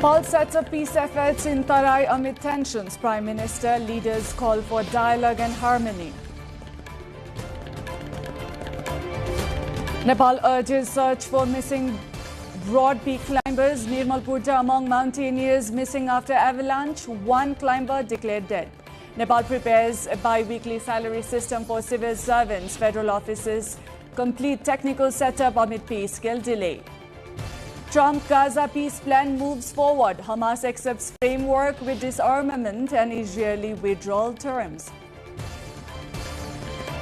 Nepal sets up peace efforts in Tarai amid tensions. Prime Minister leaders call for dialogue and harmony. Nepal urges search for missing Broad Peak climbers. Nirmal Purja among mountaineers missing after avalanche. One climber declared dead. Nepal prepares a bi-weekly salary system for civil servants. Federal offices complete technical setup amid pay scale delay. Trump-Gaza peace plan moves forward. Hamas accepts framework with disarmament and Israeli withdrawal terms.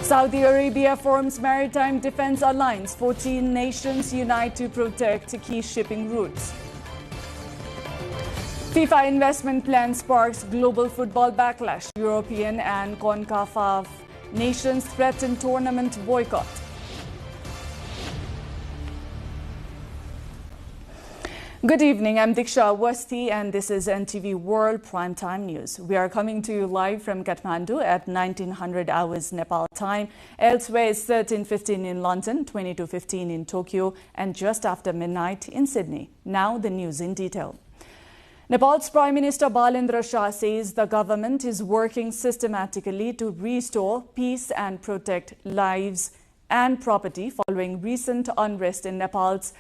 Saudi Arabia forms maritime defense alliance. 14 nations unite to protect key shipping routes. FIFA investment plan sparks global football backlash. European and CONCACAF nations threaten tournament boycott. Good evening, I'm Diksha Awasthi and this is NTV World Primetime News. We are coming to you live from Kathmandu at 1900 hours Nepal time. Elsewhere it's 13:15 in London, 22:15 in Tokyo and just after midnight in Sydney. Now the news in detail. Nepal's Prime Minister Balendra Shah says the government is working systematically to restore peace and protect lives and property following recent unrest in Nepal's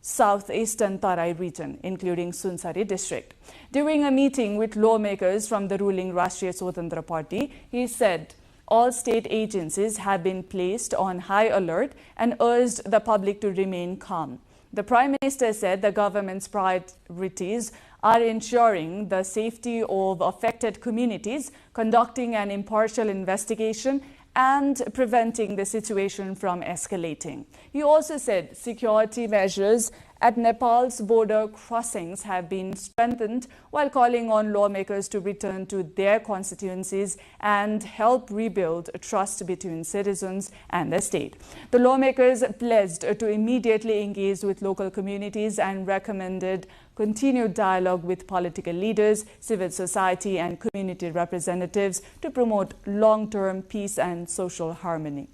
southeastern Tarai region, including Sunsari district. During a meeting with lawmakers from the ruling Rashtriya Swatantra Party, he said all state agencies have been placed on high alert and urged the public to remain calm. The Prime Minister said the government's priorities are ensuring the safety of affected communities, conducting an impartial investigation and preventing the situation from escalating. He also said security measures at Nepal's border crossings have been strengthened while calling on lawmakers to return to their constituencies and help rebuild trust between citizens and the state. The lawmakers pledged to immediately engage with local communities and recommended continued dialogue with political leaders, civil society and community representatives to promote long-term peace and social harmony.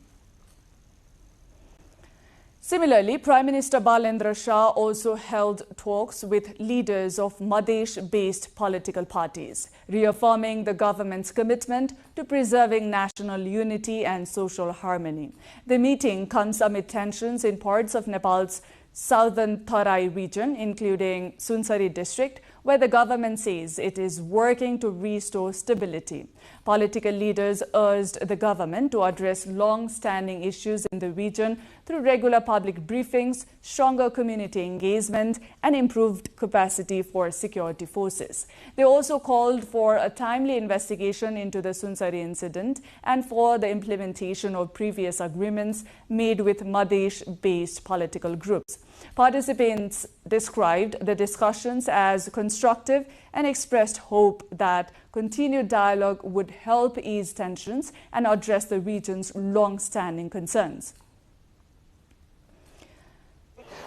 Similarly, Prime Minister Balendra Shah also held talks with leaders of Madhesh-based political parties, reaffirming the government's commitment to preserving national unity and social harmony. The meeting comes amid tensions in parts of Nepal's southern Tarai region, including Sunsari district, where the government says it is working to restore stability. Political leaders urged the government to address long-standing issues in the region through regular public briefings, stronger community engagement, and improved capacity for security forces. They also called for a timely investigation into the Sunsari incident and for the implementation of previous agreements made with Madhesh-based political groups. Participants described the discussions as constructive and expressed hope that continued dialogue would help ease tensions and address the region's long-standing concerns.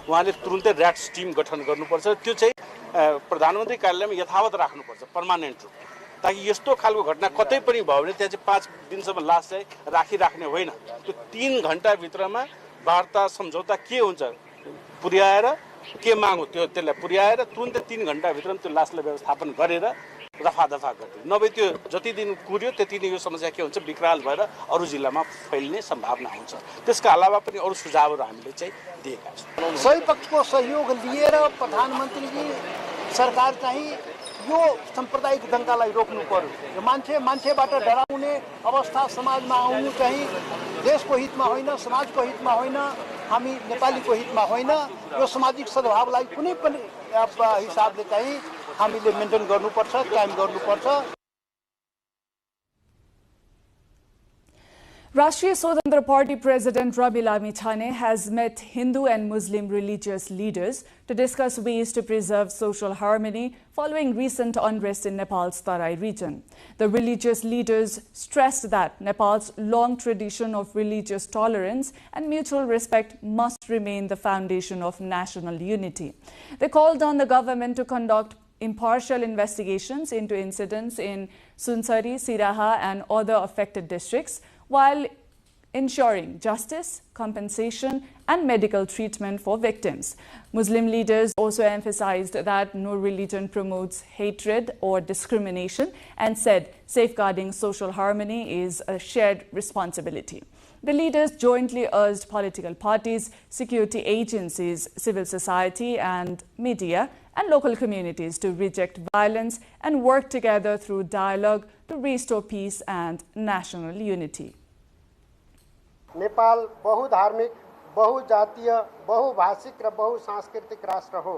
उहाँले तुरुन्तै र्याट्स Tim गठन गर्नुपर्छ त्यो चाहिँ प्रधानमन्त्री कार्यालयमा यथावत राख्नुपर्छ पर्मानेन्ट रूप ताकि यस्तो खालको घटना कतै पनि भयो भने त्यहाँ चाहिँ 5 दिनसम्म लास चाहिँ राखिराख्ने होइन त्यो 3 घण्टा भित्रमा वार्ता सम्झौता के हुन्छ पुर्याएर के माग हो त्यसलाई पुर्याएर तुरुन्तै 3 घण्टा भित्रमा त्यो लासलाई व्यवस्थापन गरेर रफादफा गर्दै नभए त्यो जति दिन कुर्यो त्यति नै यो समस्या के हुन्छ विकराल भएर अरु जिल्लामा फैलिने सम्भावना हुन्छ त्यसका अलावा पनि अरु सुझावहरू हामीले चाहिँ दिएका छौं सबै पक्षको सहयोग लिएर प्रधानमन्त्रीजी सरकार चाहिँ यो साम्प्रदायिक दंगालाई रोक्नु पर्यो यो मान्छेबाट डराउने अवस्था समाजमा आउनु चाहिँ देशको हितमा होइन समाजको हितमा होइन हामी नेपालीको हितमा होइन यो सामाजिक सद्भावलाई कुनै पनि हिसाबले चाहिँ हामीले मेन्टेन गर्नुपर्छ कायम गर्नुपर्छ Rashtriya Swatantra Party President Rabi Lamitane has met Hindu and Muslim religious leaders to discuss ways to preserve social harmony following recent unrest in Nepal's Tarai region. The religious leaders stressed that Nepal's long tradition of religious tolerance and mutual respect must remain the foundation of national unity. They called on the government to conduct impartial investigations into incidents in Sunsari, Siraha and other affected districts, while ensuring justice, compensation, and medical treatment for victims. Muslim leaders also emphasized that no religion promotes hatred or discrimination and said safeguarding social harmony is a shared responsibility. The leaders jointly urged political parties, security agencies, civil society and media and local communities to reject violence and work together through dialogue to restore peace and national unity. Nepal बहुधार्मिक, बहुजातीय, बहुभाषिक र बहुसांस्कृतिक राष्ट्र हो।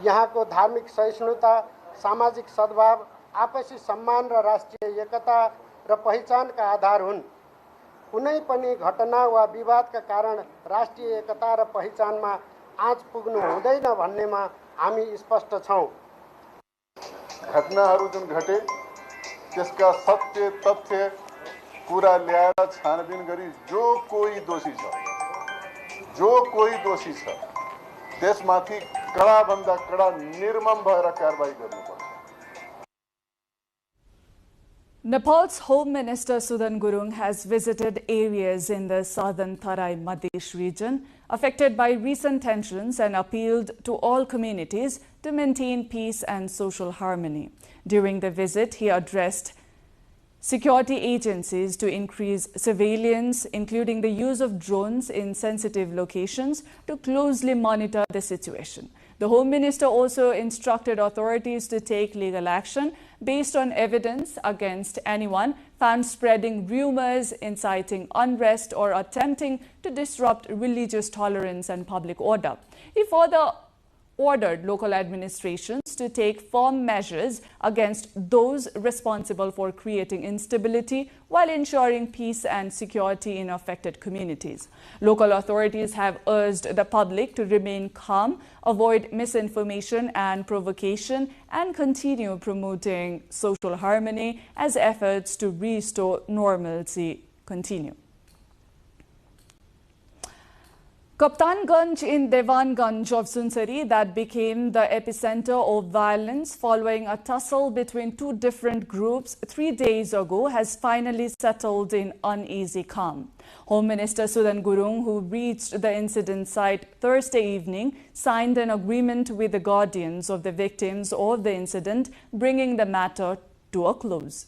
यहाँको धार्मिक सहिष्णुता, सामाजिक सद्भाव, आपसी सम्मान र राष्ट्रिय एकता र पहिचानका आधार हुन्। कुनै पनि घटना वा विवादका कारण राष्ट्रिय एकता र पहिचानमा आँच पुग्नु हुँदैन भन्नेमा हामी स्पष्ट छौं। घटनाहरू जुन घटे त्यसका सत्य तथ्य कुरा ल्याएर छानबिन गरी जो कोही दोषी छ त्यसमाथि कडाभन्दा कडा निर्मम भएर कारबाही गर्नुपर्छ। Nepal's Home Minister Sudan Gurung has visited areas in the southern Tarai Madhesh region affected by recent tensions and appealed to all communities to maintain peace and social harmony. During the visit, he addressed security agencies to increase surveillance, including the use of drones in sensitive locations, to closely monitor the situation. The Home Minister also instructed authorities to take legal action based on evidence against anyone found spreading rumors, inciting unrest, or attempting to disrupt religious tolerance and public order. He further ordered local administrations to take firm measures against those responsible for creating instability while ensuring peace and security in affected communities. Local authorities have urged the public to remain calm, avoid misinformation and provocation, and continue promoting social harmony as efforts to restore normalcy continue. Kaptanganj in Devanganj of Sunsari, that became the epicenter of violence following a tussle between two different groups 3 days ago, has finally settled in uneasy calm. Home Minister Sudan Gurung, who reached the incident site Thursday evening, signed an agreement with the guardians of the victims of the incident, bringing the matter to a close.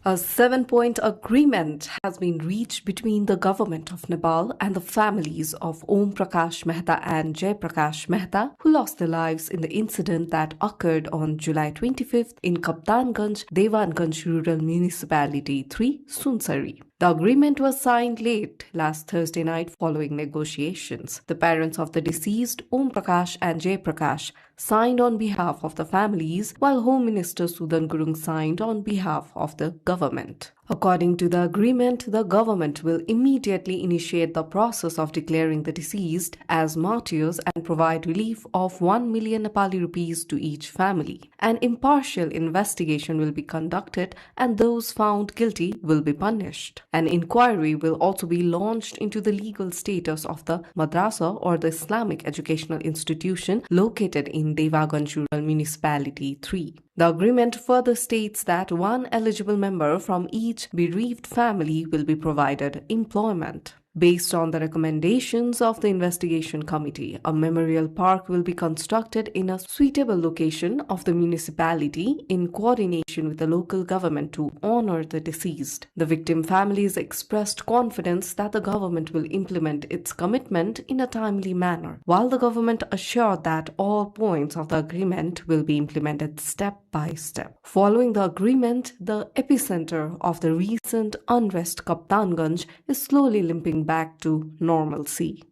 A 7-point agreement has been reached between the government of Nepal and the families of Om Prakash Mehta and Jai Prakash Mehta, who lost their lives in the incident that occurred on July 25th in Kaptanganj, Devanganj Rural Municipality 3, Sunsari. The agreement was signed late last Thursday night following negotiations. The parents of the deceased, Om Prakash and Jai Prakash, signed on behalf of the families, while Home Minister Sudan Gurung signed on behalf of the government. According to the agreement, the government will immediately initiate the process of declaring the deceased as martyrs and provide relief of 1 million Nepali rupees to each family. An impartial investigation will be conducted and those found guilty will be punished. An inquiry will also be launched into the legal status of the madrasa or the Islamic educational institution located in Devanganj Rural Municipality 3. The agreement further states that one eligible member from each bereaved family will be provided employment. Based on the recommendations of the investigation committee, a memorial park will be constructed in a suitable location of the municipality in coordination with the local government to honor the deceased. The victim families expressed confidence that the government will implement its commitment in a timely manner, while the government assured that all points of the agreement will be implemented step by step. Following the agreement, the epicenter of the recent unrest, Kaptanganj, is slowly limping back to normalcy.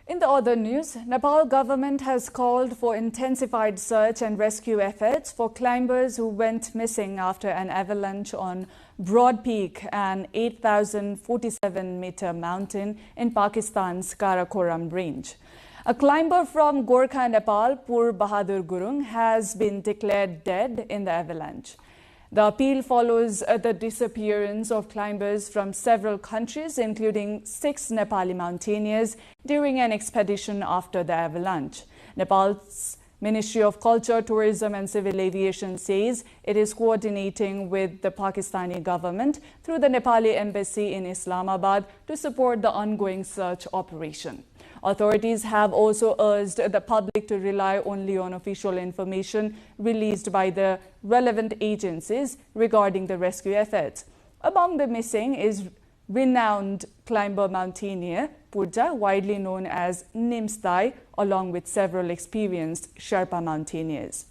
In the other news, Nepal government has called for intensified search and rescue efforts for climbers who went missing after an avalanche on Broad Peak, an 8,047-meter mountain in Pakistan's Karakoram range. A climber from Gorkha, Nepal, Pur Bahadur Gurung, has been declared dead in the avalanche. The appeal follows the disappearance of climbers from several countries, including 6 Nepali mountaineers, during an expedition after the avalanche. Nepal's Ministry of Culture, Tourism and Civil Aviation says it is coordinating with the Pakistani government through the Nepali embassy in Islamabad to support the ongoing search operation. Authorities have also urged the public to rely only on official information released by the relevant agencies regarding the rescue efforts. Among the missing is renowned climber mountaineer Purja, widely known as Nimstai, along with several experienced Sherpa mountaineers.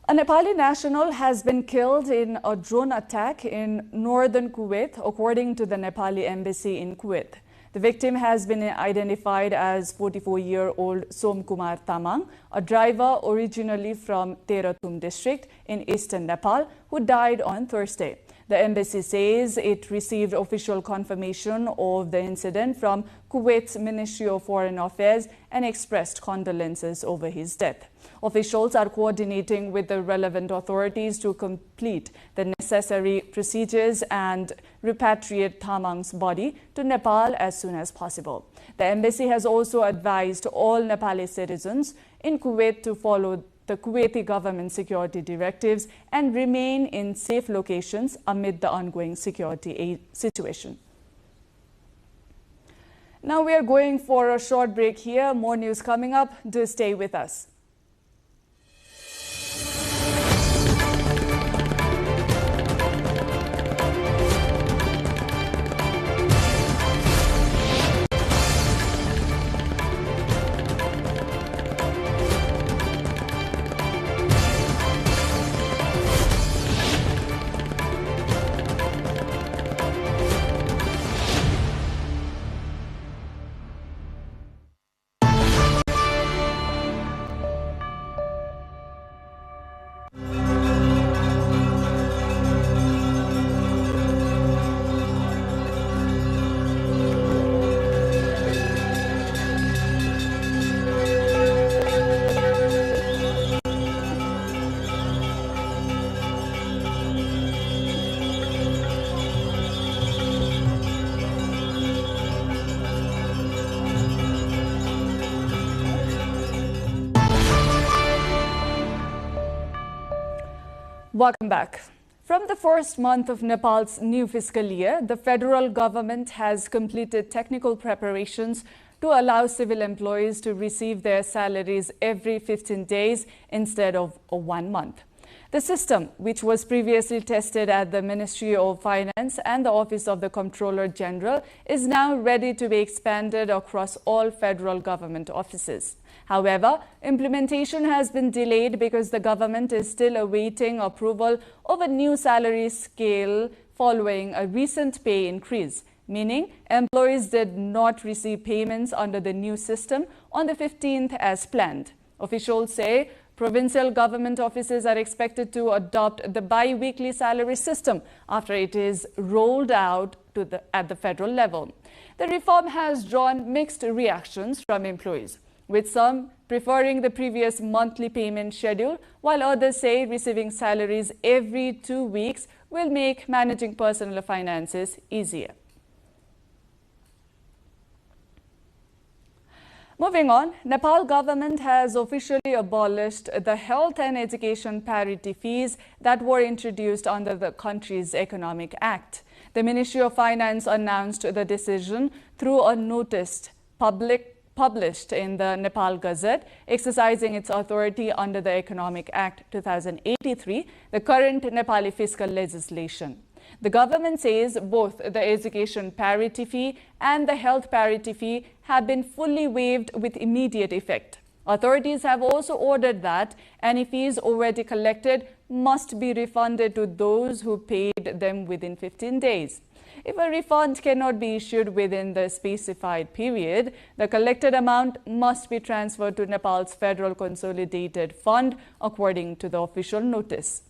A Nepali national has been killed in a drone attack in northern Kuwait, according to the Nepali embassy in Kuwait. The victim has been identified as 44-year-old Somkumar Tamang, a driver originally from Teratum district in eastern Nepal, who died on Thursday. The embassy says it received official confirmation of the incident from Kuwait's Ministry of Foreign Affairs and expressed condolences over his death. Officials are coordinating with the relevant authorities to complete the necessary procedures and repatriate Tamang's body to Nepal as soon as possible. The embassy has also advised all Nepali citizens in Kuwait to follow the Kuwaiti government security directives and remain in safe locations amid the ongoing security situation. Now we are going for a short break here. More news coming up. Do stay with us. Welcome back. From the first month of Nepal's new fiscal year, the federal government has completed technical preparations to allow civil employees to receive their salaries every 15 days instead of 1 month. The system, which was previously tested at the Ministry of Finance and the Office of the Comptroller General, is now ready to be expanded across all federal government offices. However, implementation has been delayed because the government is still awaiting approval of a new salary scale following a recent pay increase, meaning employees did not receive payments under the new system on the 15th as planned. Officials say provincial government offices are expected to adopt the bi-weekly salary system after it is rolled out at the federal level. The reform has drawn mixed reactions from employees, with some preferring the previous monthly payment schedule, while others say receiving salaries every 2 weeks will make managing personal finances easier. Moving on, Nepal government has officially abolished the health and education parity fees that were introduced under the country's Economic Act. The Ministry of Finance announced the decision through a notice published in the Nepal Gazette, exercising its authority under the Economic Act 2083, the current Nepali fiscal legislation. The government says both the education parity fee and the health parity fee have been fully waived with immediate effect. Authorities have also ordered that any fees already collected must be refunded to those who paid them within 15 days. If a refund cannot be issued within the specified period, the collected amount must be transferred to Nepal's Federal Consolidated Fund, according to the official notice.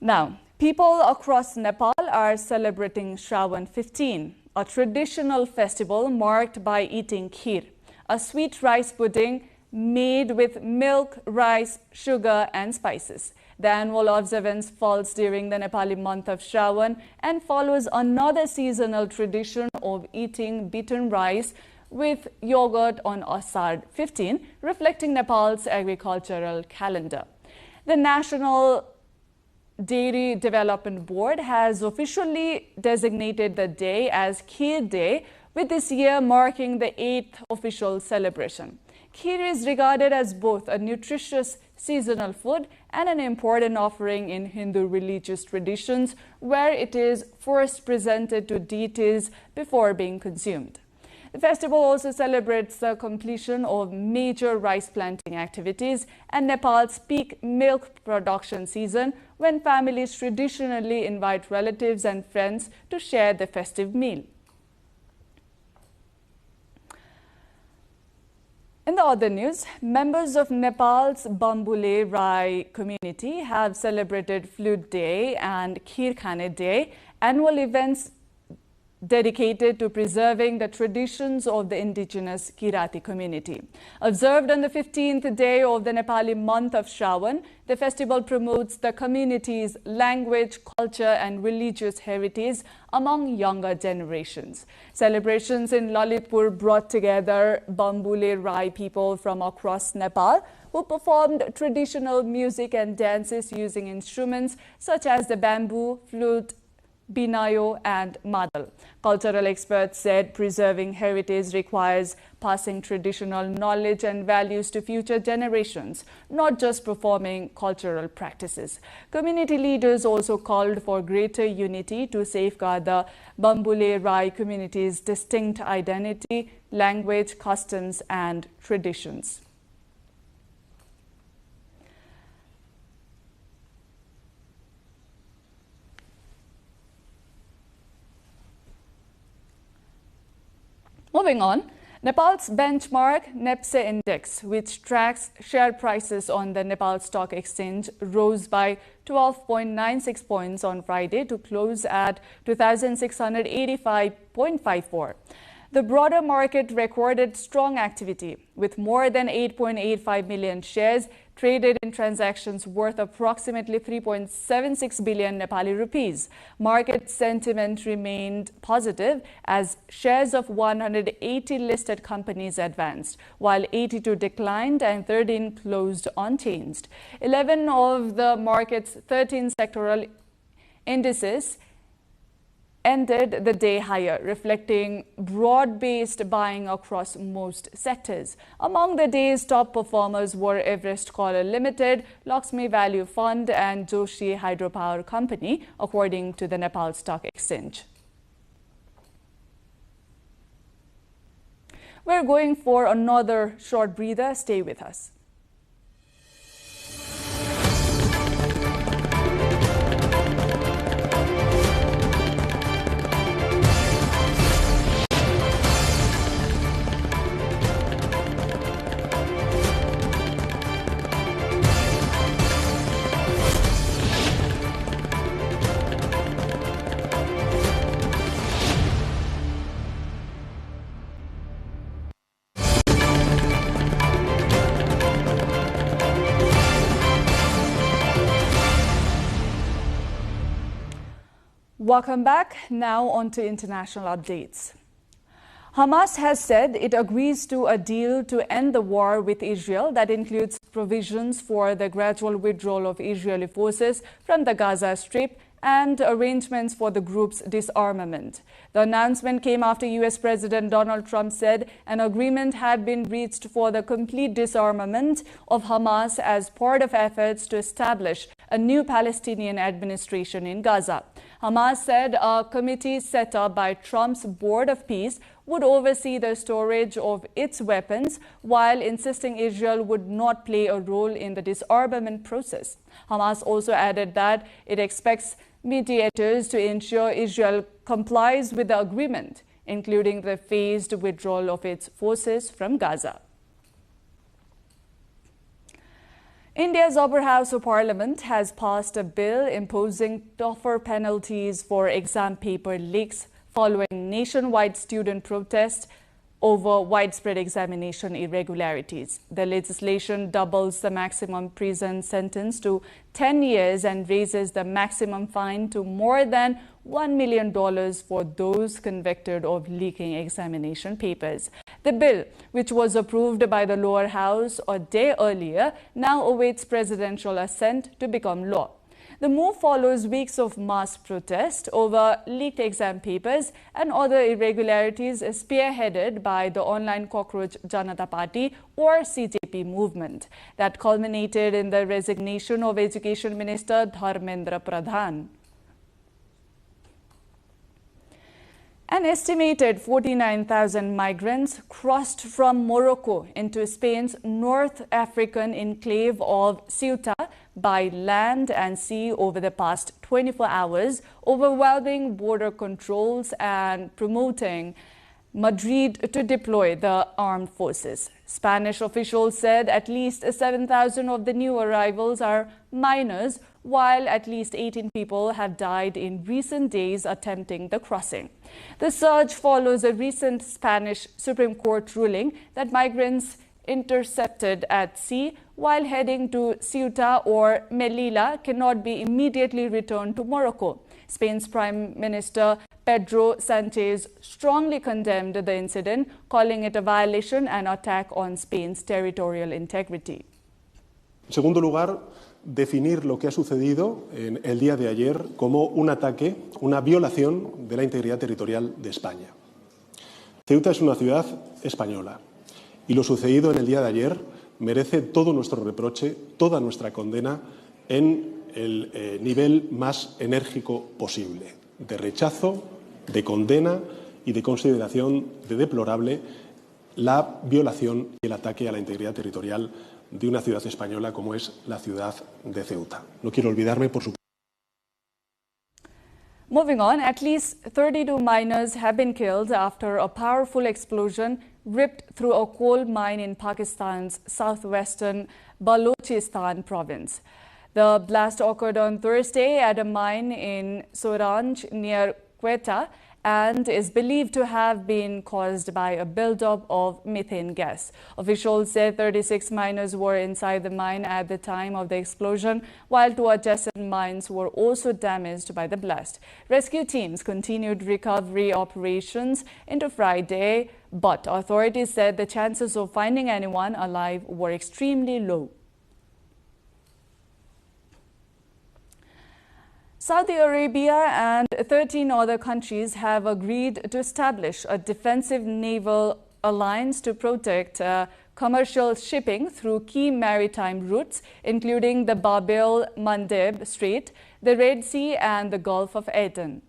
Now, people across Nepal are celebrating Shravan 15, a traditional festival marked by eating kheer, a sweet rice pudding made with milk, rice, sugar and spices. The annual observance falls during the Nepali month of Shravan and follows another seasonal tradition of eating beaten rice with yogurt on Asad 15, reflecting Nepal's agricultural calendar. The National Dairy Development Board has officially designated the day as Kheer Day, with this year marking the 8th official celebration. Kheer is regarded as both a nutritious seasonal food and an important offering in Hindu religious traditions, where it is first presented to deities before being consumed. The festival also celebrates the completion of major rice planting activities and Nepal's peak milk production season, when families traditionally invite relatives and friends to share the festive meal. In the other news, members of Nepal's Bambule Rai community have celebrated Flute Day and Kheer Khane Day, annual events dedicated to preserving the traditions of the indigenous Kirati community. Observed on the 15th day of the Nepali month of Shravan, the festival promotes the community's language, culture and religious heritage among younger generations. Celebrations in Lalitpur brought together Bambule Rai people from across Nepal, who performed traditional music and dances using instruments such as the bamboo, flute, binayo and madal. Cultural experts said preserving heritage requires passing traditional knowledge and values to future generations, not just performing cultural practices. Community leaders also called for greater unity to safeguard the Bambule Rai community's distinct identity, language, customs and traditions. Moving on, Nepal's benchmark NEPSE index, which tracks share prices on the Nepal Stock Exchange, rose by 12.96 points on Friday to close at 2,685.54. The broader market recorded strong activity, with more than 8.85 million shares traded in transactions worth approximately 3.76 billion Nepali rupees. Market sentiment remained positive as shares of 180 listed companies advanced, while 82 declined and 13 closed unchanged. 11 of the market's 13 sectoral indices ended the day higher, reflecting broad-based buying across most sectors. Among the day's top performers were Everest Coal Limited, Lakshmi Value Fund and Joshi Hydropower Company, according to the Nepal Stock Exchange. We're going for another short breather. Stay with us. Welcome back. Now on to international updates. Hamas has said it agrees to a deal to end the war with Israel that includes provisions for the gradual withdrawal of Israeli forces from the Gaza Strip and arrangements for the group's disarmament. The announcement came after U.S. President Donald Trump said an agreement had been reached for the complete disarmament of Hamas as part of efforts to establish a new Palestinian administration in Gaza. Hamas said a committee set up by Trump's Board of Peace would oversee the storage of its weapons, while insisting Israel would not play a role in the disarmament process. Hamas also added that it expects mediators to ensure Israel complies with the agreement, including the phased withdrawal of its forces from Gaza. India's upper house of parliament has passed a bill imposing tougher penalties for exam paper leaks following nationwide student protests over widespread examination irregularities. The legislation doubles the maximum prison sentence to 10 years and raises the maximum fine to more than $1 million for those convicted of leaking examination papers. The bill, which was approved by the lower house a day earlier, now awaits presidential assent to become law. The move follows weeks of mass protest over leaked exam papers and other irregularities spearheaded by the online cockroach Janata Party or CJP movement that culminated in the resignation of Education Minister Dharmendra Pradhan. An estimated 49,000 migrants crossed from Morocco into Spain's North African enclave of Ceuta by land and sea over the past 24 hours, overwhelming border controls and promoting Madrid to deploy the armed forces. Spanish officials said at least 7,000 of the new arrivals are minors, while at least 18 people have died in recent days attempting the crossing. The surge follows a recent Spanish Supreme Court ruling that migrants intercepted at sea while heading to Ceuta or Melilla cannot be immediately returned to Morocco. Spain's Prime Minister Pedro Sánchez strongly condemned the incident, calling it a violation and attack on Spain's territorial integrity. En segundo lugar, definir lo que ha sucedido en el día de ayer como un ataque, una violación de la integridad territorial de España. Ceuta es una ciudad española y lo sucedido en el día de ayer merece todo nuestro reproche, toda nuestra condena en el nivel más enérgico posible, de rechazo, de condena y de consideración de deplorable la violación y el ataque a la integridad territorial de una ciudad española como es la ciudad de Ceuta. No quiero olvidarme, por supuesto. Moving on, at least 32 miners have been killed after a powerful explosion ripped through a coal mine in Pakistan's southwestern Balochistan province. The blast occurred on Thursday at a mine in Soranj near Quetta and is believed to have been caused by a buildup of methane gas. Officials said 36 miners were inside the mine at the time of the explosion, while 2 adjacent mines were also damaged by the blast. Rescue teams continued recovery operations into Friday, but authorities said the chances of finding anyone alive were extremely low. Saudi Arabia and 13 other countries have agreed to establish a defensive naval alliance to protect commercial shipping through key maritime routes, including the Bab el-Mandeb Strait, the Red Sea and the Gulf of Aden.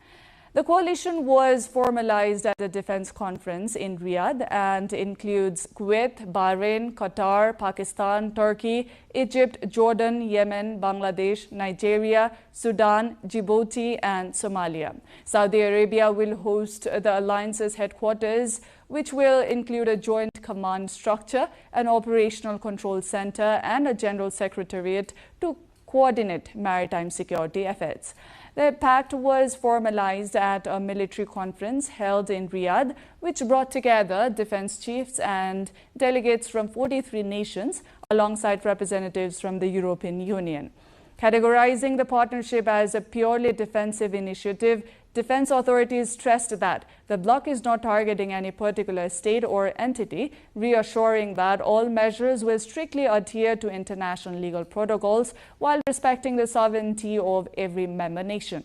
The coalition was formalized at a defense conference in Riyadh and includes Kuwait, Bahrain, Qatar, Pakistan, Turkey, Egypt, Jordan, Yemen, Bangladesh, Nigeria, Sudan, Djibouti and Somalia. Saudi Arabia will host the alliance's headquarters, which will include a joint command structure, an operational control center and a general secretariat to coordinate maritime security efforts. The pact was formalized at a military conference held in Riyadh, which brought together defense chiefs and delegates from 43 nations alongside representatives from the European Union. Categorizing the partnership as a purely defensive initiative, defense authorities stressed that the bloc is not targeting any particular state or entity, reassuring that all measures will strictly adhere to international legal protocols while respecting the sovereignty of every member nation.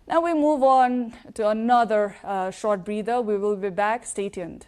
Now we move on to another short breather. We will be back. Stay tuned.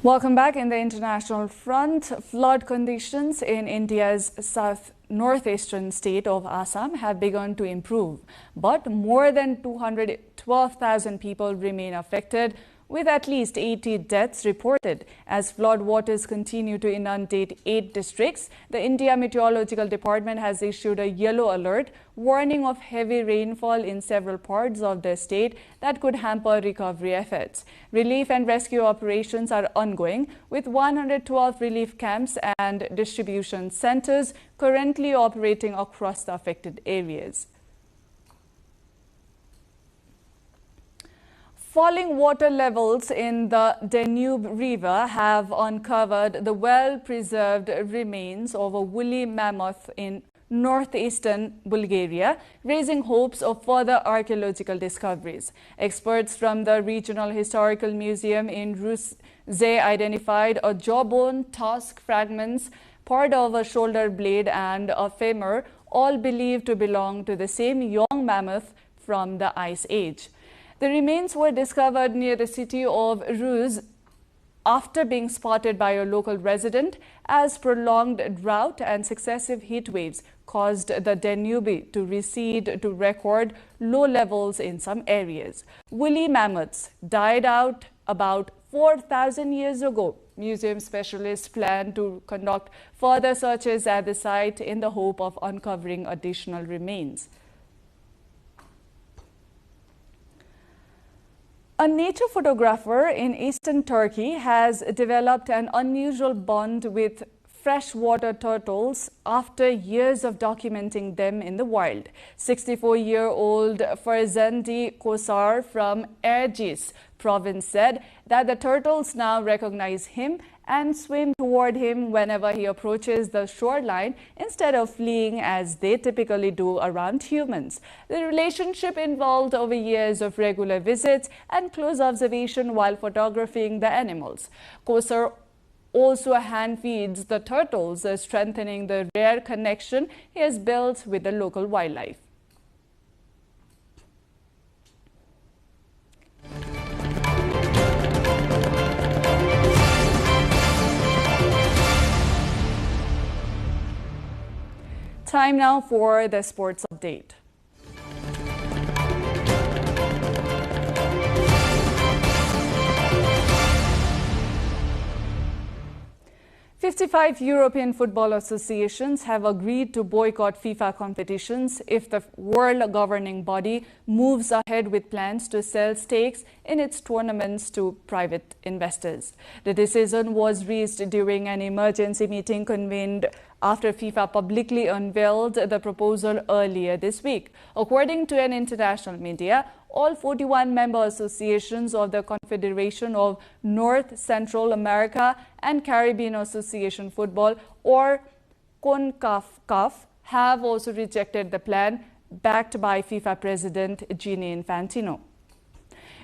Welcome back. In the international front, flood conditions in India's northeastern state of Assam have begun to improve, but more than 212,000 people remain affected, with at least 80 deaths reported. As floodwaters continue to inundate 8 districts, the India Meteorological Department has issued a yellow alert, warning of heavy rainfall in several parts of the state that could hamper recovery efforts. Relief and rescue operations are ongoing, with 112 relief camps and distribution centers currently operating across the affected areas. Falling water levels in the Danube River have uncovered the well-preserved remains of a woolly mammoth in northeastern Bulgaria, raising hopes of further archaeological discoveries. Experts from the Regional Historical Museum in Ruse identified a jawbone, tusk fragments, part of a shoulder blade and a femur, all believed to belong to the same young mammoth from the Ice Age. The remains were discovered near the city of Ruse after being spotted by a local resident, as prolonged drought and successive heat waves caused the Danube to recede to record low levels in some areas. Woolly mammoths died out about 4,000 years ago. Museum specialists plan to conduct further searches at the site in the hope of uncovering additional remains. A nature photographer in eastern Turkey has developed an unusual bond with freshwater turtles after years of documenting them in the wild. 64-year-old Farzandi Kosar from Erciyes province said that the turtles now recognize him and swim toward him whenever he approaches the shoreline instead of fleeing as they typically do around humans. The relationship involved over years of regular visits and close observation while photographing the animals. Kosar also hand feeds the turtles, strengthening the rare connection he has built with the local wildlife. Time now for the sports update. "55 European football associations have agreed to boycott FIFA competitions if the world governing body moves ahead with plans to sell stakes in its tournaments to private investors. The decision was reached during an emergency meeting convened after FIFA publicly unveiled the proposal earlier this week. According to an international media, all 41 member associations of the Confederation of North, Central America and Caribbean Association Football, or CONCACAF, have also rejected the plan, backed by FIFA President Gianni Infantino.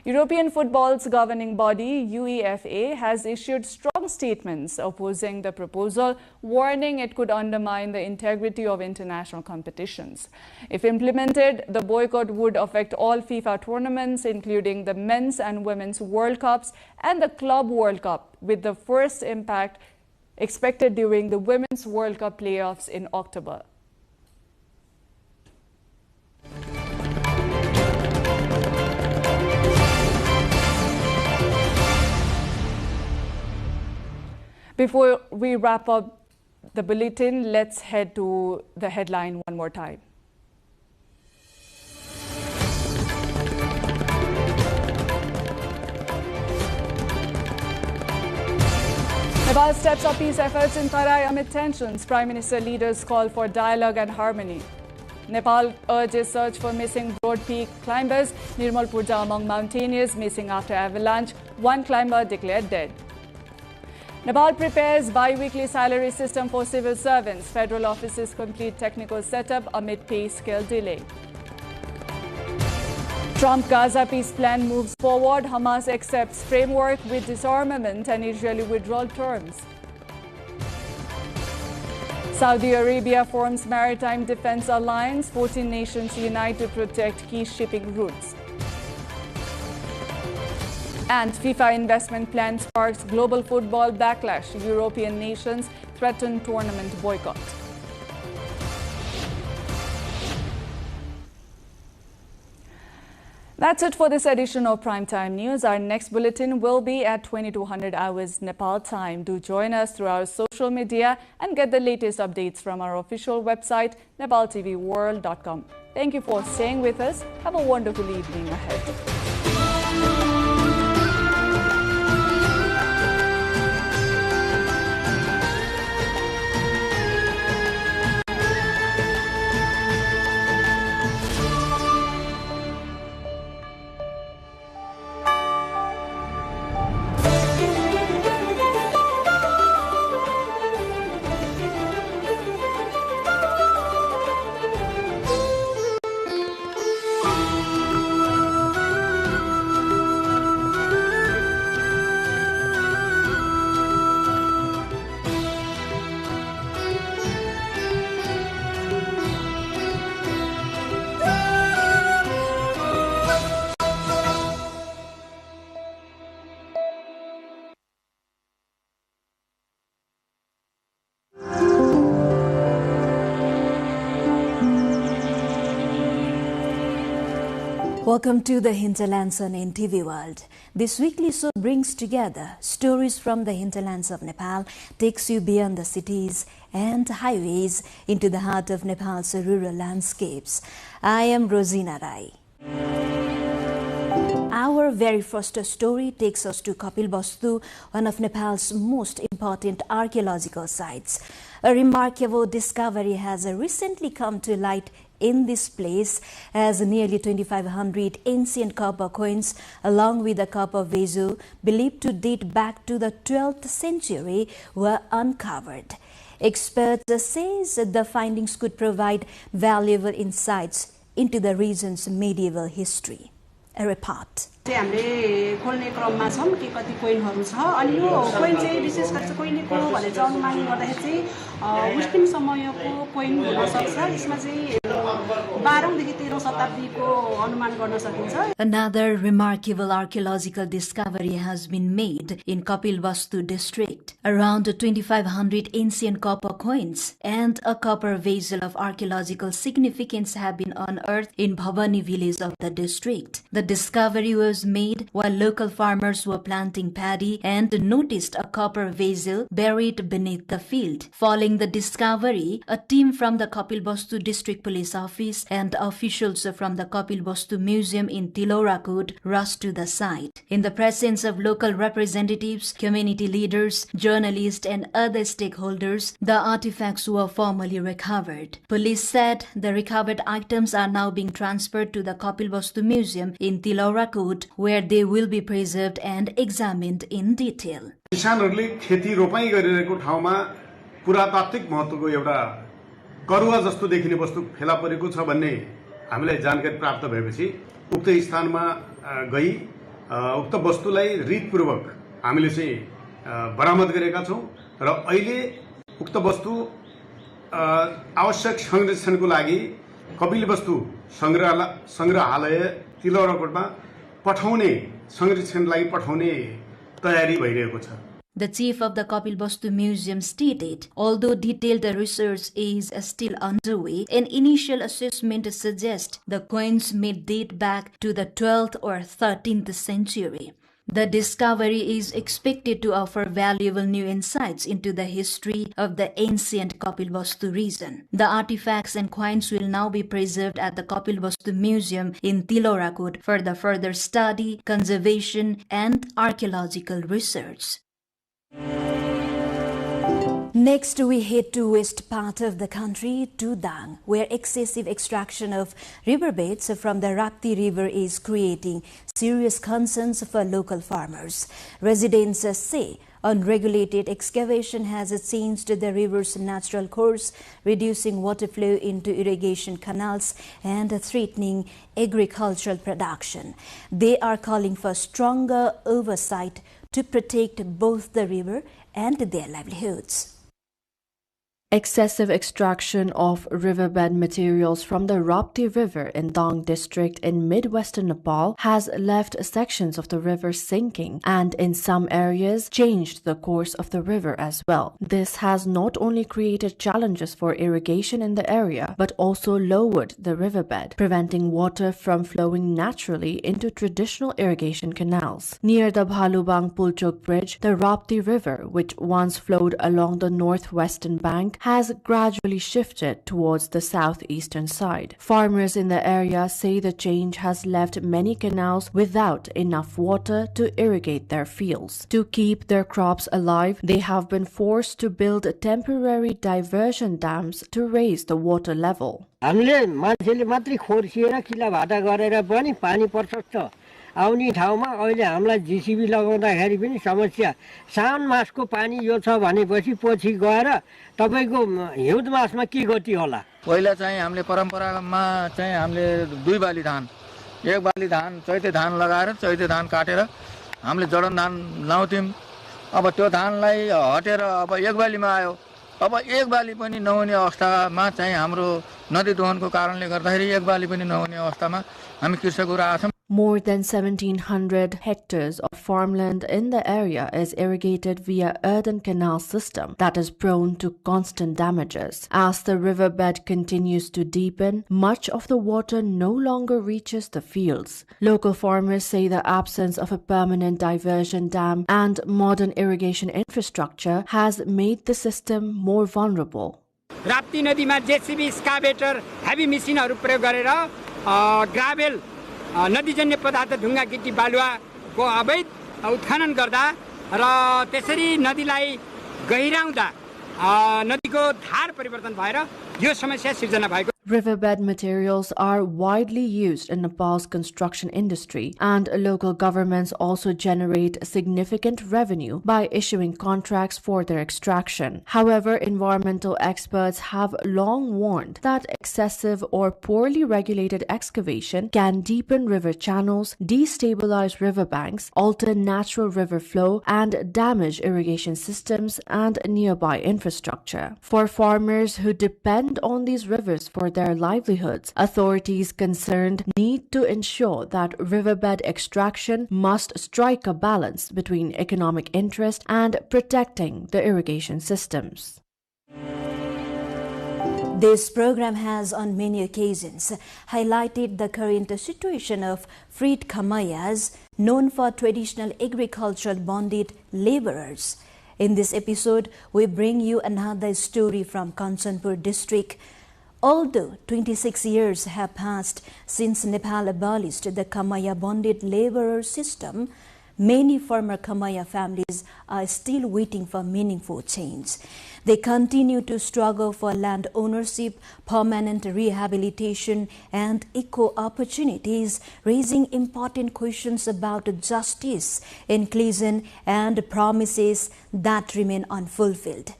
European football's governing body, UEFA, has issued strong statements opposing the proposal, warning it could undermine the integrity of international competitions. If implemented, the boycott would affect all FIFA tournaments, including the Men's and Women's World Cups and the Club World Cup, with the first impact expected during the Women's World Cup playoffs in October. Before we wrap up the bulletin, let's head to the headline one more time. Nepal steps up peace efforts in Tarai amid tensions. Prime Minister leaders call for dialogue and harmony. Nepal urges search for missing Broad Peak climbers. Nirmal Purja among mountaineers missing after avalanche. One climber declared dead. Nepal prepares bi-weekly salary system for civil servants. Federal offices complete technical setup amid pay scale delay. Trump Gaza peace plan moves forward. Hamas accepts framework with disarmament and Israeli withdrawal terms. Saudi Arabia forms maritime defense alliance. 14 nations unite to protect key shipping routes. And FIFA investment plan sparks global football backlash. European nations threaten tournament boycott. That's it for this edition of Primetime News. Our next bulletin will be at 2200 hours Nepal time. Do join us through our social media and get the latest updates from our official website, nepaltelevision.com. Thank you for staying with us. Have a wonderful evening ahead. Welcome to the Hinterlands on NTV World. This weekly show brings together stories from the hinterlands of Nepal, takes you beyond the cities and highways into the heart of Nepal's rural landscapes. I am Rosina Rai. Our very first story takes us to Kapilvastu, one of Nepal's most important archaeological sites. A remarkable discovery has recently come to light in this place, as nearly 2,500 ancient copper coins along with a copper vessel believed to date back to the 12th century were uncovered. Experts say the findings could provide valuable insights into the region's medieval history. A report. हामीले खोल्ने क्रममा छौं के कति कोइनहरु छ अनि यो coin चाहिँ विशेष गरी कोइनको भने चाहिँ अनुमान गर्दाखेरि चाहिँ मुस्लिम समयको कोइन हुन सक्छ यसमा चाहिँ 12औं देखि 13औं शताब्दीको अनुमान गर्न सकिन्छ. Another remarkable archaeological discovery has been made in Kapilvastu district. Around 2,500 ancient copper coins and a copper vessel of archaeological significance have been unearthed in Bhavani village of the district. The discovery was made while local farmers were planting paddy and noticed a copper vessel buried beneath the field. Following the discovery, a team from the Kapilvastu district police office and officials from the Kapilvastu museum in Tilorakot rushed to the site. In the presence of local representatives, community leaders, journalists and other stakeholders, the artifacts were formally recovered. Police said the recovered items are now being transferred to the Kapilvastu museum in Tilorakot, where they will be preserved and examined in detail. किसानहरुले खेती रोपाई गरिरहेको ठाउँमा पुरातात्विक महत्त्वको एउटा करुवा जस्तो देखिने वस्तु फेला परेको छ भन्ने हामीलाई जानकारी प्राप्त भएपछि उक्त स्थानमा गई उक्त वस्तुलाई रीतपूर्वक हामीले चाहिँ बरामद गरेका छौं र अहिले उक्त वस्तु आवश्यक संरक्षणको लागि कपिलवस्तु संग्रहालय तिलौराकोटमा पठाउने संरक्षणलाई पठाउने तयारी भइरहेको छ. The chief of the Kapilvastu Museum stated, although detailed research is still underway, an initial assessment suggests the coins may date back to the 12th or 13th century. The discovery is expected to offer valuable new insights into the history of the ancient Kapilvastu region. The artifacts and coins will now be preserved at the Kapilvastu Museum in Tilorakot for the further study, conservation, and archaeological research. Next, we head to west part of the country, to Dang, where excessive extraction of riverbeds from the Rapti River is creating serious concerns for local farmers. Residents say unregulated excavation has changed the river's natural course, reducing water flow into irrigation canals and threatening agricultural production. They are calling for stronger oversight to protect both the river and their livelihoods. Excessive extraction of riverbed materials from the Rapti River in Dang district in mid-western Nepal has left sections of the river sinking and in some areas changed the course of the river as well. This has not only created challenges for irrigation in the area but also lowered the riverbed, preventing water from flowing naturally into traditional irrigation canals. Near the Bhalubang Pulchok Bridge, the Rapti River, which once flowed along the northwestern bank, has gradually shifted towards the southeastern side. Farmers in the area say the change has left many canals without enough water to irrigate their fields. To keep their crops alive, they have been forced to build temporary diversion dams to raise the water level. हामीले मान्छेले मात्रै खोर्सिएर किला भाटा गरेर पनि पानी पर्छ आउने ठाउँमा अहिले हामीलाई जीसीबी लगाउँदाखेरि पनि समस्या साउन मासको पानी यो छ भनेपछि पछि गएर तपाईको हिउँद मासमा के गति होला पहिला चाहिँ हामीले परम्परामा चाहिँ हामीले दुई बाली धान एक बाली धान चैते धान लगाएर चैते धान काटेर हामीले जडन धान लाउँथ्यौं अब त्यो धानलाई हटेर अब एक बालीमा आयो अब एक बाली पनि नहुने अवस्थामा चाहिँ हाम्रो नदी दोहनको कारणले गर्दाखेरि एक बाली पनि नहुने अवस्थामा हामी कृषकहरू आछौं. More than 1,700 hectares of farmland in the area is irrigated via earthen canal system that is prone to constant damages. As the riverbed continues to deepen, much of the water no longer reaches the fields. Local farmers say the absence of a permanent diversion dam and modern irrigation infrastructure has made the system more vulnerable. Rapti नदीमा JCB excavator heavy मेसिनहरु प्रयोग गरेर gravel नदीजन्य पदार्थ ढुङ्गा गिटी बालुवाको अवैध उत्खनन गर्दा र त्यसरी नदीलाई गहिराउँदा नदीको धार परिवर्तन भएर यो समस्या सिर्जना भएको. Riverbed materials are widely used in Nepal's construction industry, and local governments also generate significant revenue by issuing contracts for their extraction. However, environmental experts have long warned that excessive or poorly regulated excavation can deepen river channels, destabilize riverbanks, alter natural river flow, and damage irrigation systems and nearby infrastructure. For farmers who depend on these rivers for their livelihoods, authorities concerned need to ensure that riverbed extraction must strike a balance between economic interest and protecting the irrigation systems. This program has on many occasions highlighted the current situation of freed kamayas, known for traditional agricultural bonded laborers. In this episode, we bring you another story from Kanchanpur district. Although 26 years have passed since Nepal abolished the Kamaya bonded laborer system, many former Kamaya families are still waiting for meaningful change. They continue to struggle for land ownership, permanent rehabilitation, and equal opportunities, raising important questions about justice, inclusion, and promises that remain unfulfilled.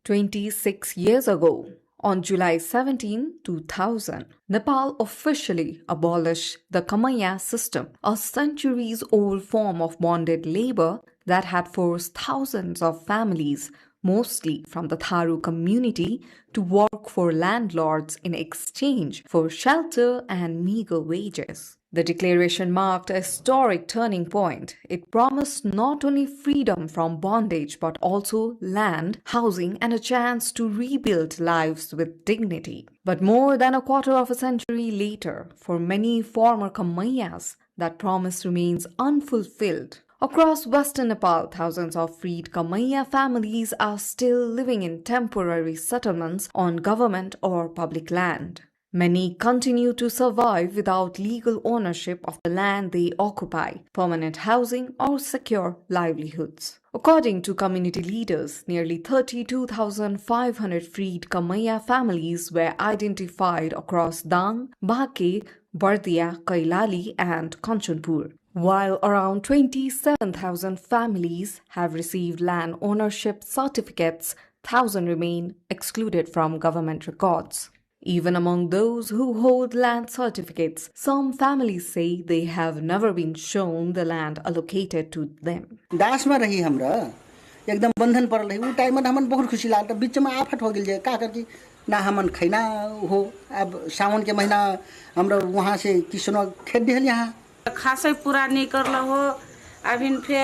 26 years ago, on July 17, 2000, Nepal officially abolished the Kamaya system, a centuries-old form of bonded labor that had forced thousands of families, mostly from the Tharu community, to work for landlords in exchange for shelter and meager wages. The declaration marked a historic turning point. It promised not only freedom from bondage but also land, housing, and a chance to rebuild lives with dignity. But more than a quarter of a century later, for many former Kamayas, that promise remains unfulfilled. Across Western Nepal, thousands of freed Kamaya families are still living in temporary settlements on government or public land. Many continue to survive without legal ownership of the land they occupy, permanent housing, or secure livelihoods. According to community leaders, nearly 32,500 freed Kamaya families were identified across Dang, Bhake, Bardia, Kailali, and Kanchanpur, while around 27,000 families have received land ownership certificates. 1,000 remain excluded from government records. Even among those who hold land certificates, some families say they have never been shown the land allocated to them. दासमा रही हाम्रा एकदम बंधन पड़ल रही उ time में हमन बहुत खुशी लागल बीच में आफत हो गेल जे का कर की ना हमन खैना हो अब सावन के महीना हमरा वहां से किसनो खेत दिहल यहाँ खासै पूरा नहीं करला हो अभी फिर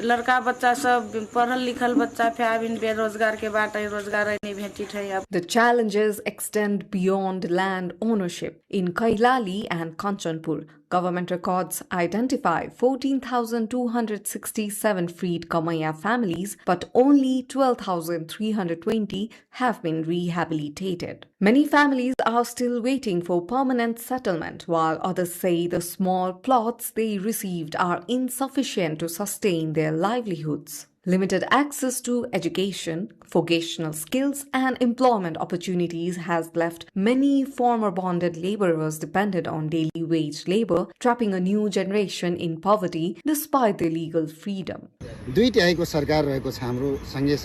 लड़का बच्चा सब पढ़ल लिखल बच्चा फिर अभी बेरोजगार के बाटे रोजगार नहीं भेटित है अब The challenges extend beyond land ownership. In Kailali and Kanchanpur, government records identify 14,267 freed Kamaya families, but only 12,320 have been rehabilitated. Many families are still waiting for permanent settlement, while others say the small plots they received are insufficient to sustain their livelihoods. Limited access to education, vocational skills, and employment opportunities has left many former bonded laborers dependent on daily wage labor, trapping a new generation in poverty despite their legal freedom. दुई तिहाईको सरकार रहेको छ हाम्रो संघीय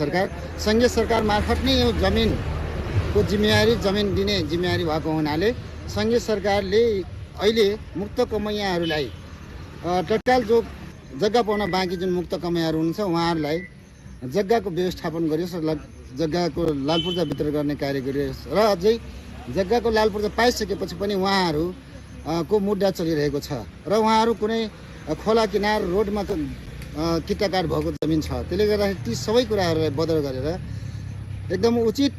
सरकार मार्फत नै यो जमिनको जिम्मेवारी जमिन दिने जिम्मेवारी भएको हुनाले संघीय सरकारले अहिले मुक्त कमैयाहरूलाई तत्काल जो जग्गा पाउन बाँकी जुन मुक्त कमैयाहरू हुनुहुन्छ उहाँहरूलाई जग्गाको व्यवस्थापन गरियोस् र जग्गाको लालपूर्जा वितरण गर्ने कार्य गरियोस् र अझै जग्गाको लालपूर्जा पाइसकेपछि पनि उहाँहरूको मुद्दा चलिरहेको छ र उहाँहरू कुनै खोला किनार रोडमा किटाकाट भएको जमिन छ त्यसले गर्दा ती सबै कुराहरूलाई बदल गरेर एकदम उचित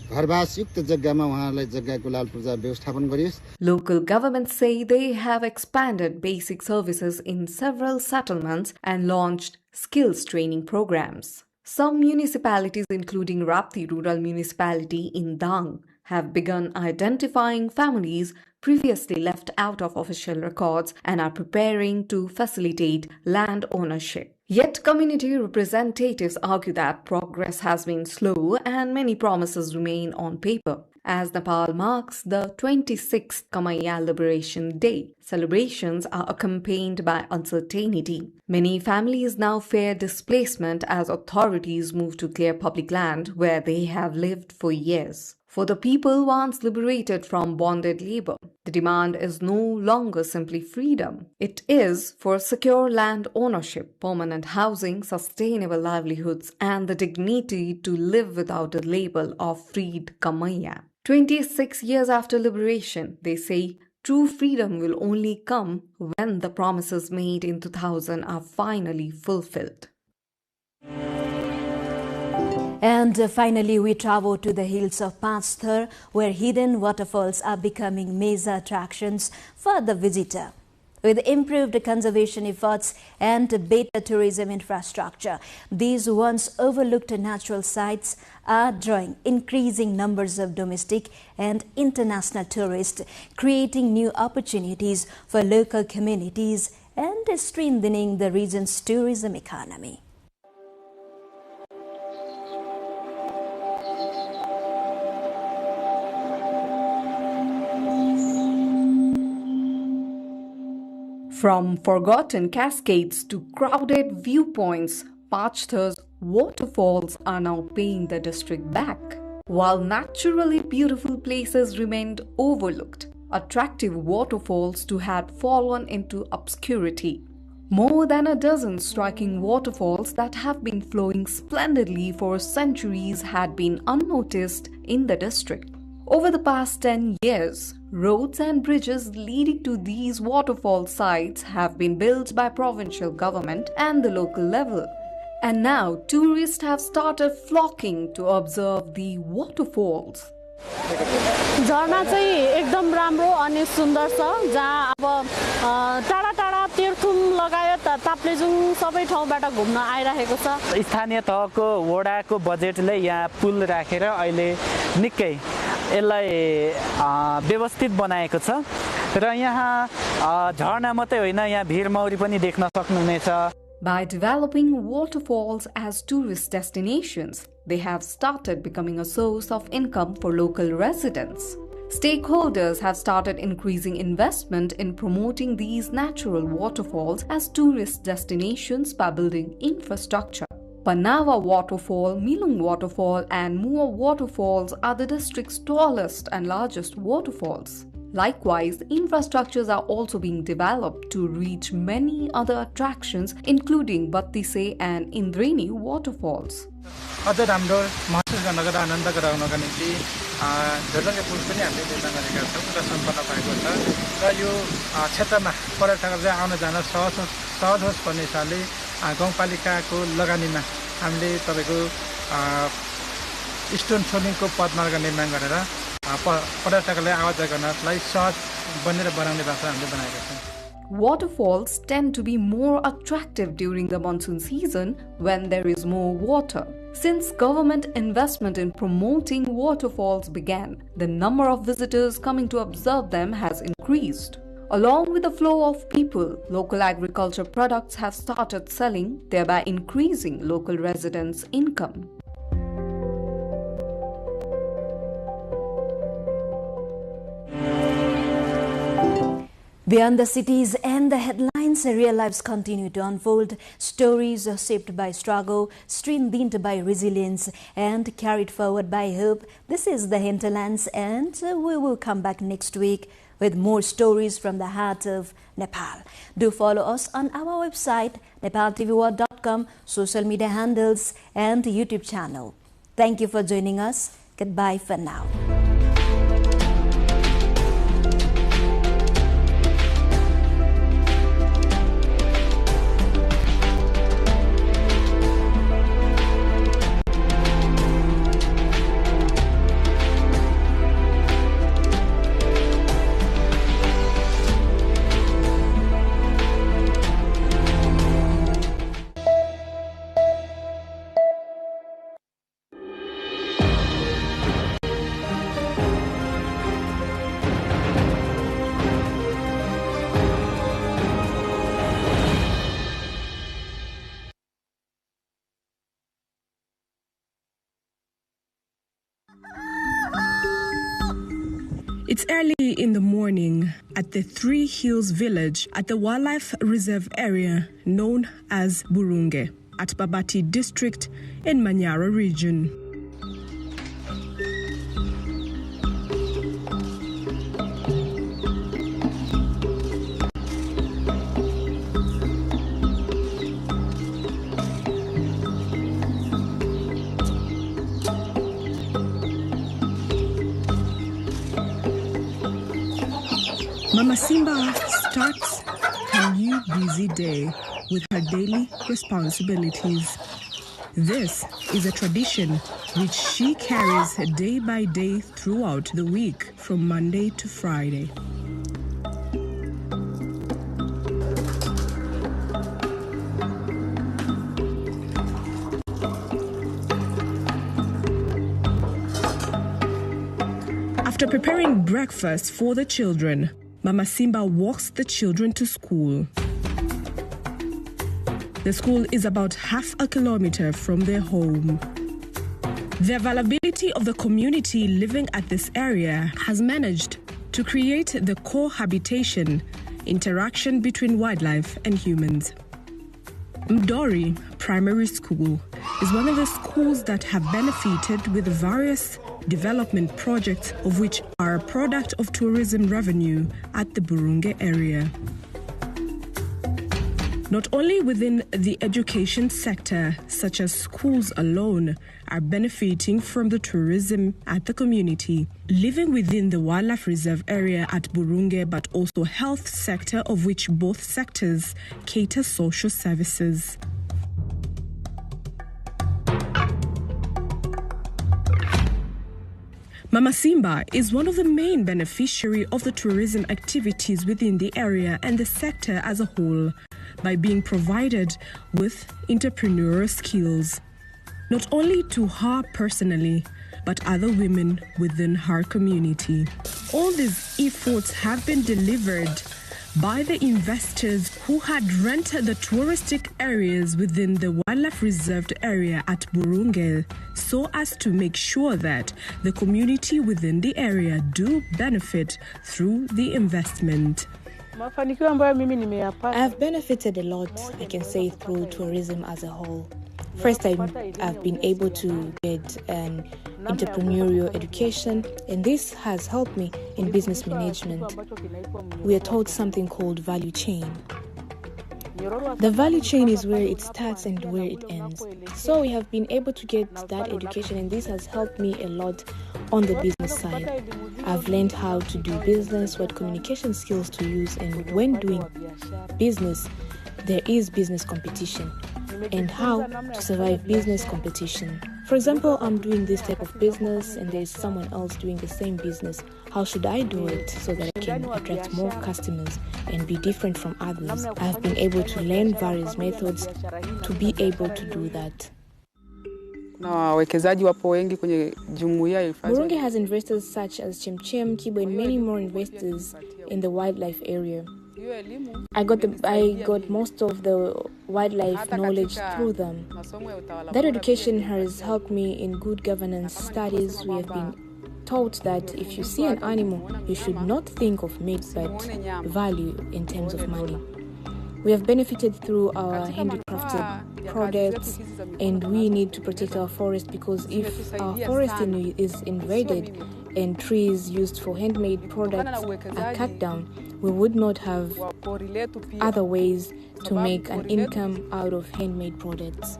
घरवासयुक्त जग्गामा उहाँहरूलाई जग्गाको लालपूर्जा व्यवस्थापन गरियोस्. Local governments say they have expanded basic services in several settlements and launched skills training programs. Some municipalities, including Rapti Rural Municipality in Dang, have begun identifying families previously left out of official records and are preparing to facilitate land ownership. Yet community representatives argue that progress has been slow and many promises remain on paper. As Nepal marks the 26th Kamaya Liberation Day, celebrations are accompanied by uncertainty. Many families now fear displacement as authorities move to clear public land where they have lived for years. For the people once liberated from bonded labor, the demand is no longer simply freedom. It is for secure land ownership, permanent housing, sustainable livelihoods, and the dignity to live without the label of freed Kamaya. 26 years after liberation, they say true freedom will only come when the promises made in 2000 are finally fulfilled. And finally, we travel to the hills of Panchthar, where hidden waterfalls are becoming major attractions for the visitor. With improved conservation efforts and better tourism infrastructure, these once overlooked natural sites are drawing increasing numbers of domestic and international tourists, creating new opportunities for local communities and strengthening the region's tourism economy. From forgotten cascades to crowded viewpoints, Panchthar's waterfalls are now paying the district back. While naturally beautiful places remained overlooked, attractive waterfalls too had fallen into obscurity. More than a dozen striking waterfalls that have been flowing splendidly for centuries had been unnoticed in the district. Over the past 10 years, roads and bridges leading to these waterfall sites have been built by provincial government and the local level. And now tourists have started flocking to observe the waterfalls. झरना चाहिँ एकदम राम्रो अनि सुन्दर छ जहाँ अब टाढा टाढा तीर्थुम लगायत ताप्लेजुङ सबै ठाउँबाट घुम्न आइरहेको छ. स्थानीय तहको वडाको बजेटले यहाँ पुल राखेर अहिले निकै यसलाई व्यवस्थित बनाएको छ र यहाँ झरना मात्रै होइन यहाँ भिरमौरी पनि देख्न सक्नुहुनेछ. By developing waterfalls as tourist destinations, they have started becoming a source of income for local residents. Stakeholders have started increasing investment in promoting these natural waterfalls as tourist destinations by building infrastructure. Panawa Waterfall, Milung Waterfall and Mua Waterfalls are the district's tallest and largest waterfalls. Likewise, infrastructures are also being developed to reach many other attractions, including Battise and Indreni waterfalls. अझ राम्रो महसुस गर्नको र आनन्द गराउनका निम्ति झोलङ्गे पुल पनि हामीले निर्माण गरेका छौँ र सम्पन्न भएको छ र यो क्षेत्रमा पर्यटकहरू चाहिँ आउन जान सहज होस् भन्ने हिसाबले गाउँपालिकाको लगानीमा हामीले तपाईँको स्टोन सोलिङको पदमार्ग निर्माण गरेर पर्यटकलाई आवाजाही गर्नलाई सहज बनेर बनाउने बाटो हामीले बनाएका छौँ. Waterfalls tend to be more attractive during the monsoon season when there is more water. Since government investment in promoting waterfalls began, the number of visitors coming to observe them has increased. Along with the flow of people, local agriculture products have started selling, thereby increasing local residents' income. Beyond the cities and the headlines, real lives continue to unfold. Stories shaped by struggle, strengthened by resilience, and carried forward by hope. This is the Hinterlands, and we will come back next week with more stories from the heart of Nepal. Do follow us on our website, nepaltelevision.com, social media handles, and YouTube channel. Thank you for joining us. Goodbye for now. It's early in the morning at the Three Hills village at the wildlife reserve area known as Burunge at Babati district in Manyara region. Mama Simba starts her new busy day with her daily responsibilities. This is a tradition which she carries day by day throughout the week from Monday to Friday. After preparing breakfast for the children, Mama Simba walks the children to school. The school is about half a kilometer from their home. The availability of the community living at this area has managed to create the cohabitation, interaction between wildlife and humans. Mdori Primary School is one of the schools that have benefited with various development projects of which are a product of tourism revenue at the Burunge area. Not only within the education sector, such as schools alone are benefiting from the tourism at the community living within the wildlife reserve area at Burunge, but also health sector, of which both sectors cater social services. Mama Simba is one of the main beneficiaries of the tourism activities within the area and the sector as a whole by being provided with entrepreneurial skills, not only to her personally, but other women within her community. All these efforts have been delivered by the investors who had rented the touristic areas within the wildlife reserved area at Burunge, so as to make sure that the community within the area do benefit through the investment. I've benefited a lot, I can say, through tourism as a whole. First, I've been able to get an entrepreneurial education, and this has helped me in business management. We are taught something called value chain. The value chain is where it starts and where it ends. So we have been able to get that education, and this has helped me a lot on the business side. I've learned how to do business, what communication skills to use, and when doing business, there is business competition, and how to survive business competition. For example, I'm doing this type of business and there's someone else doing the same business. How should I do it so that I can attract more customers and be different from others? I've been able to learn various methods to be able to do that. Burungi has investors such as Chemchem, Kibo, and many more investors in the wildlife area. I got most of the wildlife knowledge through them. That education has helped me in good governance studies. We have been taught that if you see an animal, you should not think of meat but value in terms of money. We have benefited through our handicrafted products, and we need to protect our forest, because if our forest is invaded and trees used for handmade products are cut down, we would not have other ways to make an income out of handmade products.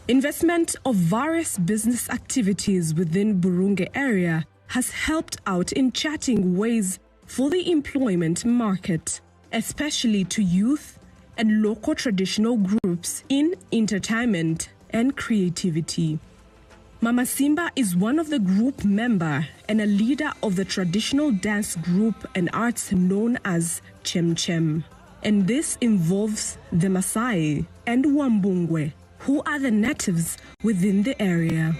Investment of various business activities within Burungi area has helped out in charting ways for the employment market, especially to youth and local traditional groups in entertainment and creativity. Mama Simba is one of the group member and a leader of the traditional dance group and arts known as Chemchem. And this involves the Maasai and Wambungwe, who are the natives within the area.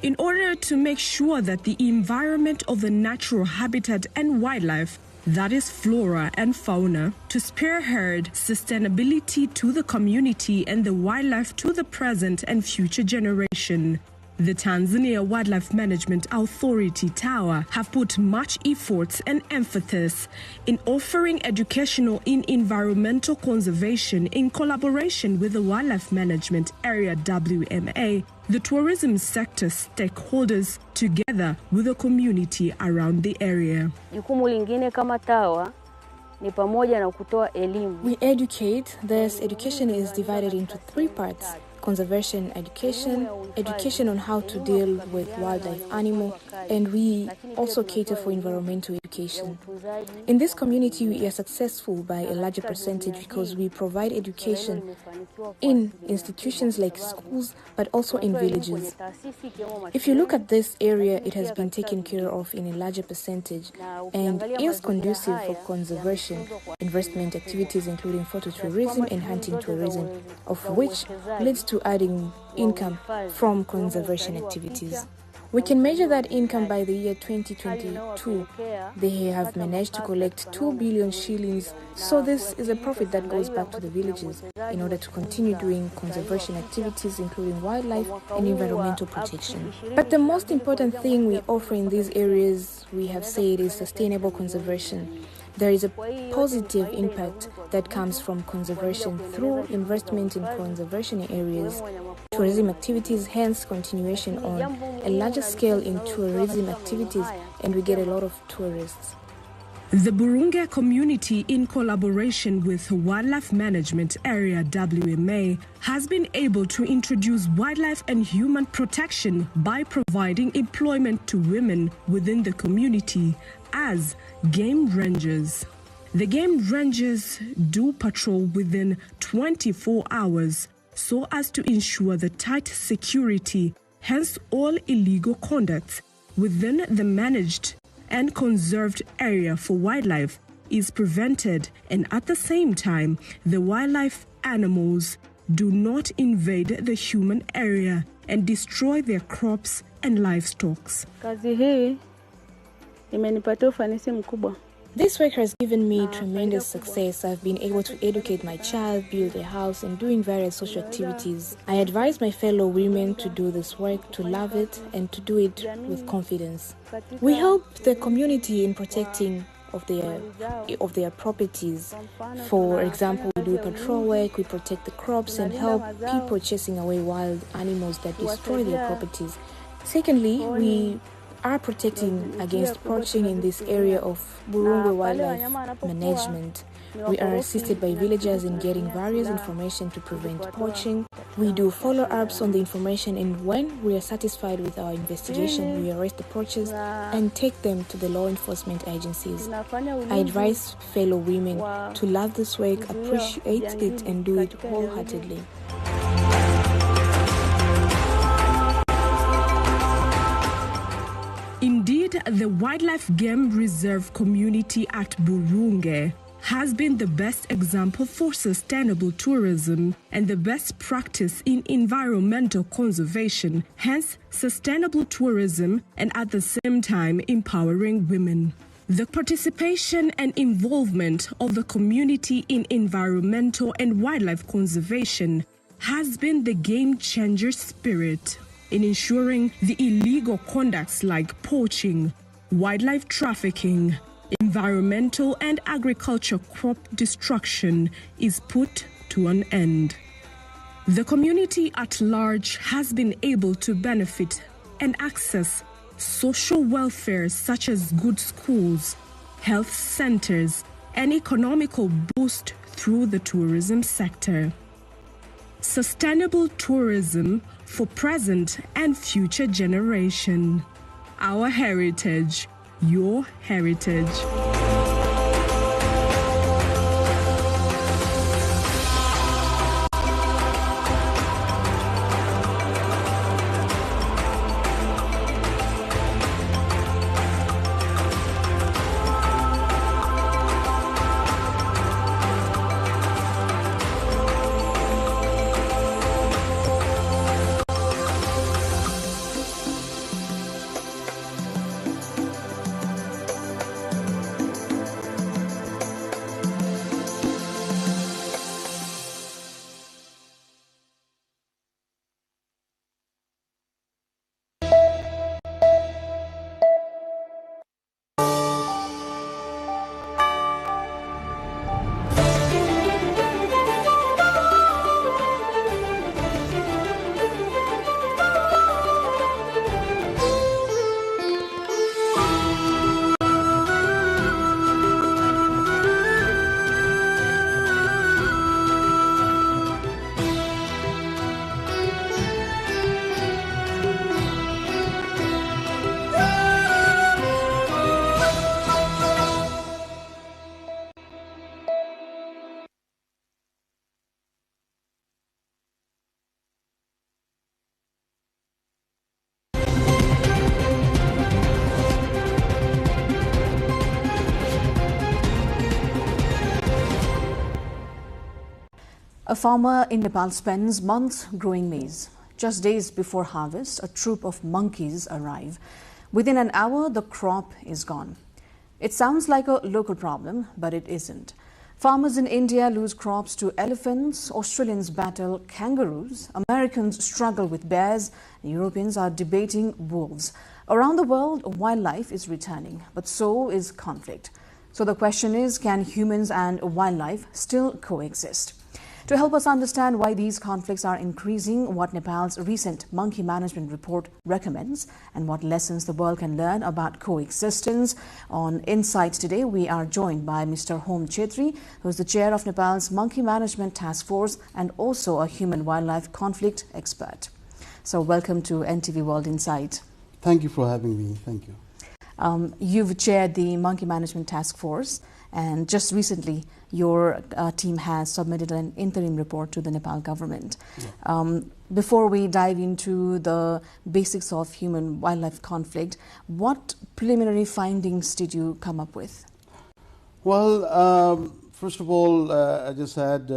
In order to make sure that the environment of the natural habitat and wildlife, that is flora and fauna, to spearhead sustainability to the community and the wildlife to the present and future generation, the Tanzania Wildlife Management Authority Tower have put much effort and emphasis in offering educational in environmental conservation in collaboration with the Wildlife Management Area WMA, the tourism sector stakeholders, together with the community around the area. We educate. This education is divided into 3 parts: conservation education, education on how to deal with wildlife animal, and we also cater for environmental education. In this community, we are successful by a larger percentage because we provide education in institutions like schools, but also in villages. If you look at this area, it has been taken care of in a larger percentage and is conducive for conservation, investment activities including phototourism and hunting tourism, of which leads to adding income from conservation activities. We can measure that income by the year 2022. They have managed to collect 2 billion shillings, so this is a profit that goes back to the villages in order to continue doing conservation activities including wildlife and environmental protection. But the most important thing we offer in these areas, we have said, is sustainable conservation. There is a positive impact that comes from conservation through investment in conservation areas, tourism activities, hence continuation on a larger scale in tourism activities, and we get a lot of tourists. The Burungi community, in collaboration with Wildlife Management Area WMA, has been able to introduce wildlife and human protection by providing employment to women within the community as game rangers. The game rangers do patrol within 24 hours so as to ensure the tight security, hence all illegal conduct within the managed and conserved area for wildlife is prevented, and at the same time the wildlife animals do not invade the human area and destroy their crops and livestock. Kazi hii imenipatia ufanisi mkubwa. This work has given me tremendous success. I've been able to educate my child, build a house, and doing various social activities. I advise my fellow women to do this work, to love it, and to do it with confidence. We help the community in protecting of their properties. For example, we do patrol work, we protect the crops and help people chasing away wild animals that destroy their properties. Secondly, we are protecting against poaching in this area of Burungu wildlife management. We are assisted by villagers in getting various information to prevent poaching. We do follow-ups on the information, and when we are satisfied with our investigation, we arrest the poachers and take them to the law enforcement agencies. I advise fellow women to love this work, appreciate it, and do it wholeheartedly. Indeed, the Wildlife Game Reserve community at Burunge has been the best example for sustainable tourism and the best practice in environmental conservation, hence sustainable tourism, and at the same time empowering women. The participation and involvement of the community in environmental and wildlife conservation has been the game-changer spirit in ensuring the illegal conducts like poaching, wildlife trafficking, environmental and agriculture crop destruction is put to an end. The community at large has been able to benefit and access social welfare such as good schools, health centers, and economical boost through the tourism sector. Sustainable tourism for present and future generation. Our heritage, your heritage. A farmer in Nepal spends months growing maize. Just days before harvest, a troop of monkeys arrive. Within an hour, the crop is gone. It sounds like a local problem, but it isn't. Farmers in India lose crops to elephants, Australians battle kangaroos, Americans struggle with bears, and Europeans are debating wolves. Around the world, wildlife is returning, but so is conflict. So the question is, can humans and wildlife still coexist? To help us understand why these conflicts are increasing, what Nepal's recent monkey management report recommends, and what lessons the world can learn about coexistence, on Insight today we are joined by Mr. Hom Chetri, who is the chair of Nepal's Monkey Management Task Force and also a human-wildlife conflict expert. So welcome to NTV World Insight. Thank you for having me. Thank you. You've chaired the Monkey Management Task Force, and just recently your team has submitted an interim report to the Nepal government. Yeah. Before we dive into the basics of human-wildlife conflict, what preliminary findings did you come up with? Well, first of all, I just had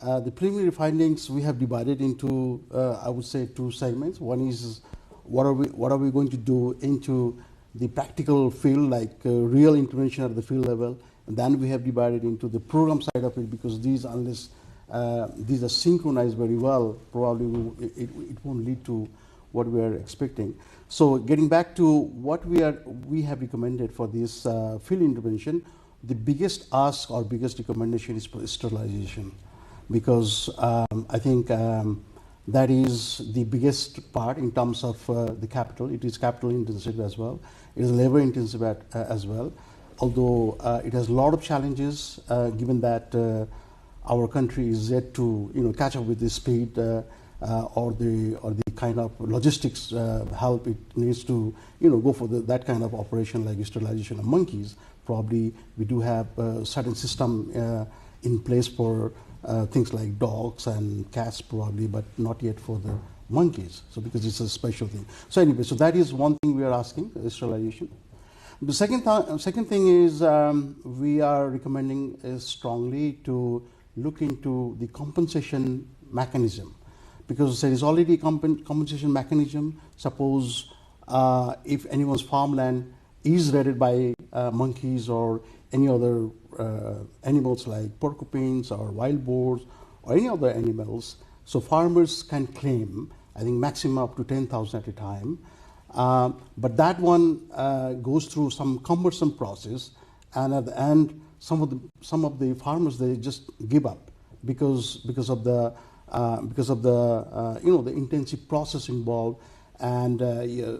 The preliminary findings we have divided into, I would say, two segments. One is what are we going to do into the practical field, like real intervention at the field level. And then we have divided into the program side of it, because these, unless these are synchronized very well, probably it won't lead to what we are expecting. So getting back to what we have recommended for this field intervention, the biggest ask or biggest recommendation is for sterilization, because I think that is the biggest part in terms of the capital. It is capital intensive as well. It is labor intensive as well. Although it has a lot of challenges, given that our country is yet to catch up with the speed or the kind of logistics help it needs to go for that kind of operation like sterilization of monkeys. Probably we do have a certain system in place for things like dogs and cats probably, but not yet for the monkeys. So because it's a special thing. So anyway, so that is one thing we are asking, sterilization. The second thing is we are recommending strongly to look into the compensation mechanism, because there is already a compensation mechanism. Suppose if anyone's farmland is raided by monkeys or any other animals like porcupines or wild boars or any other animals, so farmers can claim, I think, maximum up to 10,000 at a time. But that one goes through some cumbersome process, and at the end, some of the farmers, they just give up because of the the intensive process involved, and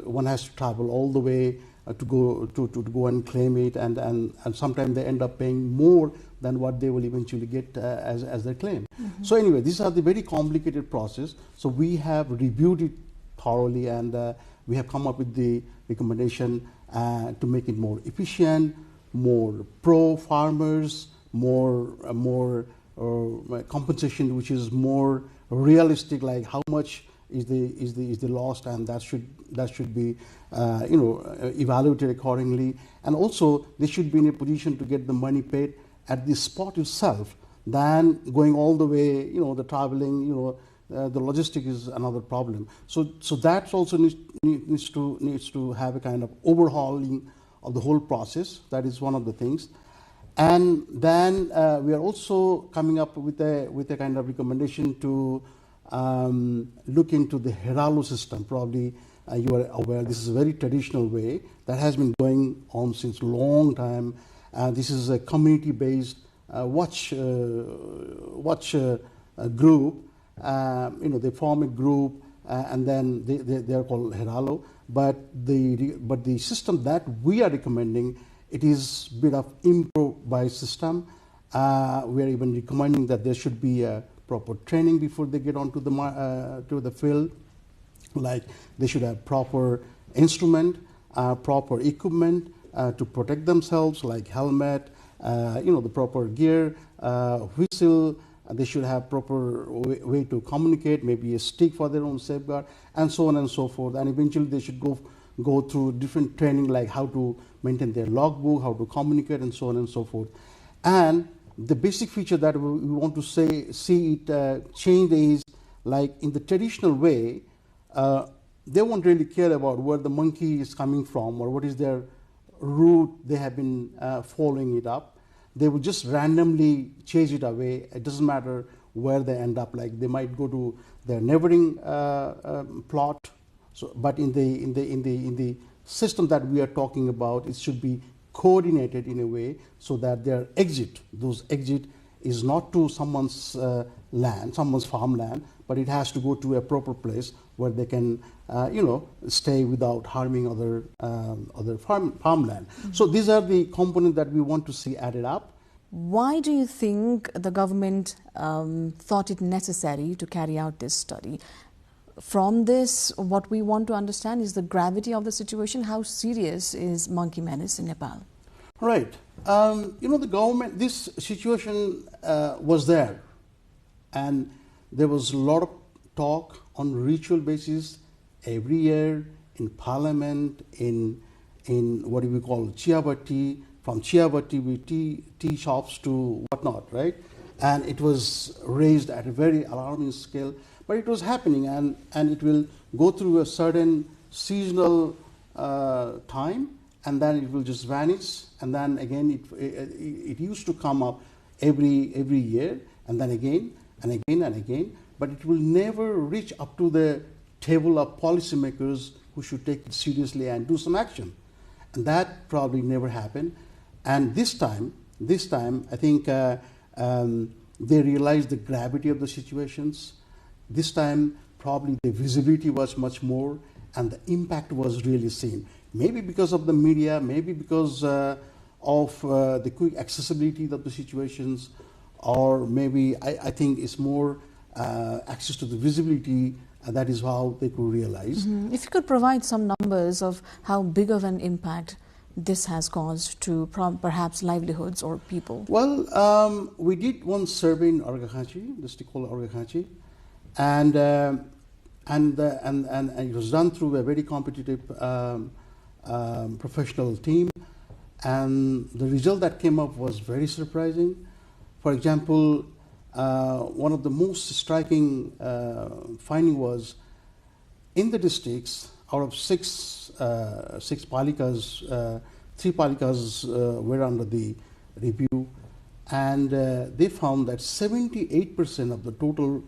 one has to travel all the way to go and claim it, and sometimes they end up paying more than what they will eventually get as their claim. Mm-hmm. So anyway, these are the very complicated process. So we have reviewed it thoroughly, and we have come up with the recommendation to make it more efficient, more pro-farmers, more compensation which is more realistic, like how much is the loss, and that should be evaluated accordingly. And also they should be in a position to get the money paid at the spot itself, than going all the way, the traveling, the logistic is another problem. So that also needs to have a kind of overhauling of the whole process. That is one of the things. And then we are also coming up with a kind of recommendation to look into the Heralo system. Probably you are aware this is a very traditional way that has been going on since a long time. This is a community-based watch group. They form a group, and then they are called Heralo. But the system that we are recommending, it is a bit of improvised system. We are even recommending that there should be a proper training before they get onto the field. Like they should have proper instrument, proper equipment to protect themselves, like helmet, the proper gear, whistle. They should have proper way to communicate, maybe a stick for their own safeguard, and so on and so forth. And eventually they should go through different training, like how to maintain their logbook, how to communicate, and so on and so forth. And the basic feature that we want to see it change is, like in the traditional way, they won't really care about where the monkey is coming from or what is their route they have been following it up. They will just randomly chase it away. It doesn't matter where they end up. Like they might go to their neighboring plot. So, but in the system that we are talking about, it should be coordinated in a way so that their exit is not to someone's land, someone's farmland, but it has to go to a proper place where they can, stay without harming other farmland. Mm-hmm. So these are the components that we want to see added up. Why do you think the government thought it necessary to carry out this study? From this, what we want to understand is the gravity of the situation. How serious is monkey menace in Nepal? Right. The government, this situation was there, and there was a lot of talk on ritual basis every year in parliament, in what do we call Chiabati, from Chiabati with tea shops to whatnot, right? and it was raised at a very alarming scale. But it was happening, and it will go through a certain seasonal time, and then it will just vanish, and then again it used to come up every year, and then again and again and again, but it will never reach up to the table of policymakers who should take it seriously and do some action. And that probably never happened. And this time, I think they realized the gravity of the situations. This time, probably the visibility was much more, and the impact was really seen. Maybe because of the media, maybe because of the quick accessibility of the situations, or maybe I think it's more access to the visibility. That is how they could realize. If you could provide some numbers of how big of an impact this has caused to perhaps livelihoods or people. Well, we did one survey in Arghakhanchi, district called Arghakhanchi, and it was done through a very competitive professional team, and the result that came up was very surprising. For example, one of the most striking finding was in the districts, out of six palikas, 3 palikas were under the review, and they found that 78% of the total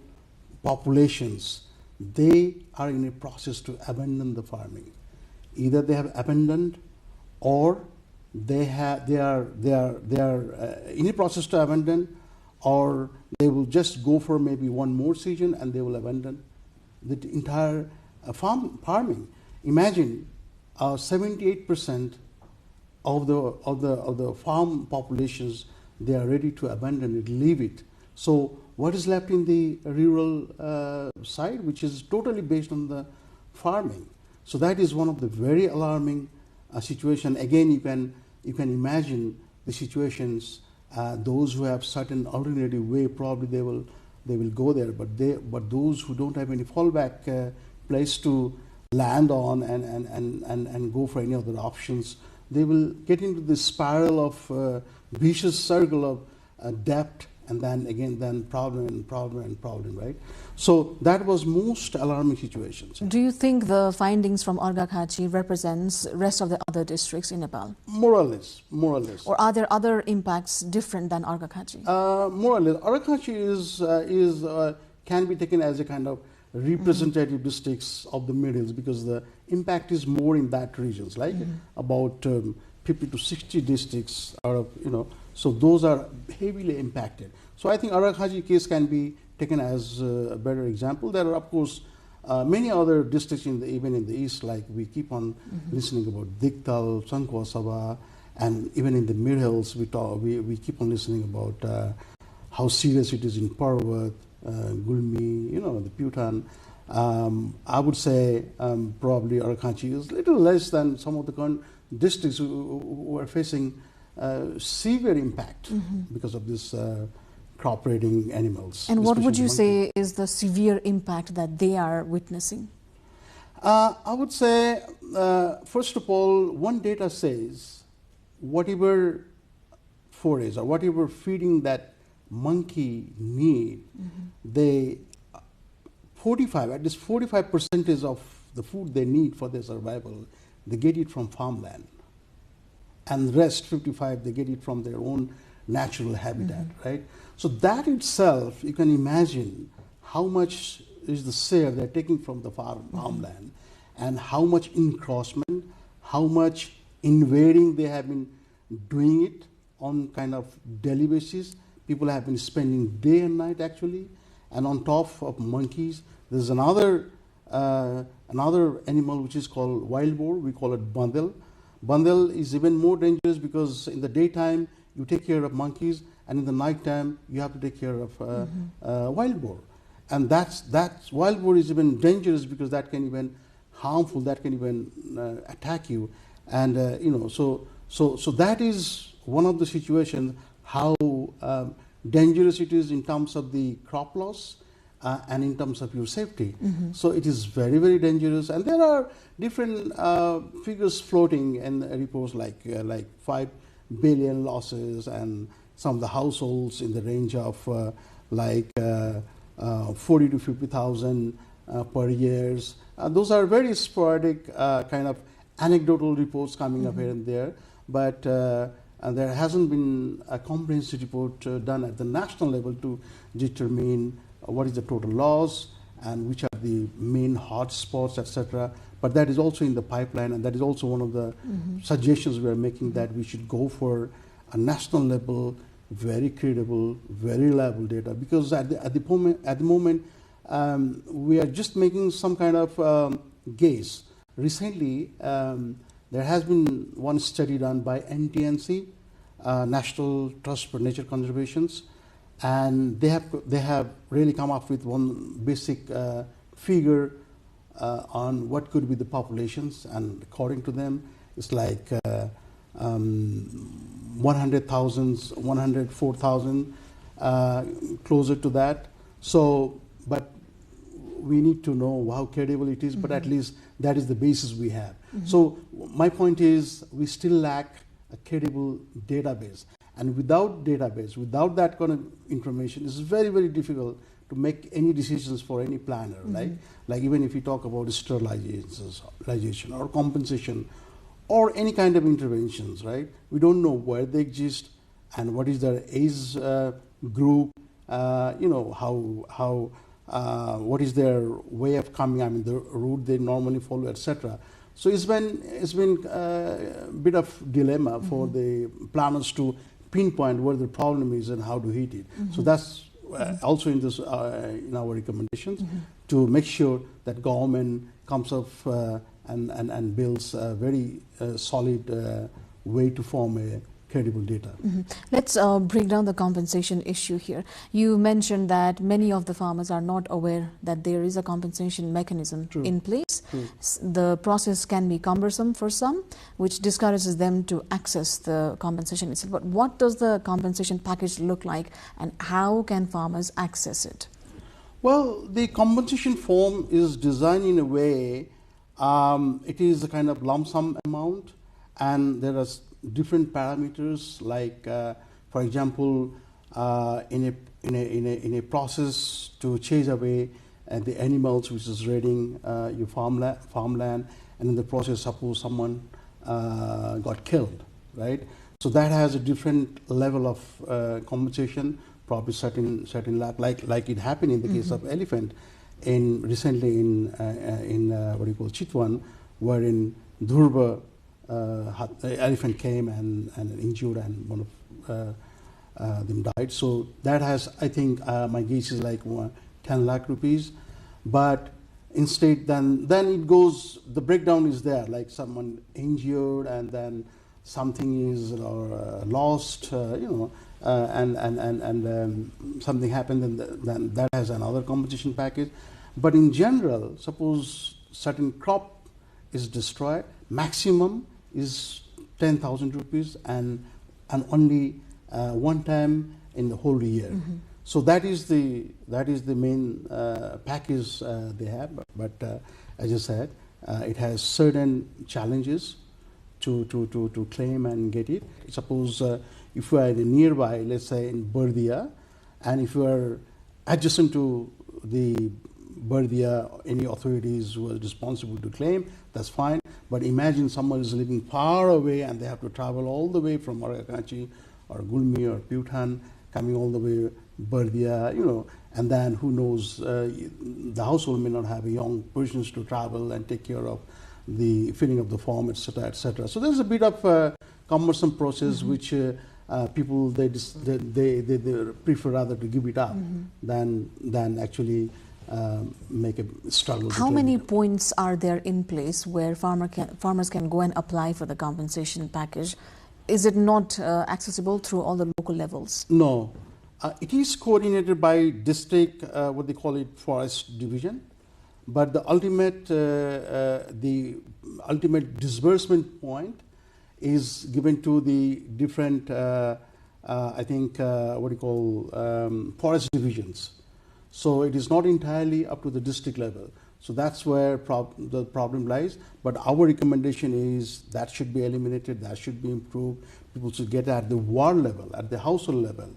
populations, they are in a process to abandon the farming. Either they have abandoned, or they are in a process to abandon, or they will just go for maybe one more season and they will abandon the entire farming. Imagine 78% of the farm populations, they are ready to abandon it, leave it. So what is left in the rural side, which is totally based on the farming? So that is one of the very alarming situation. Again, you can imagine the situations. Those who have certain alternative way, probably they will go there. But those who don't have any fallback place to land on and go for any other options, they will get into this spiral of vicious circle of debt, and then problem, right? So that was most alarming situations. Do you think the findings from Arghakhanchi represents rest of the other districts in Nepal? More or less. Or are there other impacts different than Arghakhanchi? More or less. Arghakhanchi can be taken as a kind of representative districts of the Middle East, because the impact is more in that regions, like about 50 to 60 districts out of, so those are heavily impacted. So I think Arghakhanchi case can be taken as a better example. There are, of course, many other districts even in the east, like we keep on listening about Diktal, Sankwa Sabha, and even in the Mid Hills, we keep on listening about how serious it is in Parvat, Gulmi, the Putan. I would say probably Arghakhanchi is a little less than some of the current districts who are facing severe impact because of this crop-raiding animals. And what would you say is the severe impact that they are witnessing? I would say, first of all, one data says whatever forage or whatever feeding that monkey need, they at least 45% of the food they need for their survival, they get it from farmland. And the rest, 55, they get it from their own natural habitat, right? So that itself, you can imagine how much is the share they're taking from the farmland, and how much encroachment, how much invading they have been doing it on kind of daily basis. People have been spending day and night actually, and on top of monkeys, there's another animal which is called wild boar. We call it bandel. Bandel is even more dangerous because in the daytime you take care of monkeys, and in the nighttime you have to take care of wild boar. And that wild boar is even dangerous because that can even harmful, that can even attack you. And so that is one of the situations how dangerous it is in terms of the crop loss and in terms of your safety. So it is very, very dangerous. And there are different figures floating in reports like 5 billion losses and some of the households in the range of 40 to 50,000 per year. Those are very sporadic kind of anecdotal reports coming up here and there, but there hasn't been a comprehensive report done at the national level to determine what is the total loss and which are the main hotspots, etc. But that is also in the pipeline, and that is also one of the suggestions we are making, that we should go for a national level, very credible, very reliable data, because at the moment we are just making some kind of guess. Recently, there has been one study done by NTNC, National Trust for Nature Conservation, and they have really come up with one basic figure on what could be the populations, and according to them, it's like 100,000, 104,000, closer to that. So, but we need to know how credible it is, but at least that is the basis we have. So my point is, we still lack a credible database, and without database, without that kind of information, it's very, very difficult to make any decisions for any planner. Like even if you talk about sterilization or compensation or any kind of interventions, right? We don't know where they exist and what is their age group. What is their way of coming? I mean, the route they normally follow, etc. So it's been a bit of dilemma for the planners to pinpoint where the problem is and how to hit it. So that's also in this in our recommendations to make sure that government comes up and builds a very solid way to form a credible data. Let's break down the compensation issue here. You mentioned that many of the farmers are not aware that there is a compensation mechanism in place. The process can be cumbersome for some, which discourages them to access the compensation itself. But what does the compensation package look like, and how can farmers access it? Well, the compensation form is designed in a way, it is a kind of lump sum amount, and there are different parameters, like for example, in a process to chase away the animals which is raiding your farmland, and in the process, suppose someone got killed, right? So that has a different level of compensation, probably certain like it happened in the case of elephant recently in what you call Chitwan, wherein Dhurba elephant came and injured, and one of them died. So that has, I think, my guess is like 10 lakh rupees. But instead, then it goes, the breakdown is there, like someone injured and then something is lost, and something happened, and then that has another compensation package. But in general, suppose certain crop is destroyed, maximum is 10,000 rupees, and only one time in the whole year. So that is the main package they have. But as I said, it has certain challenges to claim and get it. Suppose if you are nearby, let's say in Bardia, and if you are adjacent to the Bardia, any authorities who are responsible to claim, that's fine. But imagine someone is living far away and they have to travel all the way from Arakachi or Gulmi or Putan, coming all the way Bardia, and then who knows, the household may not have young persons to travel and take care of the filling of the form, etc., etc. So there's a bit of a cumbersome process which people they prefer rather to give it up than actually make a struggle. How many points are there in place where farmers can go and apply for the compensation package? Is it not accessible through all the local levels? No. It is coordinated by district, what they call it, forest division. But the ultimate disbursement point is given to the different, I think, what you call forest divisions. So it is not entirely up to the district level. So that's where the problem lies. But our recommendation is that should be eliminated, that should be improved. People should get at the ward level, at the household level,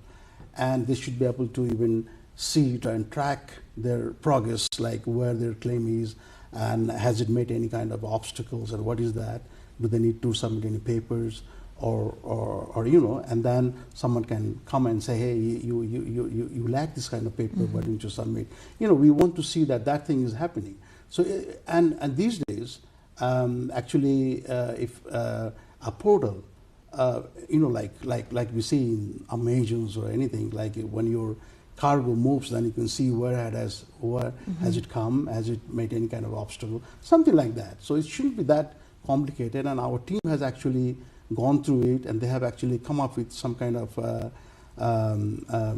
and they should be able to even see and track their progress, like where their claim is, and has it met any kind of obstacles, and what is that? Do they need to submit any papers, or you know? And then someone can come and say, hey, you lack this kind of paper, why didn't you submit? You know, we want to see that thing is happening. So and these days, actually, if a portal, you know, like we see in Amazons or anything, like when your cargo moves, then you can see where has it come, has it made any kind of obstacle, something like that. So it shouldn't be that complicated, and our team has actually gone through it, and they have actually come up with some kind of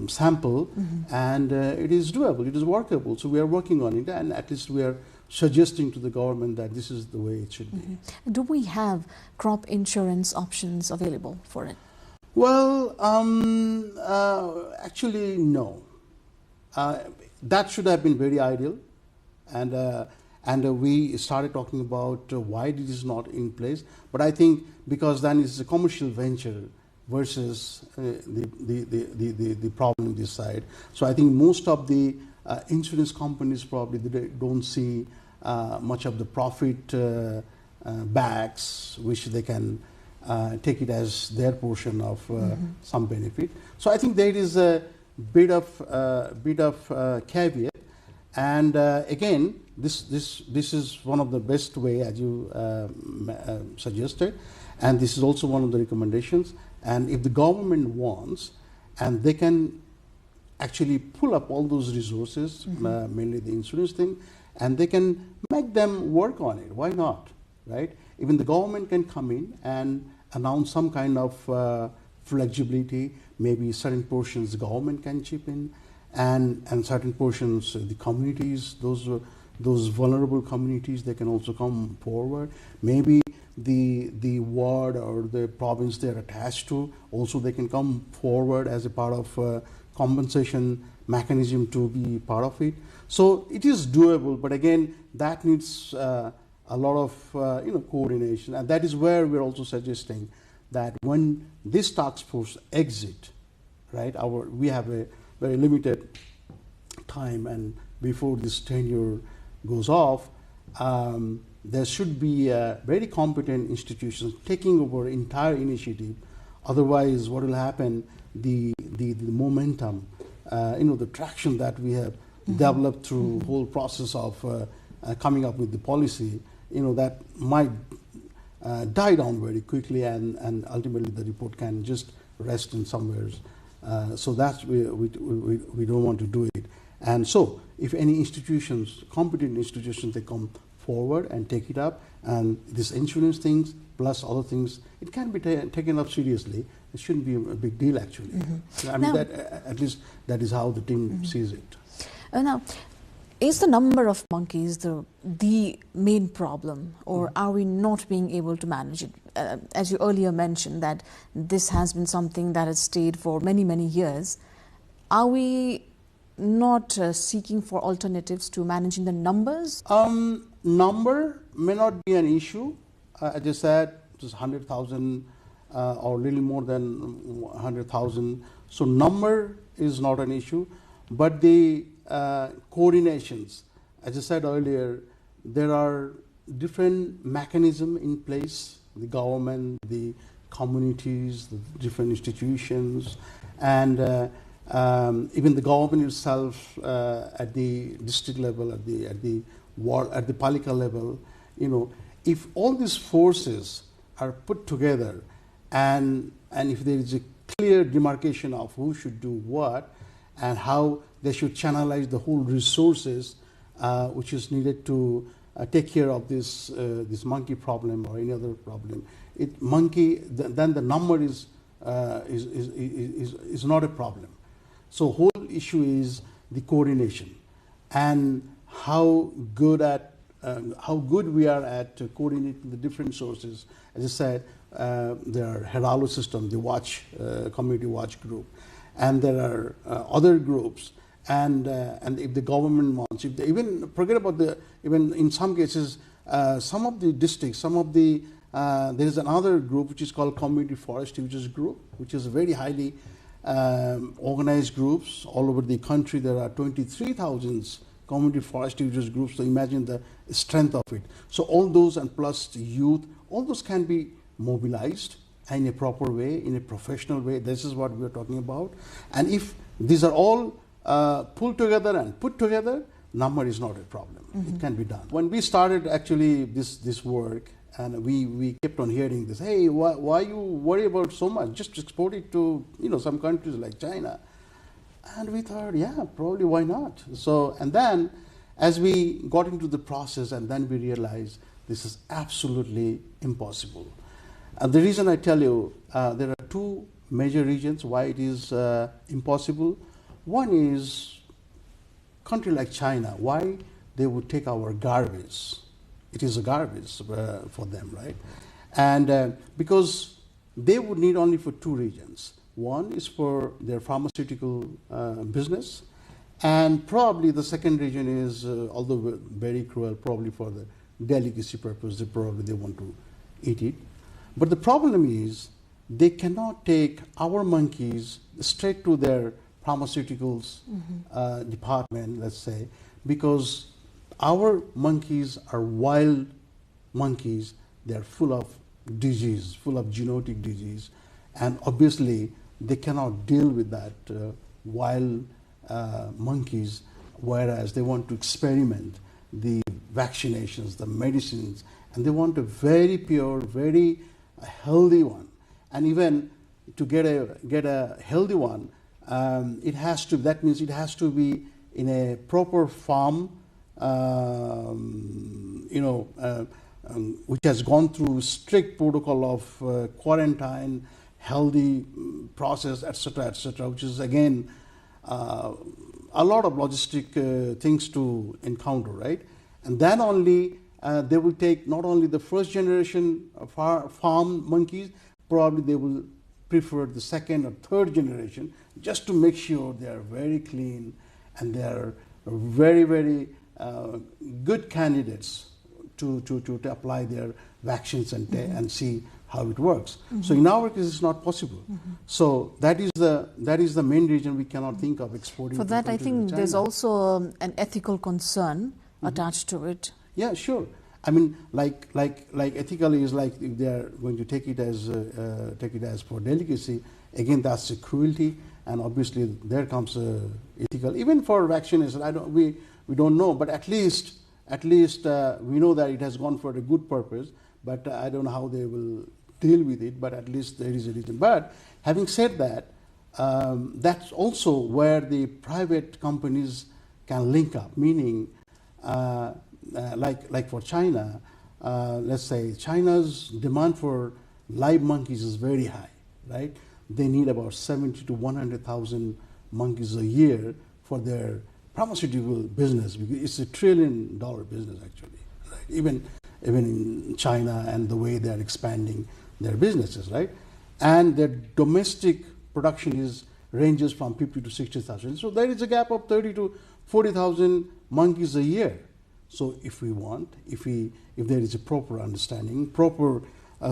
sample, and it is doable, it is workable. So we are working on it, and at least we are suggesting to the government that this is the way it should be. Do we have crop insurance options available for it? Well, actually, no. That should have been very ideal, and we started talking about why it is not in place. But I think because then it's a commercial venture versus the problem this side. So I think most of the insurance companies probably they don't see much of the profit backs, which they can take it as their portion of some benefit. So I think there is a bit of caveat, and again, this is one of the best way, as you suggested, and this is also one of the recommendations. And if the government wants, and they can actually pull up all those resources, mainly the insurance thing, and they can make them work on it. Why not, right? Even the government can come in and announce some kind of flexibility. Maybe certain portions the government can chip in, and certain portions the communities, those vulnerable communities, they can also come forward. Maybe the ward or the province they're attached to, also they can come forward as a part of compensation mechanism to be part of it. So it is doable, but again, that needs a lot of coordination, and that is where we're also suggesting that when this task force exit, right, we have a very limited time, and before this tenure goes off, there should be very competent institutions taking over entire initiative. Otherwise, what will happen? The momentum, the traction that we have developed through whole process of coming up with the policy, that might die down very quickly, and ultimately the report can just rest in somewhere. So that's we don't want to do it. And so, if any institutions, competent institutions, they come forward and take it up, and this insurance things plus other things, it can be taken up seriously. It shouldn't be a big deal, actually. I mean, at least that is how the team sees it. Now, is the number of monkeys the main problem, or are we not being able to manage it? As you earlier mentioned, that this has been something that has stayed for many, many years. Are we not seeking for alternatives to managing the numbers? Number may not be an issue. As I said, just 100,000 or little more than 100,000. So number is not an issue, but the coordinations, as I said earlier, there are different mechanisms in place, the government, the communities, the different institutions, and even the government itself at the district level, at the ward, at the Palika level. If all these forces are put together, and if there is a clear demarcation of who should do what, and how they should channelize the whole resources which is needed to take care of this monkey problem or any other problem. Then the number is not a problem. So whole issue is the coordination, and how good we are at coordinating the different sources. As I said, there are Heralo system, the community watch group, and there are other groups, and if the government wants, if they even forget about even in some cases, some of the districts, there is another group which is called community forest users group, which is very highly organized groups all over the country. There are 23,000 community forest users groups, so imagine the strength of it. So all those, and plus the youth, all those can be mobilized in a proper way, in a professional way. This is what we are talking about. And if these are all pulled together and put together, number is not a problem. It can be done. When we started actually this work, and we kept on hearing this, hey, why you worry about so much? Just export it to some countries like China. And we thought, yeah, probably why not? So, and then as we got into the process, and then we realized this is absolutely impossible. And the reason I tell you, there are two major reasons why it is impossible. One is country like China, why they would take our garbage. It is a garbage for them, right? And because they would need only for two reasons. One is for their pharmaceutical business, and probably the second reason is, although very cruel, probably for the delicacy purpose, they want to eat it. But the problem is they cannot take our monkeys straight to their pharmaceuticals department, let's say, because our monkeys are wild monkeys. They're full of disease, full of genetic disease, and obviously they cannot deal with that wild monkeys, whereas they want to experiment the vaccinations, the medicines, and they want a very pure, very healthy one. And even to get a healthy one, that means it has to be in a proper farm, which has gone through strict protocol of quarantine, healthy process, etc., which is again a lot of logistic things to encounter, right? And then only they will take not only the first generation of farm monkeys, probably they will prefer the second or third generation, just to make sure they are very clean and they are very, very good candidates to apply their vaccines and see how it works. So in our case, it's not possible. So that is the main reason we cannot think of exporting. For that, I think there's also an ethical concern attached to it. Yeah, sure. I mean, like ethically is like if they are going to take it as for delicacy. Again, that's a cruelty, and obviously there comes ethical. Even for vaccination, we don't know, but at least we know that it has gone for a good purpose. But I don't know how they will deal with it. But at least there is a reason. But having said that, that's also where the private companies can link up. Meaning, like for China, let's say China's demand for live monkeys is very high, right? They need about 70 to 100,000 monkeys a year for their pharmaceutical business, because it's $1 trillion business actually, right? Even in China, and the way they are expanding their businesses, right? And their domestic production ranges from 50 to 60,000. So there is a gap of 30 to 40,000 monkeys a year. So if there is a proper understanding, proper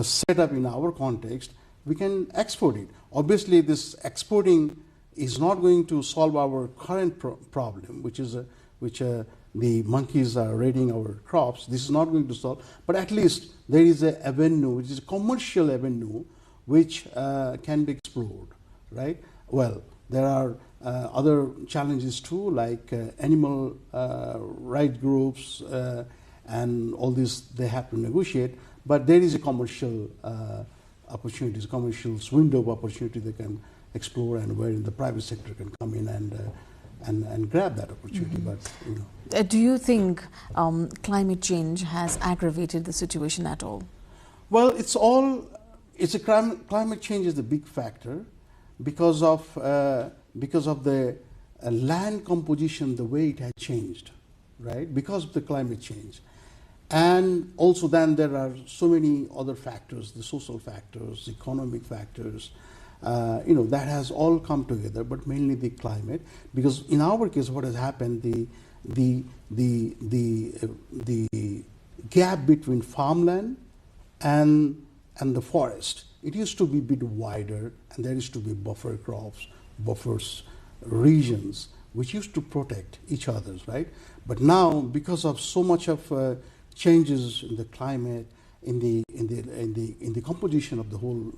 setup in our context, we can export it. Obviously, this exporting is not going to solve our current problem, which the monkeys are raiding our crops. This is not going to solve, but at least there is an avenue, which is a commercial avenue, which can be explored, right? Well, there are other challenges too, like animal rights groups and all this. They have to negotiate, but there is a commercial opportunities, commercial window of opportunity they can explore, and where the private sector can come in and grab that opportunity. But do you think climate change has aggravated the situation at all? Well, climate change is the big factor because of the land composition, the way it has changed, right? Because of the climate change. And also then there are so many other factors, the social factors, economic factors, that has all come together, but mainly the climate. Because in our case, what has happened, the gap between farmland and the forest, it used to be a bit wider, and there used to be buffer crops, buffers regions, which used to protect each other's, right? But now, because of so much of changes in the climate, in the composition of the whole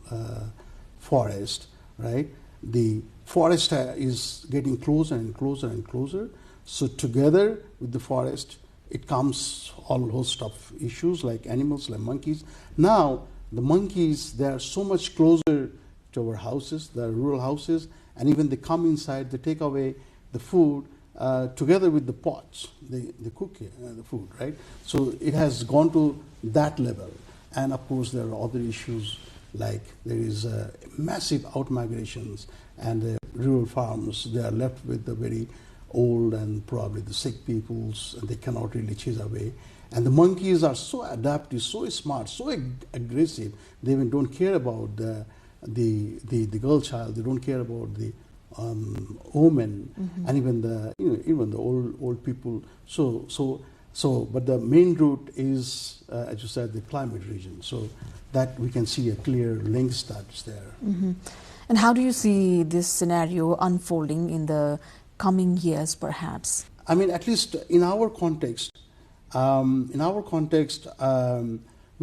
forest, right? The forest is getting closer and closer and closer. So together with the forest, it comes all host of issues like animals, like monkeys. Now the monkeys, they are so much closer to our houses, the rural houses, and even they come inside, they take away the food together with the pots, they cook the food, right? So it has gone to that level. And of course, there are other issues like there is massive out-migrations, and the rural farms, they are left with the very old and probably the sick peoples, and they cannot really chase away. And the monkeys are so adaptive, so smart, so aggressive. They even don't care about the girl child. They don't care about the women, and even the old people. But the main route is, as you said, the climate region. So that we can see a clear link starts there. And how do you see this scenario unfolding in the coming years, perhaps? I mean, at least in our context, we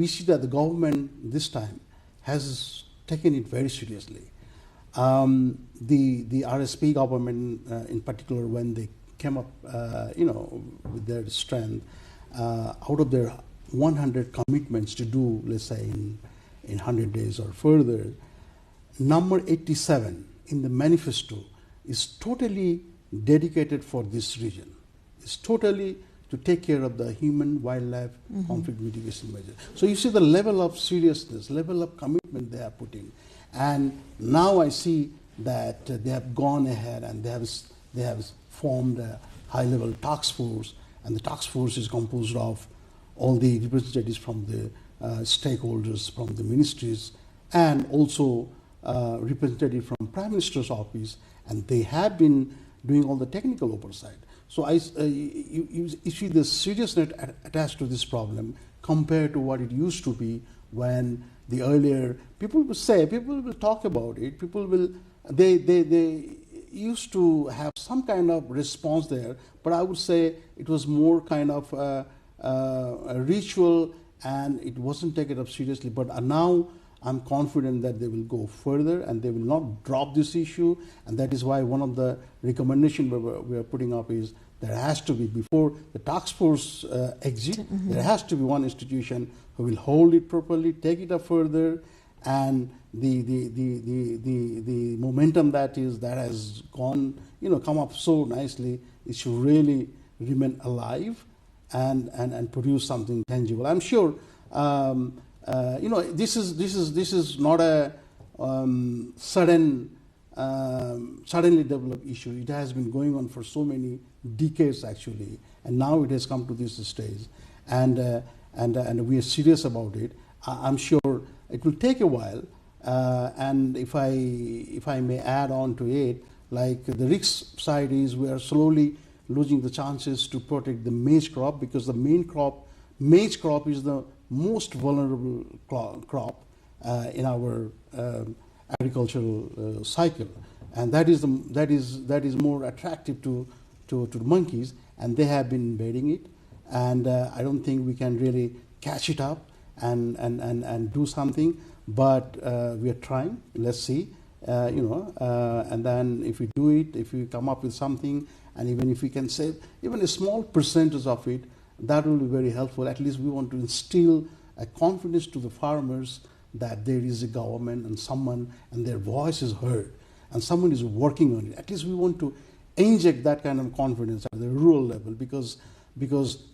see that the government this time has taken it very seriously. The RSP government, in particular, when they came up, with their strength, out of their 100 commitments to do, let's say, in 100 days or further, number 87 in the manifesto is totally dedicated for this region. It's totally to take care of the human-wildlife conflict mitigation measures. So you see the level of seriousness, level of commitment they are putting. And now I see that they have gone ahead and they have formed a high-level task force, and the task force is composed of all the representatives from the stakeholders, from the ministries, and also representative from Prime Minister's office, and they have been doing all the technical oversight. So you see the seriousness attached to this problem compared to what it used to be when the earlier people will talk about it, they used to have some kind of response there, but I would say it was more kind of a ritual, and it wasn't taken up seriously. But now I'm confident that they will go further and they will not drop this issue, and that is why one of the recommendations we are putting up is there has to be, before the task force exit, there has to be one institution who will hold it properly, take it up further, and the momentum that has gone, come up so nicely, it should really remain alive and produce something tangible. I'm sure. This is not a suddenly developed issue. It has been going on for so many decades actually, and now it has come to this stage, and we are serious about it. I'm sure it will take a while, and if I may add on to it, like the risk side is we are slowly losing the chances to protect the maize crop, because the maize crop is the most vulnerable crop in our agricultural cycle, and that is more attractive to monkeys, and they have been invading it, and I don't think we can really catch it up and do something, but we are trying. Let's see, and then if we do it, if we come up with something, and even if we can save even a small percentage of it, that will be very helpful. At least we want to instill a confidence to the farmers that there is a government and their voice is heard, and someone is working on it. At least we want to inject that kind of confidence at the rural level, because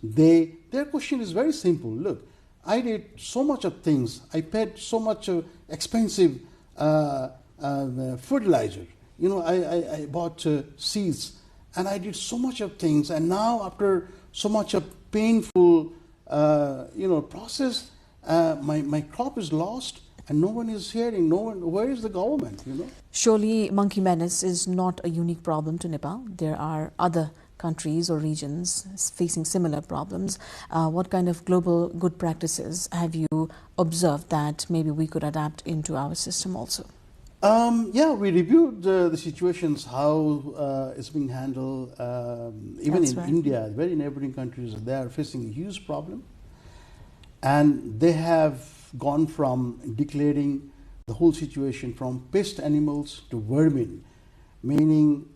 their question is very simple. Look, I did so much of things. I paid so much expensive fertilizer. I bought seeds, and I did so much of things. And now, after so much of painful, process, my crop is lost. and no one is hearing. No one. Where is the government? Surely, monkey menace is not a unique problem to Nepal. There are other countries or regions facing similar problems. What kind of global good practices have you observed that maybe we could adapt into our system also? Yeah, we reviewed the situations, how it's being handled. Even That's in right. India, very neighboring countries, they are facing a huge problem. And they have gone from declaring the whole situation from pest animals to vermin, meaning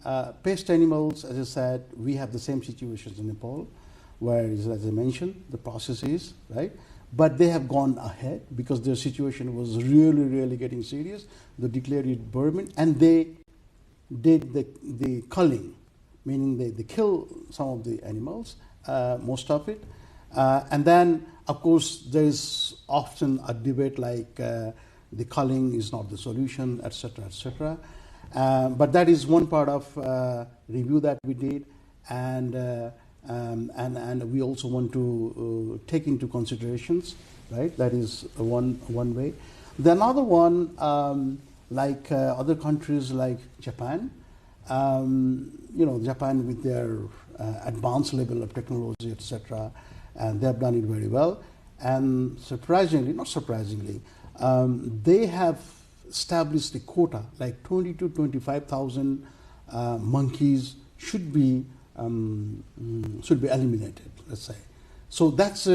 pest animals, as I said, we have the same situations in Nepal, where, as I mentioned, the process is, right? But they have gone ahead because their situation was really, really getting serious. They declared it vermin, and they did the culling, meaning they kill some of the animals, most of it. And then, of course, there is often a debate like the culling is not the solution, etc., etc. But that is one part of review that we did, and we also want to take into considerations, right? That is one way. The another one, like other countries like Japan, Japan with their advanced level of technology, etc., and they have done it very well. And surprisingly, not surprisingly, they have established a quota, like 20 to 25,000 monkeys should be eliminated, let's say. So that's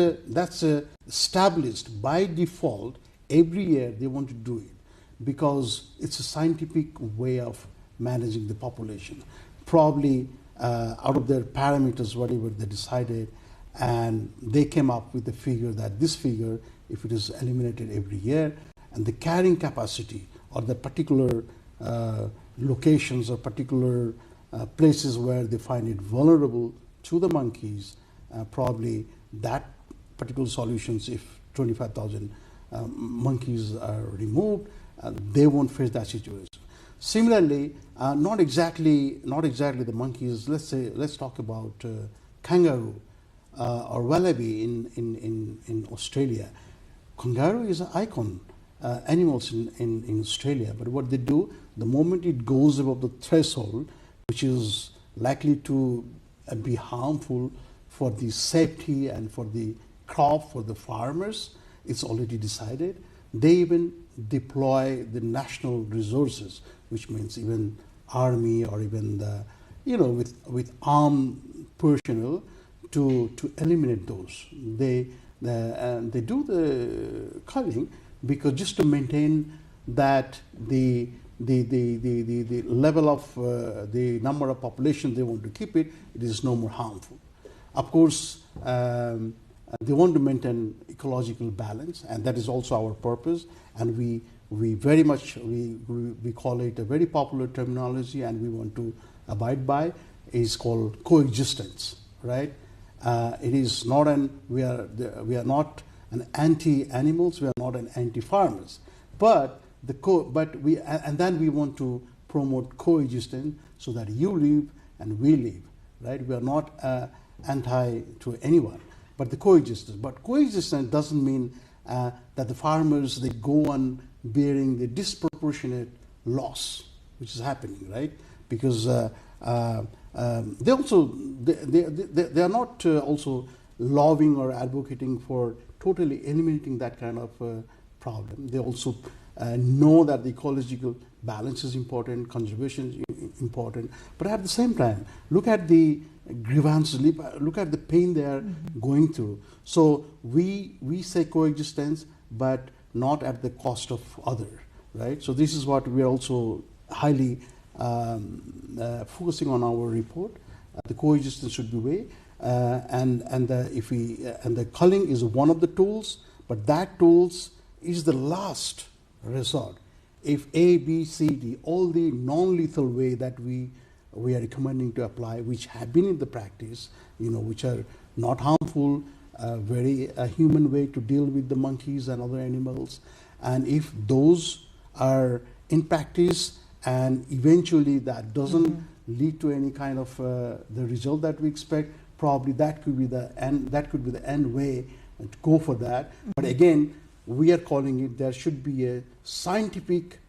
established by default. Every year they want to do it because it's a scientific way of managing the population. Probably out of their parameters, whatever they decided, and they came up with the figure that this figure, if it is eliminated every year, and the carrying capacity or the particular locations or particular places where they find it vulnerable to the monkeys, probably that particular solutions, if 25,000 monkeys are removed, they won't face that situation. Similarly, not exactly the monkeys. Let's talk about kangaroo or wallaby in Australia. Kangaroo is an icon animals in Australia, but what they do, the moment it goes above the threshold, which is likely to be harmful for the safety and for the crop, for the farmers, it's already decided. They even deploy the national resources, which means even army or even the, with armed personnel to eliminate those. They do the culling because just to maintain that the level of the number of population they want to keep it is no more harmful. Of course, they want to maintain ecological balance, and that is also our purpose. And we very much we call it a very popular terminology, and we want to abide by. Is called coexistence, right? It is not we are not an anti-animals. We are not an anti-farmers, but then we want to promote coexistence so that you live and we live, right? We are not anti to anyone, but the coexistence. But coexistence doesn't mean that the farmers, they go on bearing the disproportionate loss which is happening, right? Because they are not also lobbying or advocating for totally eliminating that kind of problem. They also know that the ecological balance is important, conservation is important, but at the same time, look at the grievances, look at the pain they are going through. So we say coexistence, but not at the cost of other, right? So this is what we are also highly focusing on our report. The coexistence should be way, and the culling is one of the tools, but that tools is the last resort. If A, B, C, D, all the non-lethal way that we are recommending to apply, which have been in the practice, which are not harmful, very human way to deal with the monkeys and other animals, and if those are in practice and eventually that doesn't lead to any kind of the result that we expect, probably that could be the end. That could be the end way to go for that. But again, we are calling it, there should be a scientific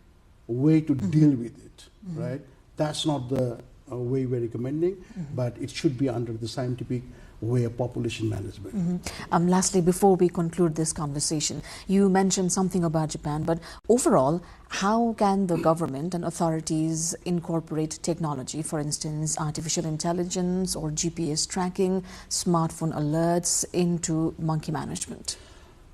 way to deal with it, right? That's not the way we're recommending, but it should be under the scientific way of population management. Lastly, before we conclude this conversation, you mentioned something about Japan, but overall, how can the government and authorities incorporate technology, for instance, artificial intelligence or GPS tracking, smartphone alerts into monkey management?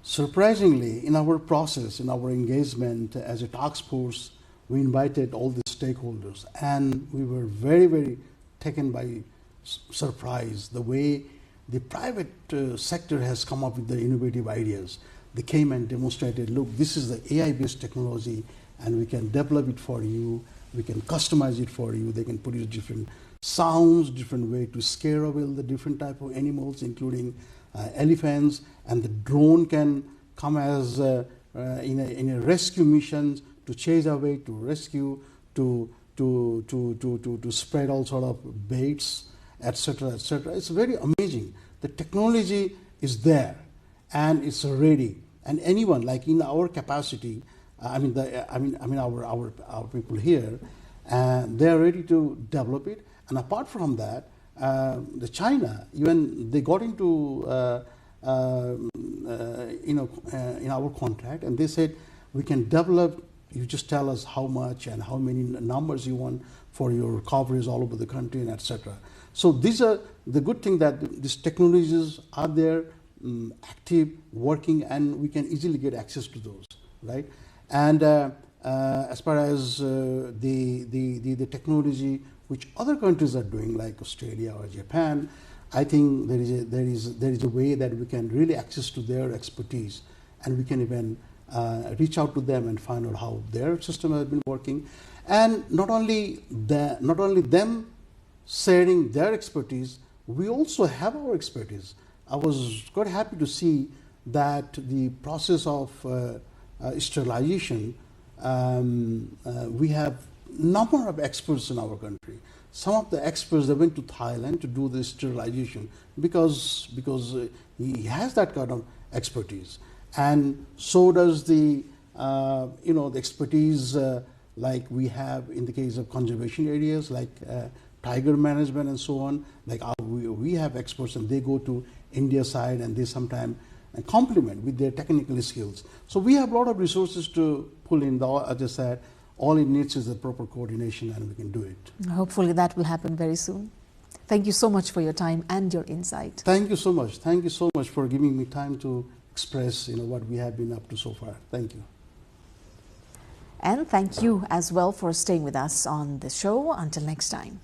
Surprisingly, in our process, in our engagement as a task force, we invited all the stakeholders, and we were very, very taken by surprise the way the private sector has come up with the innovative ideas. They came and demonstrated, look, this is the AI-based technology, and we can develop it for you, we can customize it for you, they can put it different sounds, different way to scare away the different type of animals, including elephants, and the drone can come as in a rescue mission to chase away, to rescue, to spread all sort of baits, etc., etc. It's very amazing. The technology is there, and it's ready. And anyone, like in our capacity, our people here, they are ready to develop it. And apart from that, the China, even they got into in our contract, and they said we can develop. You just tell us how much and how many numbers you want for your coverage all over the country, and etc. So these are the good thing, that these technologies are there, active, working, and we can easily get access to those, right? And as far as the technology which other countries are doing, like Australia or Japan, I think there is a way that we can really access to their expertise, and we can even reach out to them and find out how their system has been working. And not only them sharing their expertise, we also have our expertise. I was quite happy to see that the process of sterilization, we have number of experts in our country. Some of the experts, they went to Thailand to do the sterilization because he has that kind of expertise, and so does the the expertise like we have in the case of conservation areas like tiger management and so on. Like we have experts, and they go to India side, and they sometimes complement with their technical skills. So we have a lot of resources to pull in. As I said, all it needs is the proper coordination, and we can do it. Hopefully that will happen very soon. Thank you so much for your time and your insight. Thank you so much. Thank you so much for giving me time to express what we have been up to so far. Thank you. And thank you as well for staying with us on the show. Until next time.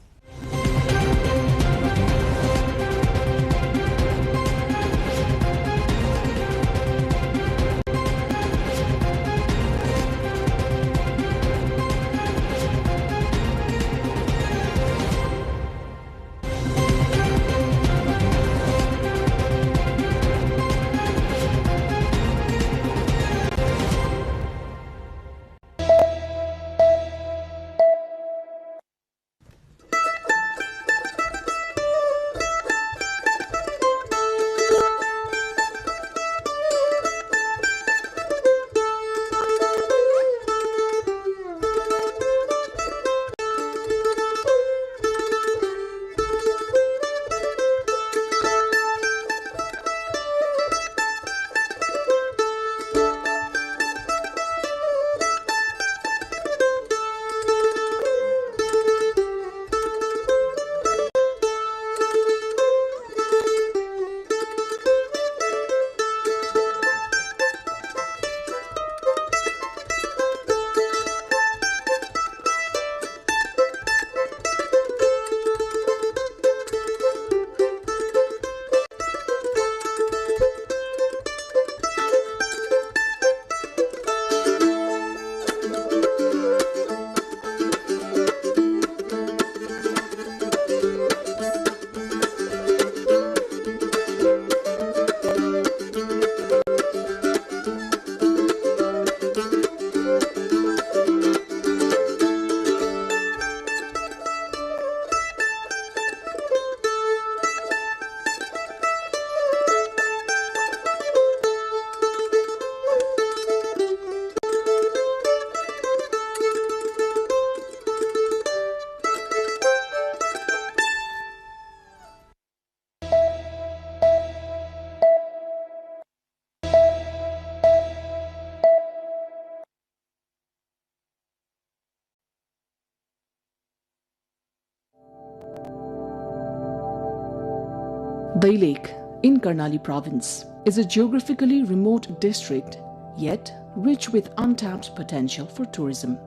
Dai Lake in Karnali province is a geographically remote district, yet rich with untapped potential for tourism.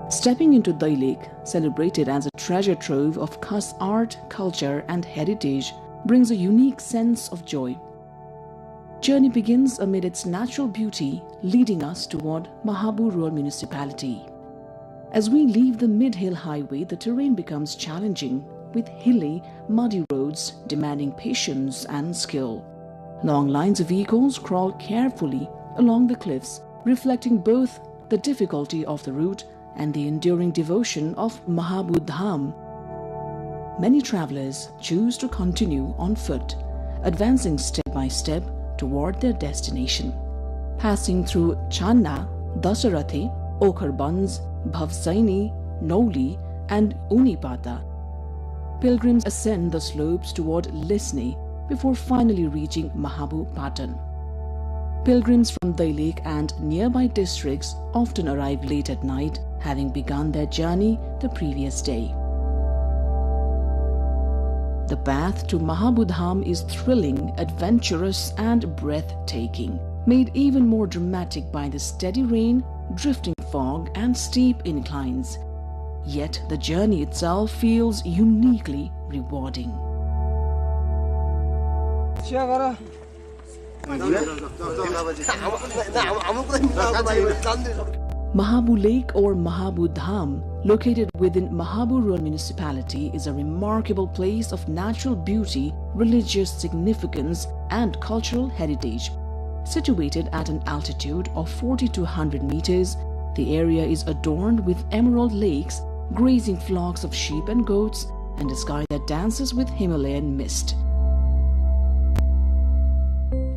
Stepping into Dai Lake, celebrated as a treasure trove of Khas art, culture and heritage, brings a unique sense of joy. Journey begins amid its natural beauty, leading us toward Mahabur Rural Municipality. As we leave the mid-hill highway, the terrain becomes challenging, with hilly, muddy roads demanding patience and skill. Long lines of vehicles crawl carefully along the cliffs, reflecting both the difficulty of the route and the enduring devotion of Mahabur Dham. Many travelers choose to continue on foot, advancing step by step toward their destination. Passing through Channa, Dasarathi, Okharbanz, Bhavsaini, Noli and Unipata, pilgrims ascend the slopes toward Lisni before finally reaching Mahabur Patan. Pilgrims from Dai Lake and nearby districts often arrive late at night, having begun their journey the previous day. The path to Mahabur Dham is thrilling, adventurous and breathtaking, made even more dramatic by the steady rain, drifting fog and steep inclines. Yet the journey itself feels uniquely rewarding. Mahabur Lake or Mahabur Dham, located within Mahabur Rural Municipality, is a remarkable place of natural beauty, religious significance and cultural heritage. Situated at an altitude of 4,200 meters, the area is adorned with emerald lakes, grazing flocks of sheep and goats, and a sky that dances with Himalayan mist.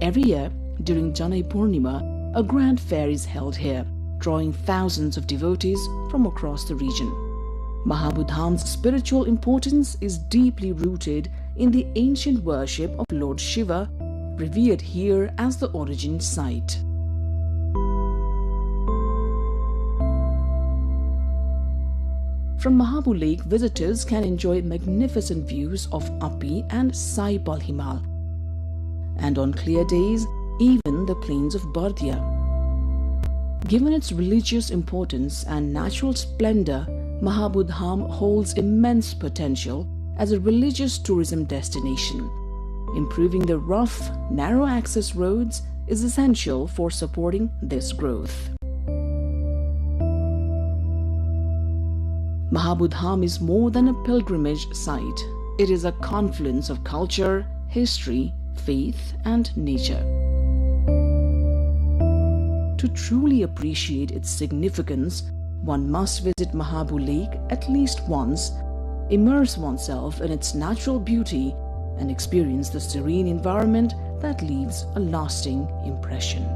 Every year, during Janai Purnima, a grand fair is held here, drawing thousands of devotees from across the region. Mahabur Dham's spiritual importance is deeply rooted in the ancient worship of Lord Shiva, revered here as the origin site. From Mahabur Lake, visitors can enjoy magnificent views of Api and Sai Palhimal, and on clear days, even the plains of Bardia. Given its religious importance and natural splendor, Mahabur Dham holds immense potential as a religious tourism destination. Improving the rough, narrow access roads is essential for supporting this growth. Mahabur Dham is more than a pilgrimage site. It is a confluence of culture, history, faith, and nature. To truly appreciate its significance, one must visit Mahabur Lake at least once, immerse oneself in its natural beauty, and experience the serene environment that leaves a lasting impression.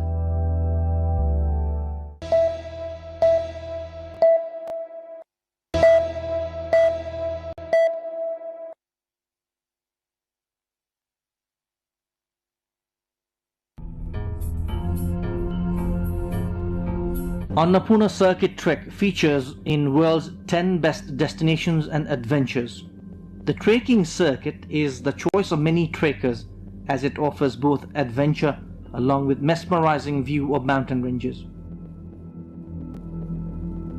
Annapurna Circuit Trek features in world's 10 best destinations and adventures. The trekking circuit is the choice of many trekkers as it offers both adventure along with mesmerizing view of mountain ranges.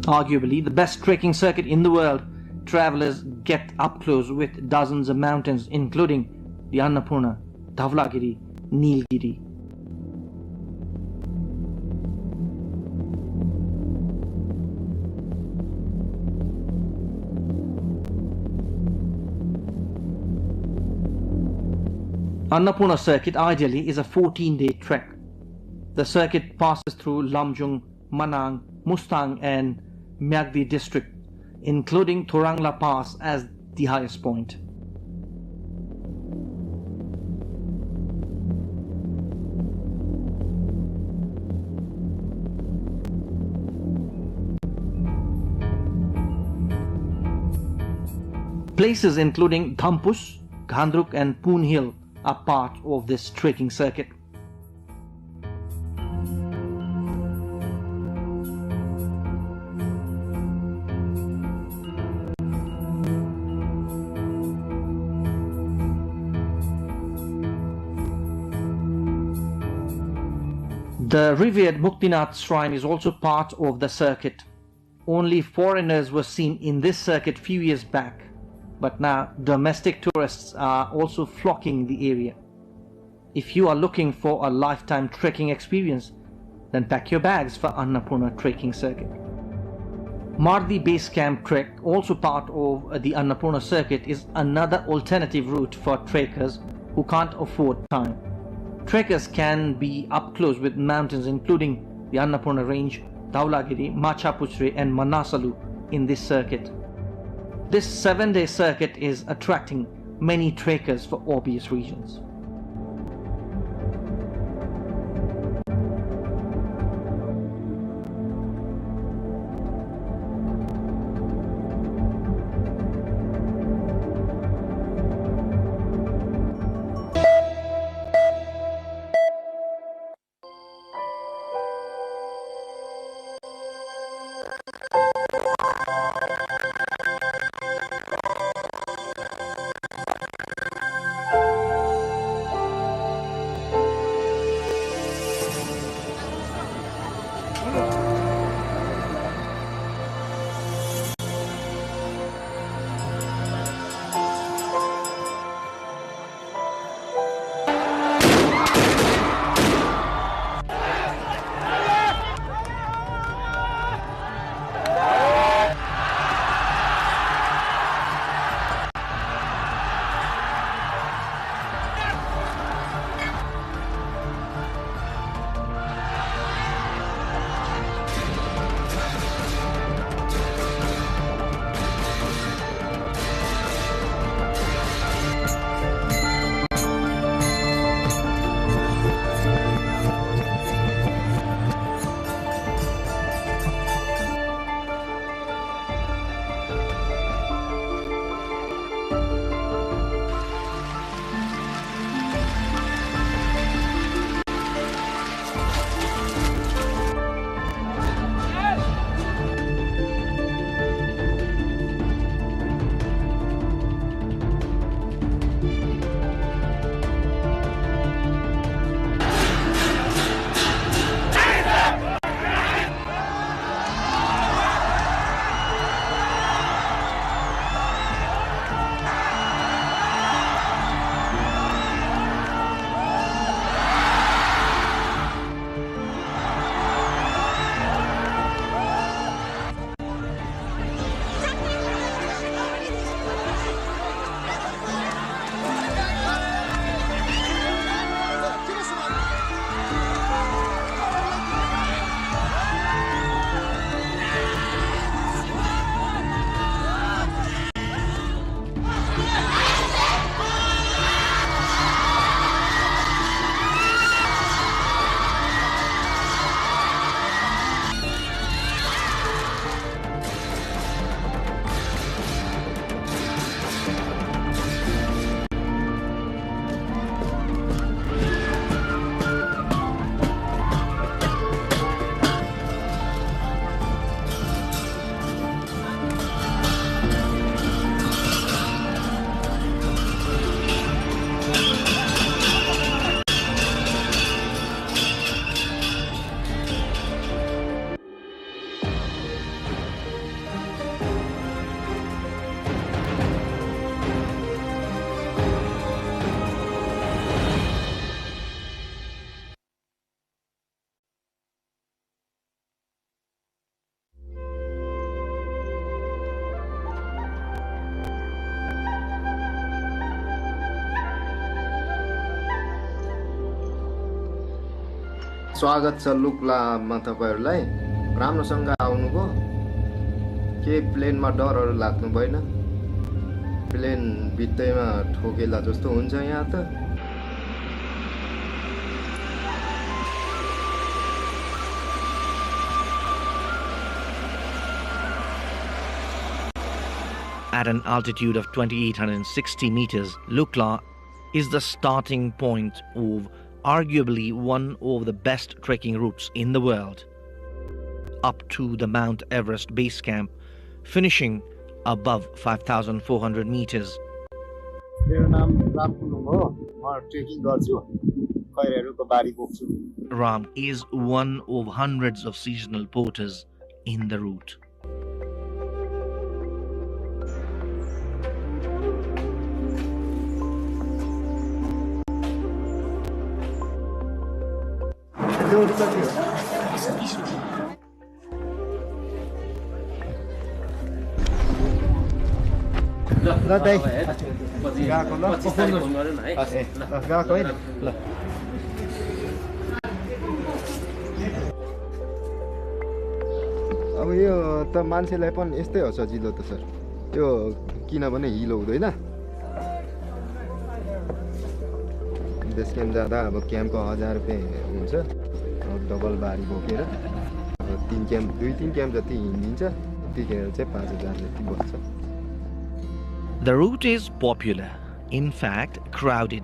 Arguably the best trekking circuit in the world, travelers get up close with dozens of mountains including the Annapurna, Dhaulagiri, Nilgiri. Annapurna Circuit ideally is a 14-day trek. The circuit passes through Lamjung, Manang, Mustang and Myagdi district, including Thorangla Pass as the highest point. Places including Thampus, Ghandruk and Poon Hill are part of this trekking circuit. The revered Muktinath shrine is also part of the circuit. Only foreigners were seen in this circuit few years back, but now domestic tourists are also flocking the area. If you are looking for a lifetime trekking experience, then pack your bags for Annapurna trekking circuit. Mardi Base Camp Trek, also part of the Annapurna circuit, is another alternative route for trekkers who can't afford time. Trekkers can be up close with mountains including the Annapurna Range, Dhaulagiri, Machapuchre and Manasalu in this circuit. This 7-day circuit is attracting many trekkers for obvious reasons. स्वागत छ लुक्लामा तपाईहरुलाई राम्रोसँग आउनुभयो के प्लेनमा डरहरु लाग्नु भएन plane भित्तैमा ठोकेला जस्तो हुन्छ यहाँ त At an altitude of 2,860 meters, Lukla is the starting point of arguably one of the best trekking routes in the world, up to the Mount Everest base camp, finishing above 5,400 meters. मेरो नाम रामकुलुङ हो म trekking गर्छु खैरहरूको बारी बोक्छु। Ram is one of hundreds of seasonal porters in the route. ल दाइ गएको ल गएको है ल अब यो त मान्छेलाई पनि यस्तै हो सजिलो त सर यो किनभने हिलो हुँदैन बेस क्याम्प जाँदा अब क्याम्पको 1000 रुपैयाँ हुन्छ डबल बारी बोकेर अब 2-3 क्याम्प जति हिँडिन्छ त्यतिखेर चाहिँ 5000 जति बच्छ. The route is popular, in fact crowded.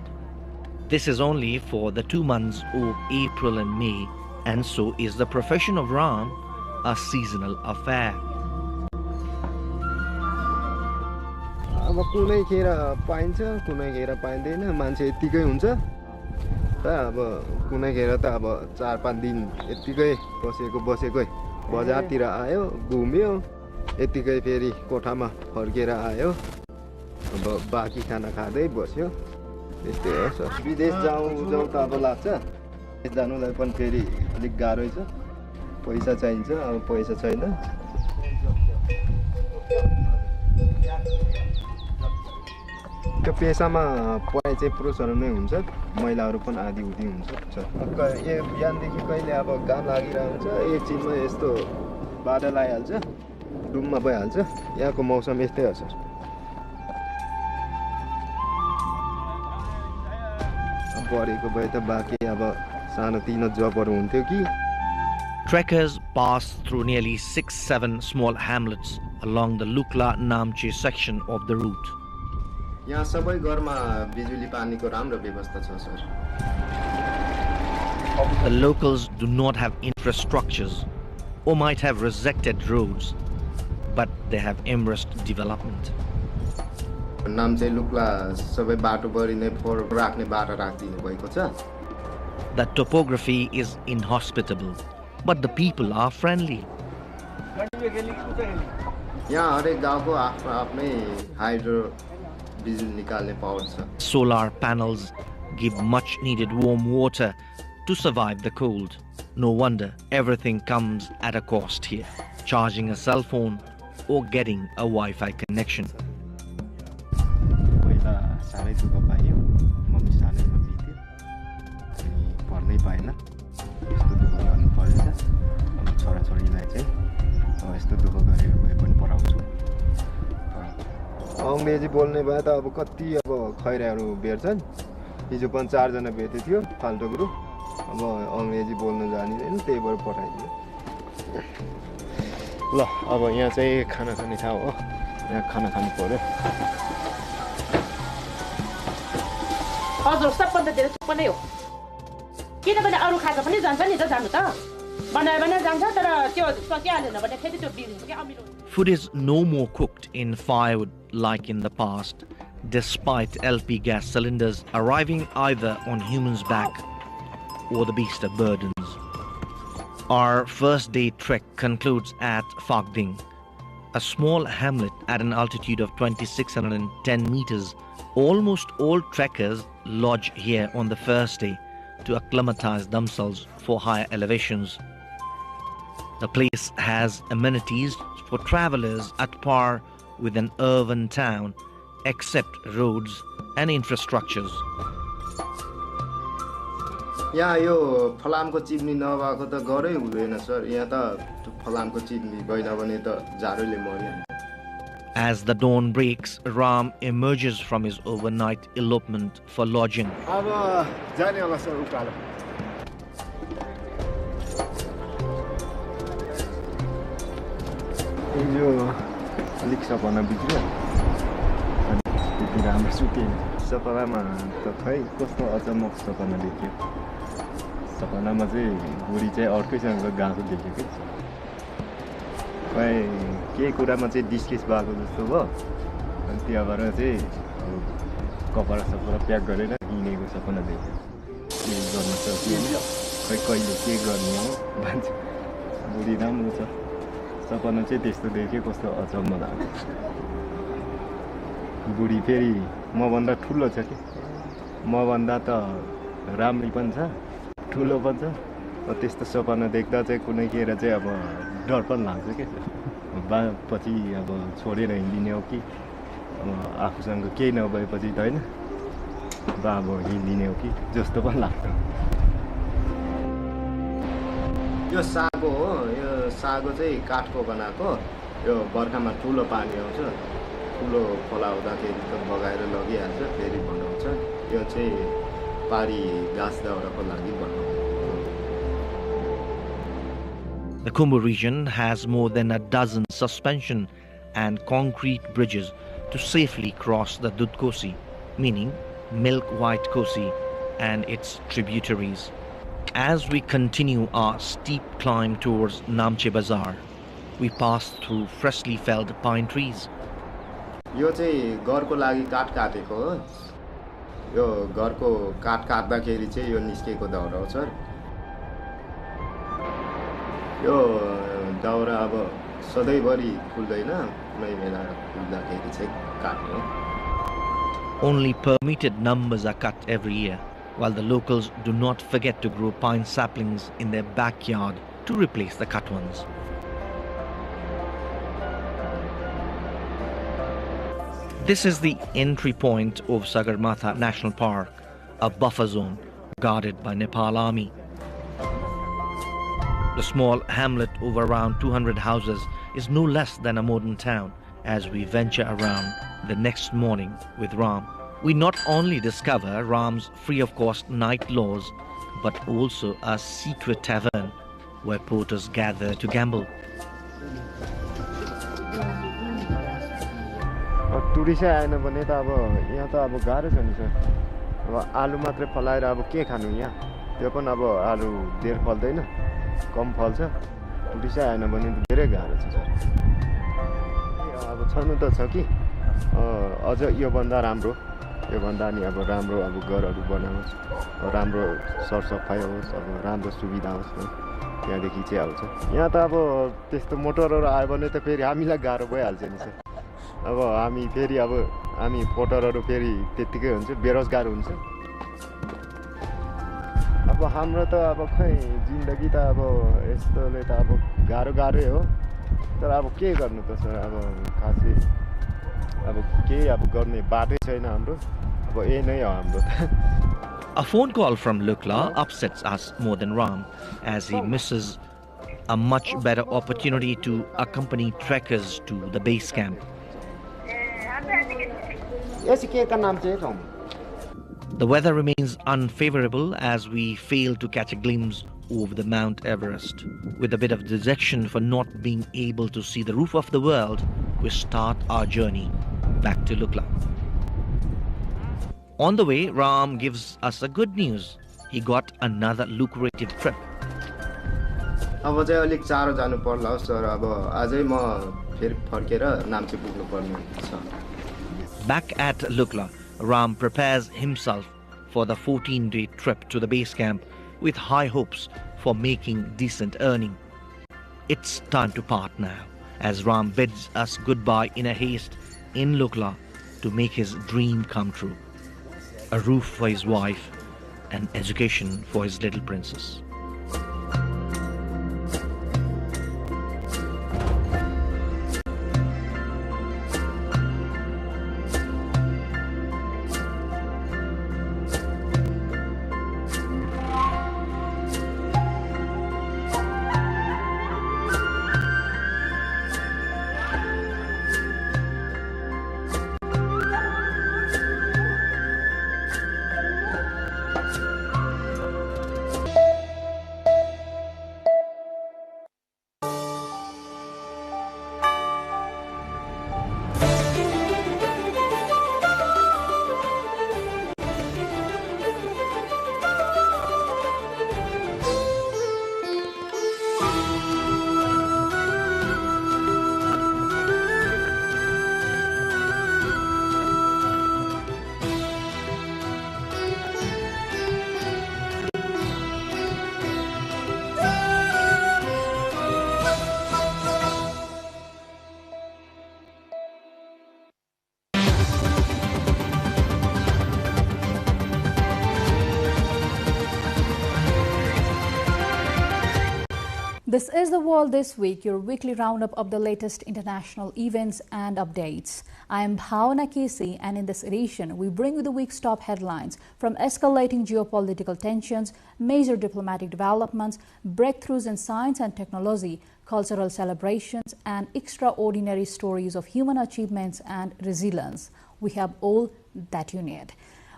This is only for the 2 months of April and May, and so is the profession of Ram a seasonal affair. अब कुनै खेर पाइन्छ कुनै खेर पाइँदैन मान्छे यतिकै हुन्छ त अब कुनै खेर त अब 4-5 दिन यतिकै बसेकै बजारतिर आयो घुम्यो यतिकै फेरि कोठामा फर्केर आयो अब बाँकी खाना खाँदै बस्यो त्यस्तै हो सर. विदेश जाउँ त अब लाग्छ जानुलाई पनि फेरि अलिक गाह्रै छ पैसा चाहिन्छ अब पैसा छैन. त्यो पेसामा पढाइ चाहिँ पुरुषहरू नै हुन्छ महिलाहरू पनि आधी उधी हुन्छ. बिहानदेखि कहिले अब घाम लागिरहन्छ एकछिनमा यस्तो बादल आइहाल्छ डुममा भइहाल्छ. यहाँको मौसम यस्तै हो सर. पढेको भए त बाँकी अब सानोतिनो जबहरू हुन्थ्यो कि. Trekkers pass through nearly 6-7 small hamlets along the Lukla-Namche section of the route. यहाँ सबै घरमा बिजुली पानीको राम्रो व्यवस्था छ sir. The locals do not have infrastructures or might have rejected roads, but they have embraced development. Namche Lukla सबै बाटोभरि नै फोहोर राख्ने बाटो राखिदिनु भएको छ. The topography is inhospitable, but the people are friendly. यहाँ हरेक गाउँको आफ्नो आफ्नै हाइड्रो बिजुली निकाल्ने पावर छ. Solar panels give much needed warm water to survive the cold. No wonder everything comes at a cost here, charging a cell phone or getting a Wi-Fi connection. पहिला साह्रै दुःख पाइयो मम्मी सानैमा बित्यो अनि पढ्नै पाएन यस्तो दुःख गर्नु परेछ. अब छोराछोरीलाई चाहिँ अब यस्तो दुःख गरेर भए पनि पढाउँछु. अङ्ग्रेजी बोल्ने भए त अब कति अब खैराहरू भेट्छन्. हिजो पनि 4 जना भेटेको थियो फाल्टो ग्रुप. अब अङ्ग्रेजी बोल्न जानिदैन त्यही भएर पठाइदियो. ल अब यहाँ चाहिँ खाना खाने ठाउँ हो यहाँ खाना खानु पर्यो. हजुर सबभन्दा धेरै चुप्प नै हो किनभने अरू खाजा पनि जान्छ नि त जानु त बनायो भने जान्छ तर त्यो सकिहालेन भने फेरि त्यो बिग्रिन्छ के अमिलो. Food is no more cooked in firewood like in the past, despite LP gas cylinders arriving either on humans' back or the beast of burdens. Our first day trek concludes at Phakding, a small hamlet at an altitude of 2610 meters. Almost all trekkers lodge here on the first day to acclimatize themselves for higher elevations. The place has amenities for travelers at par with an urban town, except roads and infrastructures. यहाँ यो फलामको chimney नभएको त गरै हुँदैन sir. यहाँ त फलामको chimney भएन भने त जाडोले मर्यो. As the dawn breaks, Ram emerges from his overnight elopement for lodging. अब जाने होला सर उकालो. यो अलिक सपना बिग्रियो अनि त्यति राम्रो सुतेन. सपनामा त खै कस्तो अचम्मक सपना देख्यो. सपनामा चाहिँ बुढी चाहिँ अर्कैसँग गएको देखेको खै केही कुरामा चाहिँ डिस्केस भएको जस्तो भयो अनि त्यहाँबाट चाहिँ कपडा सपडा प्याक गरेर हिँडेको सपना देख्यो. केही गर्न सकिएन खै कहिले के गर्ने हो मान्छे बुढी राम्रो छ सपना चाहिँ त्यस्तो देखेँ कस्तो अचम्म लाग्यो बुढी फेरि मभन्दा ठुलो छ कि मभन्दा त राम्री पनि छ ठुलो पनि छ त्यस्तो सपना देख्दा चाहिँ कुनै केर चाहिँ अब डर पनि लाग्छ के बा पछि अब छोडेर हिँडिने हो कि अब आफूसँग केही नभएपछि त होइन बा अब हिँडिने हो कि जस्तो पनि लाग्छ यो सागो हो यो सागो चाहिँ काठको बनाएको यो बर्खामा ठुलो पानी आउँछ ठुलो खोला हुँदाखेरि त बगाएर लगिहाल्छ फेरि बनाउँछ यो चाहिँ पारी घाँस दाउराको लागि बनाउँछ The Khumbu region has more than a dozen suspension and concrete bridges to safely cross the Dudh Kosi, meaning Milk White Kosi and its tributaries. As we continue our steep climb towards Namche Bazaar, we pass through freshly felled pine trees. यो चाहिँ घरको लागि काठ काटेको हो यो घरको काठ काट्दाखेरि चाहिँ यो निस्केको दाउरा हो सर यो दाउरा अब सधैँभरि खुल्दैन कुनै बेला खुल्दाखेरि चाहिँ काट्ने Only permitted numbers are cut every year, while the locals do not forget to grow pine saplings in their backyard to replace the cut ones. This is the entry point of Sagarmatha National Park, a buffer zone guarded by Nepal Army. The small hamlet of around 200 houses is no less than a modern town as we venture around the next morning with Ram. We not only discover Ram's free-of-cost night lodge, but also a secret tavern where porters gather to gamble. Tourist आएन भने त अब यहाँ त अब गाह्रो छ नि सर अब आलु मात्रै फलाएर अब के खानु यहाँ त्यो पनि अब आलु धेर फल्दैन कम फल्छ टुरिस्ट आएन भने त धेरै गाह्रो छ सर अब छनु त छ कि अझ योभन्दा राम्रो योभन्दा नि अब राम्रो अब घरहरू बनाओस् राम्रो सरसफाइ होस् अब राम्रो सुविधा होस् त्यहाँदेखि चाहिँ आउँछ यहाँ त अब त्यस्तो मोटरहरू आयो भने त फेरि हामीलाई गाह्रो भइहाल्छ नि सर अब हामी फेरि अब हामी पोटरहरू फेरि त्यतिकै हुन्छ बेरोजगार हुन्छ अब हाम्रो त अब खै जिन्दगी त अब यस्तोले त अब गाह्रै हो तर अब के गर्नु त सर अब खासै अब केही अब गर्ने बाटै छैन हाम्रो अब यही नै हो हाम्रो त A phone call from Lukla upsets us more than Ram as he misses a much better opportunity to accompany trekkers to the base camp. The weather remains unfavorable as we fail to catch a glimpse of the Mount Everest. With a bit of dejection for not being able to see the roof of the world, we start our journey back to Lukla. On the way, Ram gives us a good news. He got another lucrative trip. अब चाहिँ अलिक चाँडो जानु पर्ला हो sir अब अझै म फेरि फर्केर नाम्ची पुग्नु पर्ने छ Back at Lukla, Ram prepares himself for the 14-day trip to the base camp with high hopes for making decent earning. It's time to part now, as Ram bids us goodbye in a haste in Lukla to make his dream come true. A roof for his wife and education for his little princess. This is The World This Week, your weekly roundup of the latest international events and updates. I am Bhavna Kesi, and in this edition, we bring you the week's top headlines from escalating geopolitical tensions, major diplomatic developments, breakthroughs in science and technology, cultural celebrations, and extraordinary stories of human achievements and resilience. We have all that you need.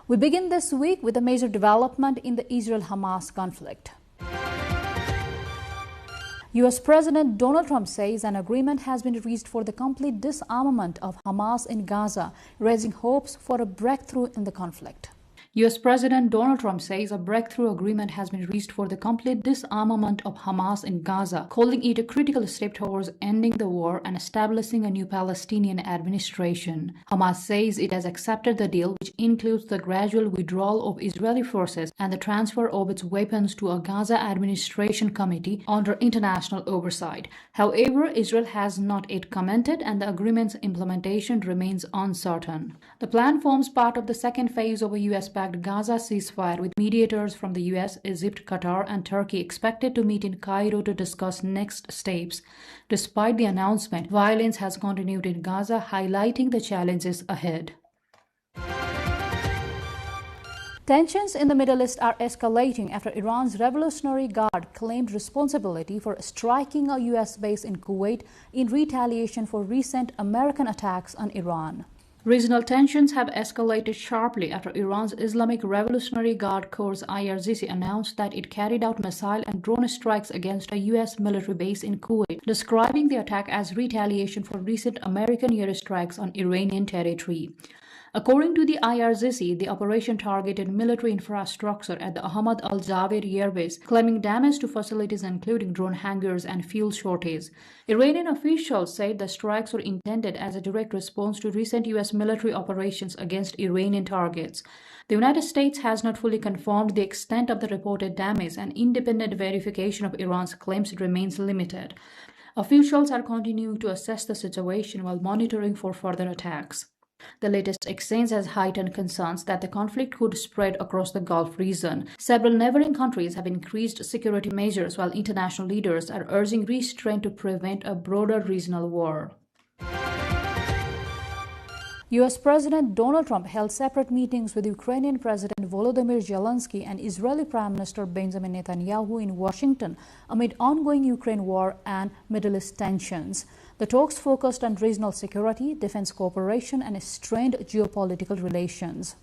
We begin this week with a major development in the Israel-Hamas conflict. U.S. President Donald Trump says an agreement has been reached for the complete disarmament of Hamas in Gaza, raising hopes for a breakthrough in the conflict. U.S. President Donald Trump says a breakthrough agreement has been reached for the complete disarmament of Hamas in Gaza, calling it a critical step towards ending the war and establishing a new Palestinian administration. Hamas says it has accepted the deal, which includes the gradual withdrawal of Israeli forces and the transfer of its weapons to a Gaza Administration Committee under international oversight. However, Israel has not yet commented, and the agreement's implementation remains uncertain. The plan forms part of the second phase of a U.S.-backed Gaza ceasefire, with mediators from the U.S., Egypt, Qatar, and Turkey expected to meet in Cairo to discuss next steps. Despite the announcement, violence has continued in Gaza, highlighting the challenges ahead. Tensions in the Middle East are escalating after Iran's Revolutionary Guard claimed responsibility for striking a U.S. base in Kuwait in retaliation for recent American attacks on Iran. Regional tensions have escalated sharply after Iran's Islamic Revolutionary Guard Corps IRGC announced that it carried out missile and drone strikes against a U.S. military base in Kuwait, describing the attack as retaliation for recent American airstrikes on Iranian territory. According to the IRGC, the operation targeted military infrastructure at the Ahmad al-Jaber Air Base, claiming damage to facilities including drone hangars and fuel shortage. Iranian officials said the strikes were intended as a direct response to recent U.S. military operations against Iranian targets. The United States has not fully confirmed the extent of the reported damage, and independent verification of Iran's claims remains limited. Officials are continuing to assess the situation while monitoring for further attacks. The latest exchange has heightened concerns that the conflict could spread across the Gulf region. Several neighboring countries have increased security measures, while international leaders are urging restraint to prevent a broader regional war. U.S. President Donald Trump held separate meetings with Ukrainian President Volodymyr Zelensky and Israeli Prime Minister Benjamin Netanyahu in Washington amid ongoing Ukraine war and Middle East tensions. The talks focused on regional security, defense cooperation, and strained geopolitical relations.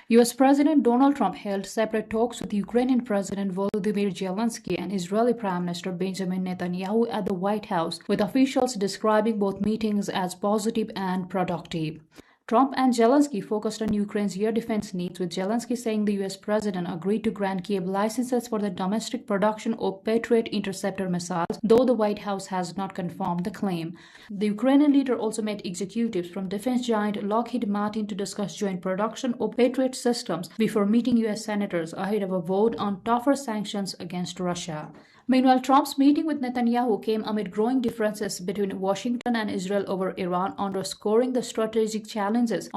U.S. President Donald Trump held separate talks with Ukrainian President Volodymyr Zelensky and Israeli Prime Minister Benjamin Netanyahu at the White House, with officials describing both meetings as positive and productive. Trump and Zelensky focused on Ukraine's air defense needs, with Zelensky saying the U.S. president agreed to grant Kiev licenses for the domestic production of Patriot interceptor missiles, though the White House has not confirmed the claim. The Ukrainian leader also met executives from defense giant Lockheed Martin to discuss joint production of Patriot systems before meeting U.S. senators ahead of a vote on tougher sanctions against Russia. Meanwhile, Trump's meeting with Netanyahu came amid growing differences between Washington and Israel over Iran, underscoring the strategic challenges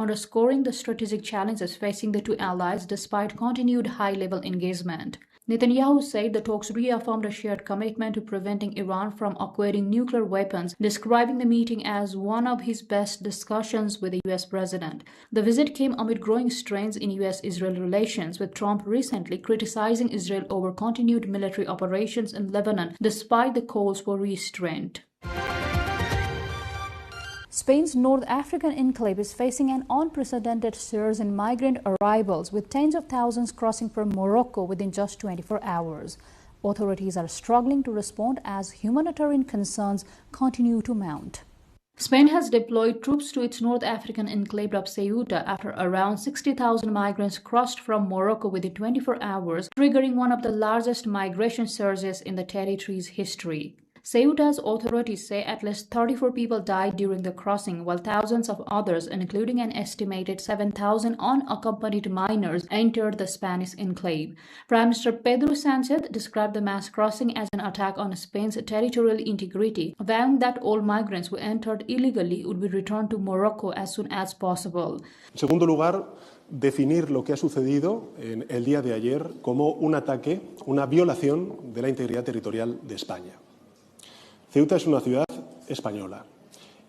facing the two allies despite continued high-level engagement. Netanyahu said the talks reaffirmed a shared commitment to preventing Iran from acquiring nuclear weapons, describing the meeting as one of his best discussions with the U.S. president. The visit came amid growing strains in U.S.-Israel relations, with Trump recently criticizing Israel over continued military operations in Lebanon, despite the calls for restraint. Spain's North African enclave is facing an unprecedented surge in migrant arrivals, with tens of thousands crossing from Morocco within just 24 hours. Authorities are struggling to respond as humanitarian concerns continue to mount. Spain has deployed troops to its North African enclave of Ceuta after around 60,000 migrants crossed from Morocco within 24 hours, triggering one of the largest migration surges in the territory's history. Ceuta's authorities say at least 34 people died during the crossing, while thousands of others, including an estimated 7,000 unaccompanied minors, entered the Spanish enclave. Prime Minister Pedro Sánchez described the mass crossing as an attack on Spain's territorial integrity, vowing that all migrants who entered illegally would be returned to Morocco as soon as possible. En segundo lugar, definir lo que ha sucedido en el día de ayer como un ataque, una violación de la integridad territorial de España. Ceuta es una ciudad española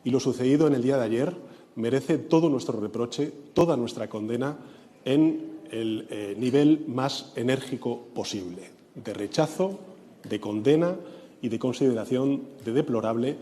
y lo sucedido en el día de ayer merece todo nuestro reproche, toda nuestra condena en el nivel más enérgico posible, de rechazo, de condena y de consideración de deplorable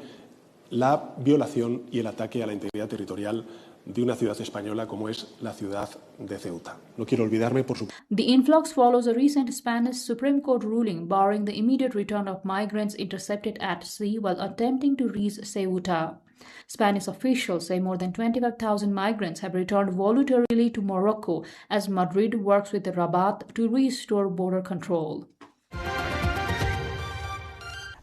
la violación y el ataque a la integridad territorial de una ciudad española como es la ciudad de Ceuta. No quiero olvidarme, por supuesto. The influx follows a recent Spanish Supreme Court ruling barring the immediate return of migrants intercepted at sea while attempting to reach Ceuta. Spanish officials say more than 25,000 migrants have returned voluntarily to Morocco as Madrid works with Rabat to restore border control.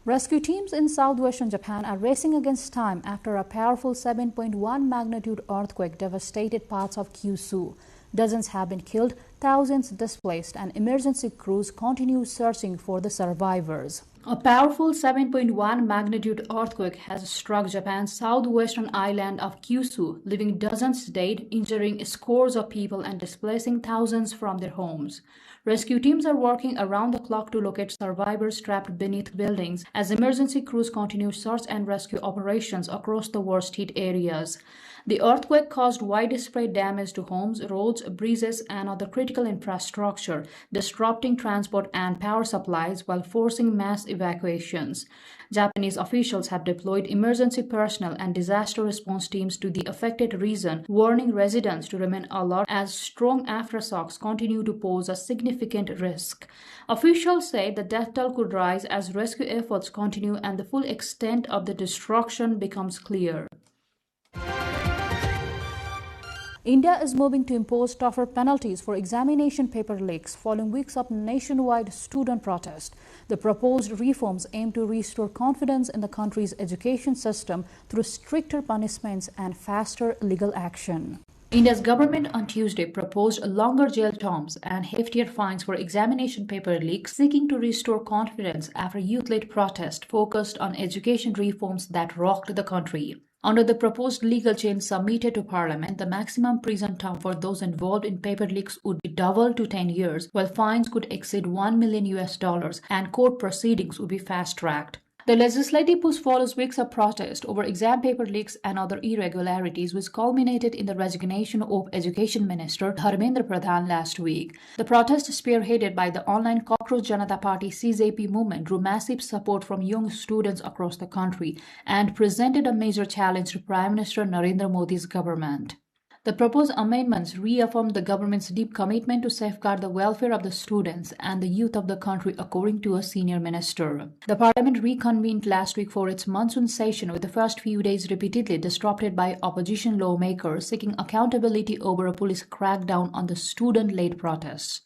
Rescue teams in southwestern Japan are racing against time after a powerful 7.1 magnitude earthquake devastated parts of Kyushu. Dozens have been killed, thousands displaced, and emergency crews continue searching for the survivors. A powerful 7.1 magnitude earthquake has struck Japan's southwestern island of Kyushu, leaving dozens dead, injuring scores of people, and displacing thousands from their homes. Rescue teams are working around the clock to locate survivors trapped beneath buildings as emergency crews continue search and rescue operations across the worst-hit areas. The earthquake caused widespread damage to homes, roads, bridges, and other critical infrastructure, disrupting transport and power supplies while forcing mass evacuations. Japanese officials have deployed emergency personnel and disaster response teams to the affected region, warning residents to remain alert as strong aftershocks continue to pose a significant risk. Officials say the death toll could rise as rescue efforts continue and the full extent of the destruction becomes clear. India is moving to impose tougher penalties for examination paper leaks following weeks of nationwide student protest. The proposed reforms aim to restore confidence in the country's education system through stricter punishments and faster legal action. India's government on Tuesday proposed longer jail terms and heftier fines for examination paper leaks, seeking to restore confidence after youth-led protest focused on education reforms that rocked the country. Under the proposed legal change submitted to Parliament, the maximum prison term for those involved in paper leaks would be doubled to 10 years, while fines could exceed $1 million and court proceedings would be fast-tracked. The legislative push follows weeks of protest over exam paper leaks and other irregularities, which culminated in the resignation of Education Minister Dharmendra Pradhan last week. The protest, spearheaded by the online Cockroach Janata Party CJP movement, drew massive support from young students across the country and presented a major challenge to Prime Minister Narendra Modi's government. The proposed amendments reaffirmed the government's deep commitment to safeguard the welfare of the students and the youth of the country, according to a senior minister. The parliament reconvened last week for its monsoon session, with the first few days repeatedly disrupted by opposition lawmakers seeking accountability over a police crackdown on the student-led protests.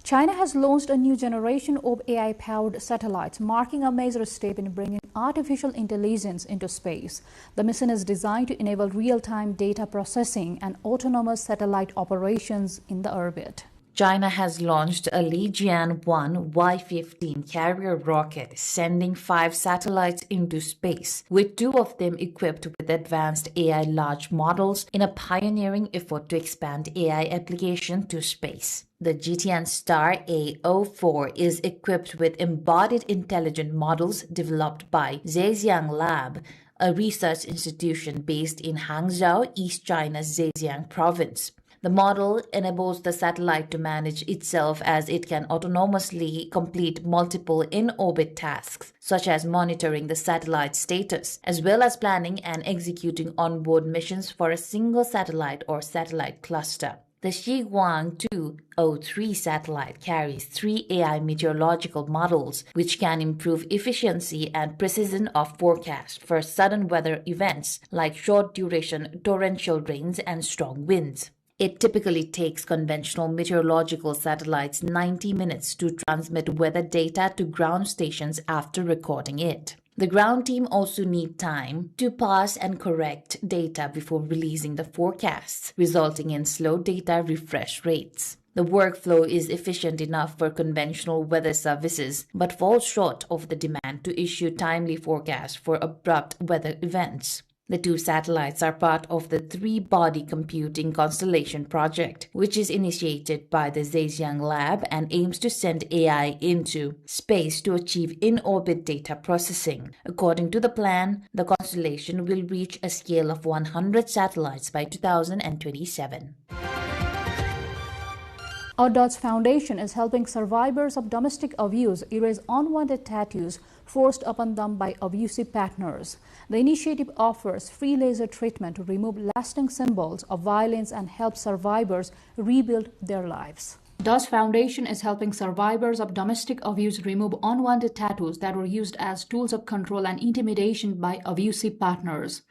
China has launched a new generation of AI-powered satellites, marking a major step in bringing artificial intelligence into space. The mission is designed to enable real-time data processing and autonomous satellite operations in the orbit. China has launched a Lijian-1 Y-15 carrier rocket, sending 5 satellites into space, with 2 of them equipped with advanced AI large models in a pioneering effort to expand AI application to space. The Jitian Star A04 is equipped with embodied intelligent models developed by Zhejiang Lab, a research institution based in Hangzhou, East China's Zhejiang province. The model enables the satellite to manage itself as it can autonomously complete multiple in-orbit tasks, such as monitoring the satellite status, as well as planning and executing onboard missions for a single satellite or satellite cluster. The Xiguang-203 satellite carries 3 AI meteorological models, which can improve efficiency and precision of forecast for sudden weather events like short-duration torrential rains and strong winds. It typically takes conventional meteorological satellites 90 minutes to transmit weather data to ground stations after recording it. The ground team also need time to parse and correct data before releasing the forecasts, resulting in slow data refresh rates. The workflow is efficient enough for conventional weather services, but falls short of the demand to issue timely forecasts for abrupt weather events. The 2 satellites are part of the 3-body computing constellation project, which is initiated by the Zhejiang Lab and aims to send AI into space to achieve in-orbit data processing. According to the plan, the constellation will reach a scale of 100 satellites by 2027. Our Dodge Foundation is helping survivors of domestic abuse erase unwanted tattoos forced upon them by abusive partners. The initiative offers free laser treatment to remove lasting symbols of violence and help survivors rebuild their lives. Dodge Foundation is helping survivors of domestic abuse remove unwanted tattoos that were used as tools of control and intimidation by abusive partners.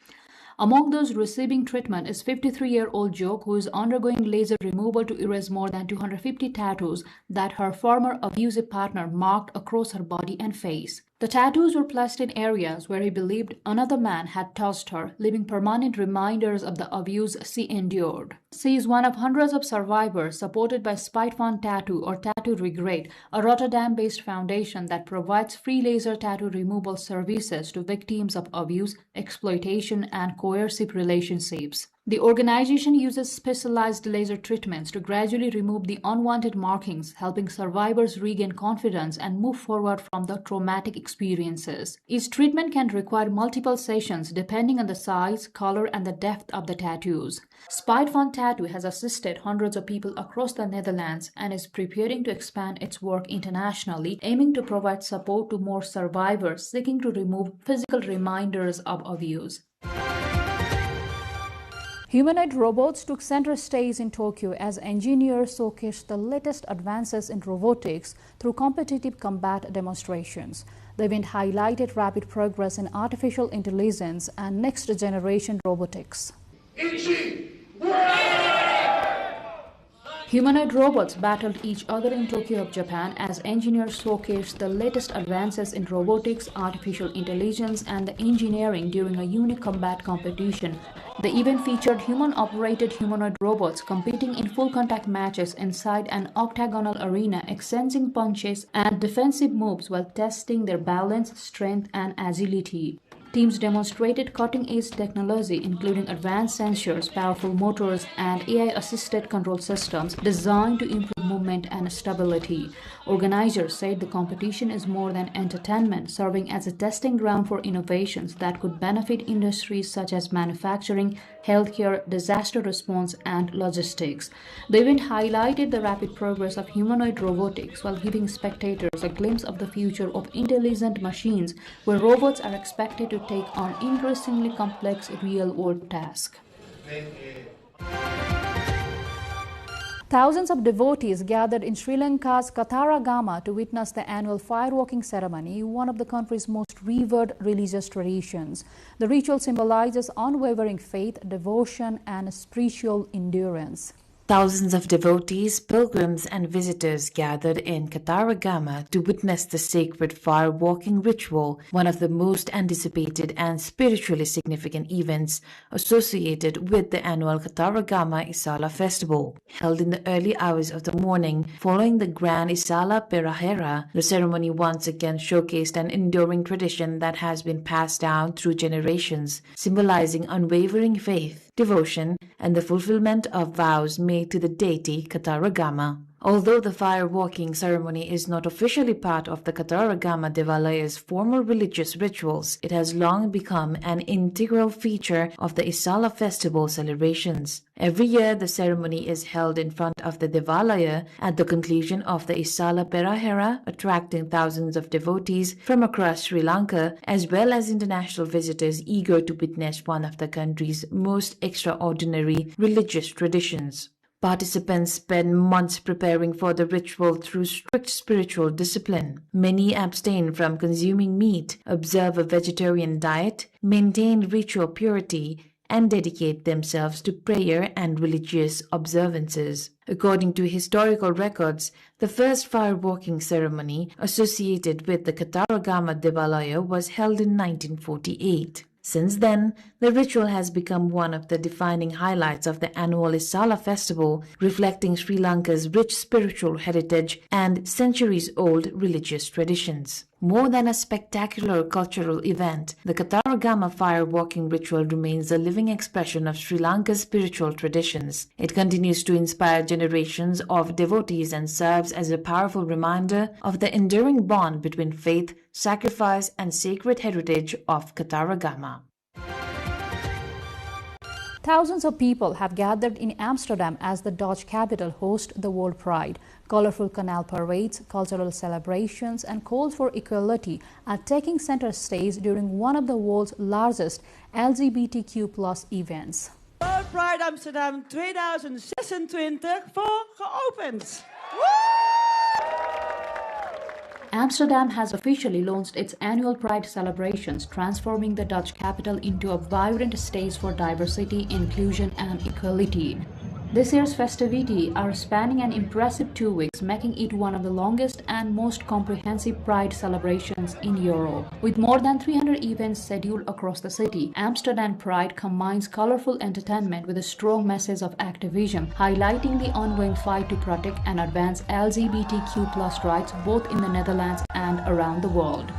Among those receiving treatment is 53-year-old Jo, who is undergoing laser removal to erase more than 250 tattoos that her former abusive partner marked across her body and face. The tattoos were placed in areas where he believed another man had touched her, leaving permanent reminders of the abuse she endured. She is one of hundreds of survivors supported by Spite Van Tattoo or Tattoo Regret, a Rotterdam-based foundation that provides free laser tattoo removal services to victims of abuse, exploitation, and coercive relationships. The organization uses specialized laser treatments to gradually remove the unwanted markings, helping survivors regain confidence and move forward from the traumatic experiences. Each treatment can require multiple sessions depending on the size, color, and the depth of the tattoos. Spite Van Tattoo has assisted hundreds of people across the Netherlands and is preparing to expand its work internationally, aiming to provide support to more survivors seeking to remove physical reminders of abuse. Humanoid robots took center stage in Tokyo as engineers showcased the latest advances in robotics through competitive combat demonstrations. The event highlighted rapid progress in artificial intelligence and next-generation robotics. Humanoid robots battled each other in Tokyo of Japan as engineers showcased the latest advances in robotics, artificial intelligence, and engineering during a unique combat competition. The event featured human-operated humanoid robots competing in full-contact matches inside an octagonal arena, exchanging punches and defensive moves while testing their balance, strength, and agility. Teams demonstrated cutting-edge technology, including advanced sensors, powerful motors, and AI-assisted control systems designed to improve movement and stability. Organizers said the competition is more than entertainment, serving as a testing ground for innovations that could benefit industries such as manufacturing, healthcare, disaster response, and logistics. The event highlighted the rapid progress of humanoid robotics while giving spectators a glimpse of the future of intelligent machines, where robots are expected to take on increasingly complex real-world tasks. Thousands of devotees gathered in Sri Lanka's Katharagama to witness the annual fireworking ceremony, one of the country's most revered religious traditions. The ritual symbolizes unwavering faith, devotion, and spiritual endurance. Thousands of devotees, pilgrims, and visitors gathered in Katharagama to witness the sacred fire-walking ritual, one of the most anticipated and spiritually significant events associated with the annual Katharagama Isala festival. Held in the early hours of the morning following the Grand Isala Perahera, the ceremony once again showcased an enduring tradition that has been passed down through generations, symbolizing unwavering faith, devotion, and the fulfillment of vows made to the deity Katharagama. Although the fire-walking ceremony is not officially part of the Katharagama Devalaya's formal religious rituals, it has long become an integral feature of the Isala festival celebrations. Every year, the ceremony is held in front of the Devalaya at the conclusion of the Isala Perahera, attracting thousands of devotees from across Sri Lanka, as well as international visitors eager to witness one of the country's most extraordinary religious traditions. Participants spend months preparing for the ritual through strict spiritual discipline. Many abstain from consuming meat, observe a vegetarian diet, maintain ritual purity, and dedicate themselves to prayer and religious observances. According to historical records, the first fire-walking ceremony associated with the Katharagama Devalaya was held in 1948. Since then, the ritual has become one of the defining highlights of the annual Isala festival, reflecting Sri Lanka's rich spiritual heritage and centuries-old religious traditions. More than a spectacular cultural event, the Kataragama fire-walking ritual remains a living expression of Sri Lanka's spiritual traditions. It continues to inspire generations of devotees and serves as a powerful reminder of the enduring bond between faith, sacrifice, and sacred heritage of Kataragama. Thousands of people have gathered in Amsterdam as the Dutch capital hosts the World Pride. Colorful canal parades, cultural celebrations, and calls for equality are taking center stage during one of the world's largest LGBTQ+ events. World Pride Amsterdam 2026 geopend. Amsterdam has officially launched its annual Pride celebrations, transforming the Dutch capital into a vibrant stage for diversity, inclusion, and equality. This year's festivities are spanning an impressive 2 weeks, making it one of the longest and most comprehensive Pride celebrations in Europe. With more than 300 events scheduled across the city, Amsterdam Pride combines colorful entertainment with a strong message of activism, highlighting the ongoing fight to protect and advance LGBTQ+ rights both in the Netherlands and around the world.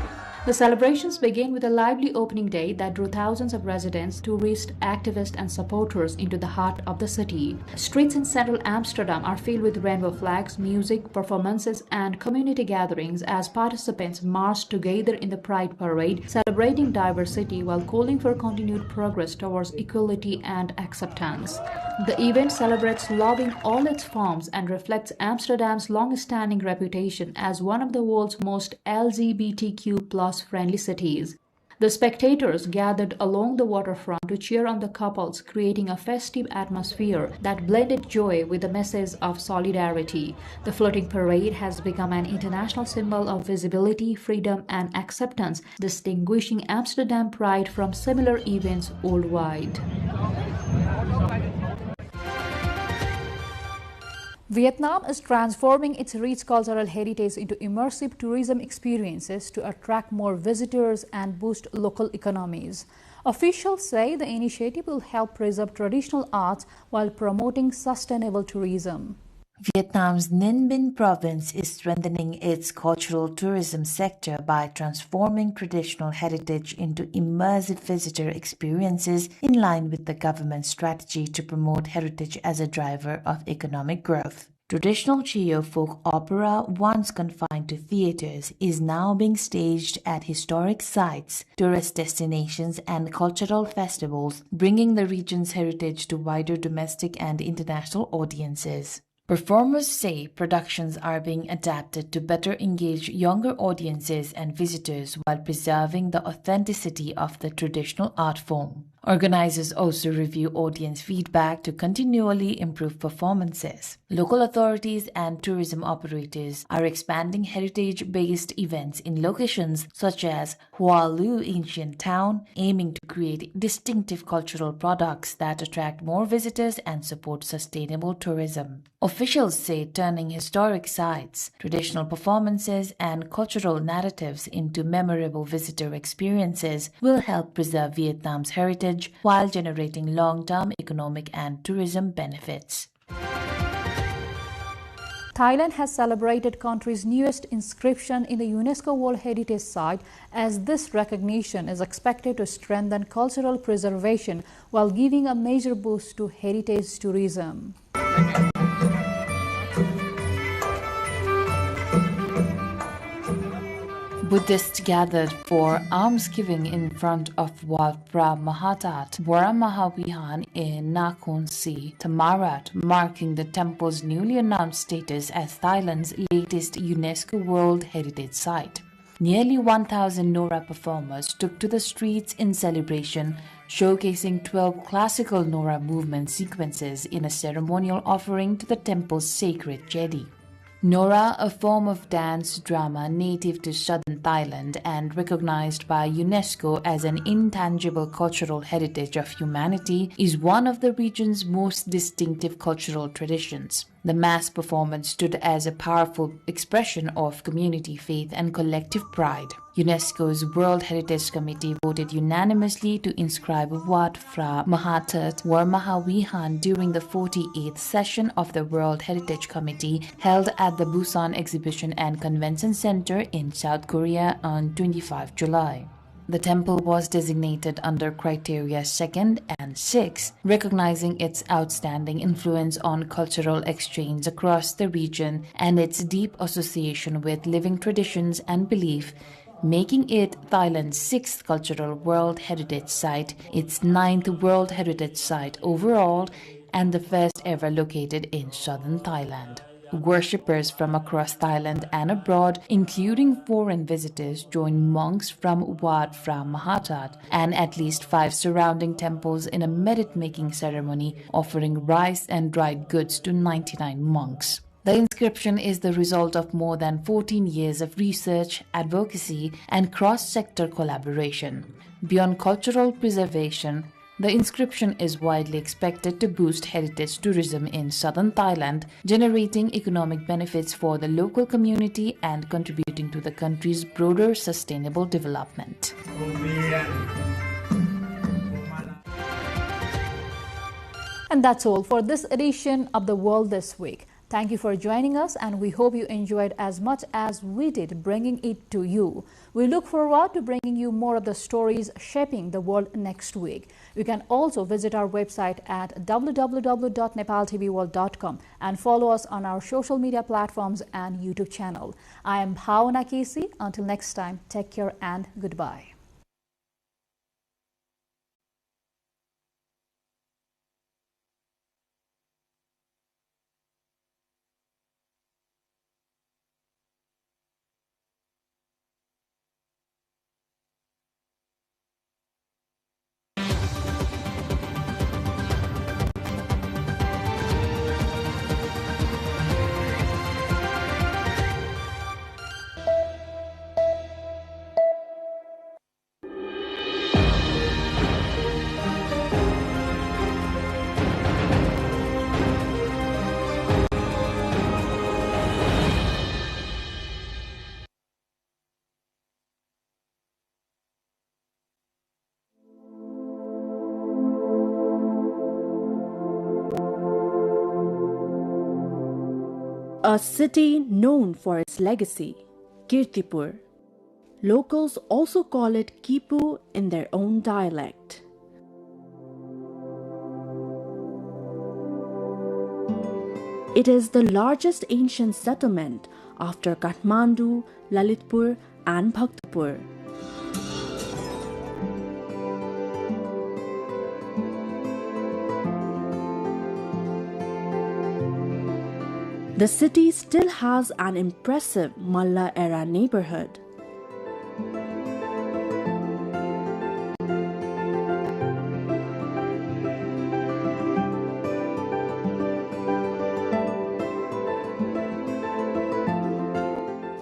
The celebrations began with a lively opening day that drew thousands of residents, tourists, activists, and supporters into the heart of the city. Streets in central Amsterdam are filled with rainbow flags, music, performances, and community gatherings as participants march together in the Pride Parade, celebrating diversity while calling for continued progress towards equality and acceptance. The event celebrates love in all its forms and reflects Amsterdam's long-standing reputation as one of the world's most LGBTQ+ friendly cities. The spectators gathered along the waterfront to cheer on the couples, creating a festive atmosphere that blended joy with the message of solidarity. The floating parade has become an international symbol of visibility, freedom, and acceptance, distinguishing Amsterdam Pride from similar events worldwide. Vietnam is transforming its rich cultural heritage into immersive tourism experiences to attract more visitors and boost local economies. Officials say the initiative will help preserve traditional arts while promoting sustainable tourism. Vietnam's Ninh Binh province is strengthening its cultural tourism sector by transforming traditional heritage into immersive visitor experiences in line with the government's strategy to promote heritage as a driver of economic growth. Traditional Cheo folk opera, once confined to theaters, is now being staged at historic sites, tourist destinations, and cultural festivals, bringing the region's heritage to wider domestic and international audiences. Performers say productions are being adapted to better engage younger audiences and visitors while preserving the authenticity of the traditional art form. Organizers also review audience feedback to continually improve performances. Local authorities and tourism operators are expanding heritage-based events in locations such as Hoa Lu Ancient Town, aiming to create distinctive cultural products that attract more visitors and support sustainable tourism. Officials say turning historic sites, traditional performances, and cultural narratives into memorable visitor experiences will help preserve Vietnam's heritage while generating long-term economic and tourism benefits. Thailand has celebrated country's newest inscription in the UNESCO World Heritage Site, as this recognition is expected to strengthen cultural preservation while giving a major boost to heritage tourism. Buddhists gathered for almsgiving in front of Wat Phra Mahatat Waramahavihan in Nakhon Si, Thammarat, marking the temple's newly announced status as Thailand's latest UNESCO World Heritage Site. Nearly 1,000 Nora performers took to the streets in celebration, showcasing 12 classical Nora movement sequences in a ceremonial offering to the temple's sacred Jedi. Nora, a form of dance drama native to southern Thailand and recognized by UNESCO as an intangible cultural heritage of humanity, is one of the region's most distinctive cultural traditions. The mass performance stood as a powerful expression of community faith and collective pride. UNESCO's World Heritage Committee voted unanimously to inscribe Wat Phra Mahatat War Mahavihan during the 48th session of the World Heritage Committee held at the Busan Exhibition and Convention Center in South Korea on 25 July. The temple was designated under criteria 2nd and 6, recognizing its outstanding influence on cultural exchange across the region and its deep association with living traditions and belief, making it Thailand's 6th Cultural World Heritage Site, its 9th World Heritage Site overall, and the first ever located in southern Thailand. Worshippers from across Thailand and abroad, including foreign visitors, joined monks from Wat Phra Mahatat and at least 5 surrounding temples in a merit-making ceremony offering rice and dried goods to 99 monks. The inscription is the result of more than 14 years of research, advocacy, and cross-sector collaboration. Beyond cultural preservation, the inscription is widely expected to boost heritage tourism in southern Thailand, generating economic benefits for the local community and contributing to the country's broader sustainable development. And that's all for this edition of The World This Week. Thank you for joining us, and we hope you enjoyed as much as we did bringing it to you. We look forward to bringing you more of the stories shaping the world next week. You can also visit our website at www.nepaltelevision.com and follow us on our social media platforms and YouTube channel. I am Bhavana Casey. Until next time, take care and goodbye. A city known for its legacy, Kirtipur. Locals also call it Kipu in their own dialect. It is the largest ancient settlement after Kathmandu, Lalitpur and Bhaktapur. The city still has an impressive Malla-era neighborhood.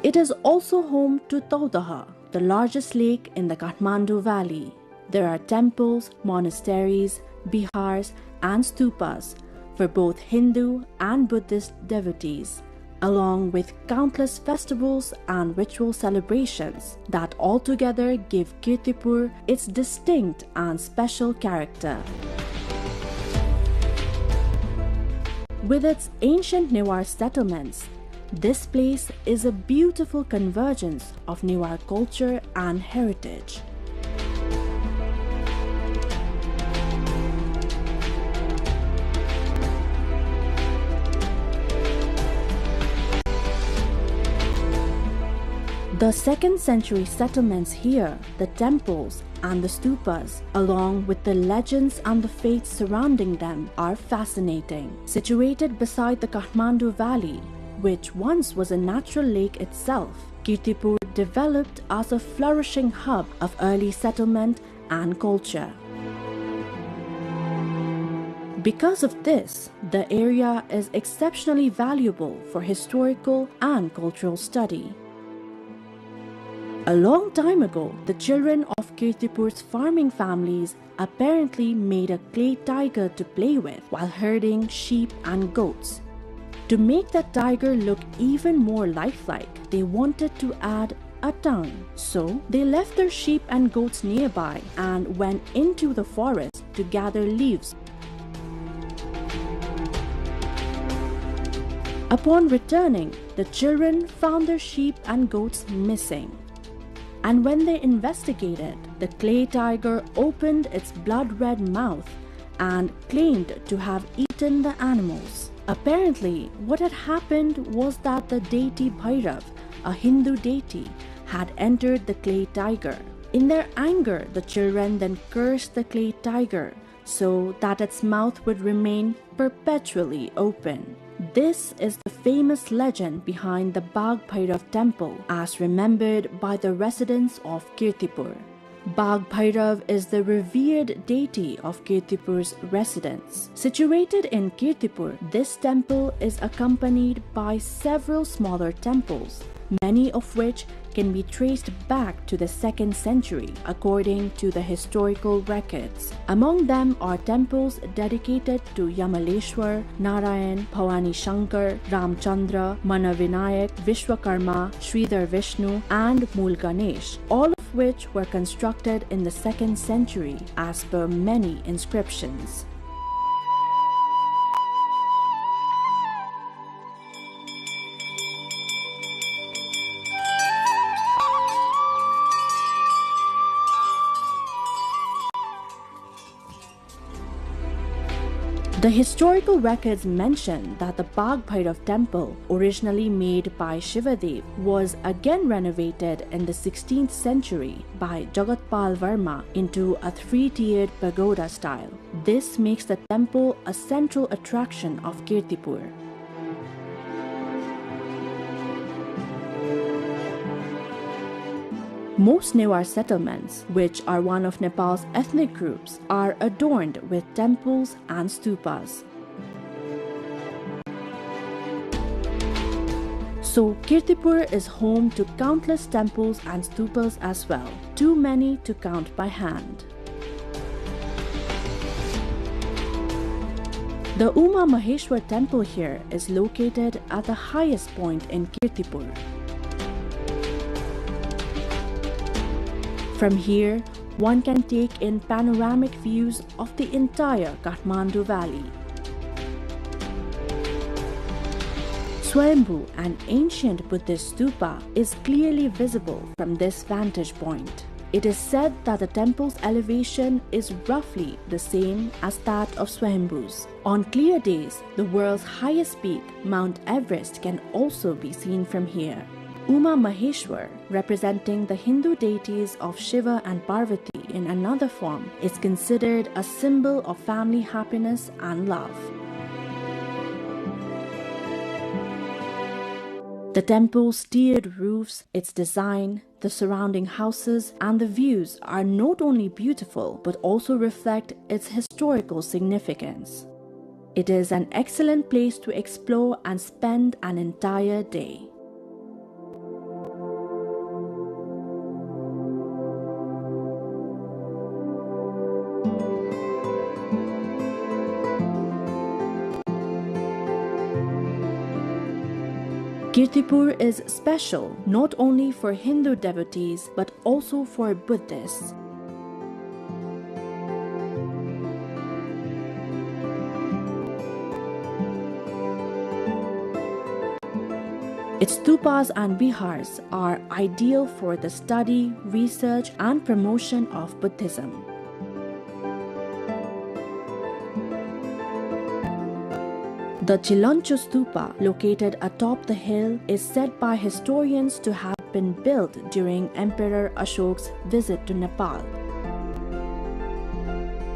It is also home to Taudaha, the largest lake in the Kathmandu Valley. There are temples, monasteries, bihars, and stupas for both Hindu and Buddhist devotees, along with countless festivals and ritual celebrations that altogether give Kirtipur its distinct and special character. With its ancient Newar settlements, this place is a beautiful convergence of Newar culture and heritage. The 2nd century settlements here, the temples and the stupas, along with the legends and the faiths surrounding them, are fascinating. Situated beside the Kathmandu Valley, which once was a natural lake itself, Kirtipur developed as a flourishing hub of early settlement and culture. Because of this, the area is exceptionally valuable for historical and cultural study. A long time ago, the children of Kirtipur's farming families apparently made a clay tiger to play with while herding sheep and goats. To make the tiger look even more lifelike, they wanted to add a tongue. So they left their sheep and goats nearby and went into the forest to gather leaves. Upon returning, the children found their sheep and goats missing. And when they investigated, the clay tiger opened its blood-red mouth and claimed to have eaten the animals. Apparently, what had happened was that the deity Bhairav, a Hindu deity, had entered the clay tiger. In their anger, the children then cursed the clay tiger so that its mouth would remain perpetually open. This is the famous legend behind the Bagh Bhairav temple as remembered by the residents of Kirtipur. Bagh Bhairav is the revered deity of Kirtipur's residents. Situated in Kirtipur, this temple is accompanied by several smaller temples, many of which can be traced back to the 2nd century according to the historical records. Among them are temples dedicated to Yamaleshwar, Narayan, Bhavani Shankar, Ramchandra, Manavinayak, Vishwakarma, Sridhar Vishnu and Mool Ganesh, all of which were constructed in the 2nd century as per many inscriptions. The historical records mention that the Bagh Bhairav temple, originally made by Shivadev, was again renovated in the 16th century by Jagatpal Varma into a 3-tiered pagoda style. This makes the temple a central attraction of Kirtipur. Most Newar settlements, which are one of Nepal's ethnic groups, are adorned with temples and stupas. So Kirtipur is home to countless temples and stupas as well, too many to count by hand. The Uma Maheshwar temple here is located at the highest point in Kirtipur. From here, one can take in panoramic views of the entire Kathmandu Valley. Swayambhu, an ancient Buddhist stupa, is clearly visible from this vantage point. It is said that the temple's elevation is roughly the same as that of Swayambhu's. On clear days, the world's highest peak, Mount Everest, can also be seen from here. Uma Maheshwar, representing the Hindu deities of Shiva and Parvati in another form, is considered a symbol of family happiness and love. The temple's tiered roofs, its design, the surrounding houses, and the views are not only beautiful but also reflect its historical significance. It is an excellent place to explore and spend an entire day. Kirtipur is special not only for Hindu devotees but also for Buddhists. Its stupas and bihars are ideal for the study, research, and promotion of Buddhism. The Chilanchu Stupa, located atop the hill, is said by historians to have been built during Emperor Ashok's visit to Nepal.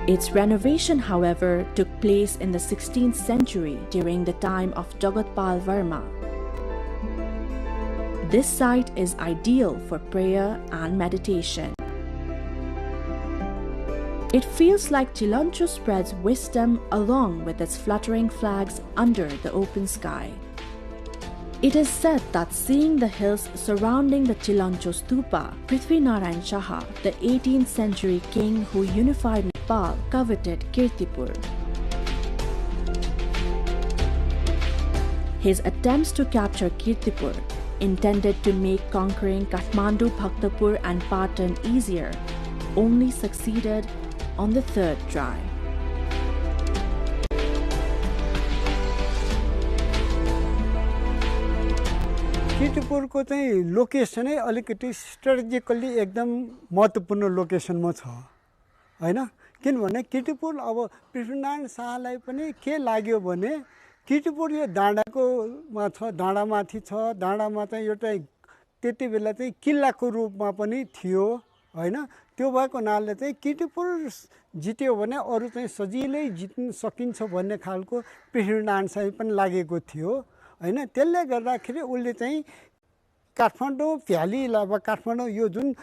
Its renovation, however, took place in the 16th century during the time of Jagatpal Varma. This site is ideal for prayer and meditation. It feels like Chilanchu spreads wisdom along with its fluttering flags under the open sky. It is said that seeing the hills surrounding the Chilanchu Stupa, Prithvi Narayan Shaha, the 18th century king who unified Nepal, coveted Kirtipur. His attempts to capture Kirtipur, intended to make conquering Kathmandu, Bhaktapur and Patan easier, only succeeded on the third try. किर्तिपुरको चाहिँ लोकेसनै अलिकति strategically एकदम महत्त्वपूर्ण लोकेसनमा छ हैन किनभने किर्तिपुर अब पृथ्वीनारायण शाहलाई पनि के लाग्यो भने किर्तिपुर यो डाँडाकोमा छ डाँडामाथि छ डाँडामा चाहिँ एउटा त्यति बेला चाहिँ किल्लाको रूपमा पनि थियो हैन त्यो भएको नालले चाहिँ किर्तिपुर जित्यो भने अरु चाहिँ सजिलै जित्न सकिन्छ भन्ने खालको पृथ्वीनारायण शाहलाई पनि लागेको थियो हैन त्यसले गर्दाखेरि उले चाहिँ काठमाडौँ भ्यालीलाई अब काठमाडौँ यो जुन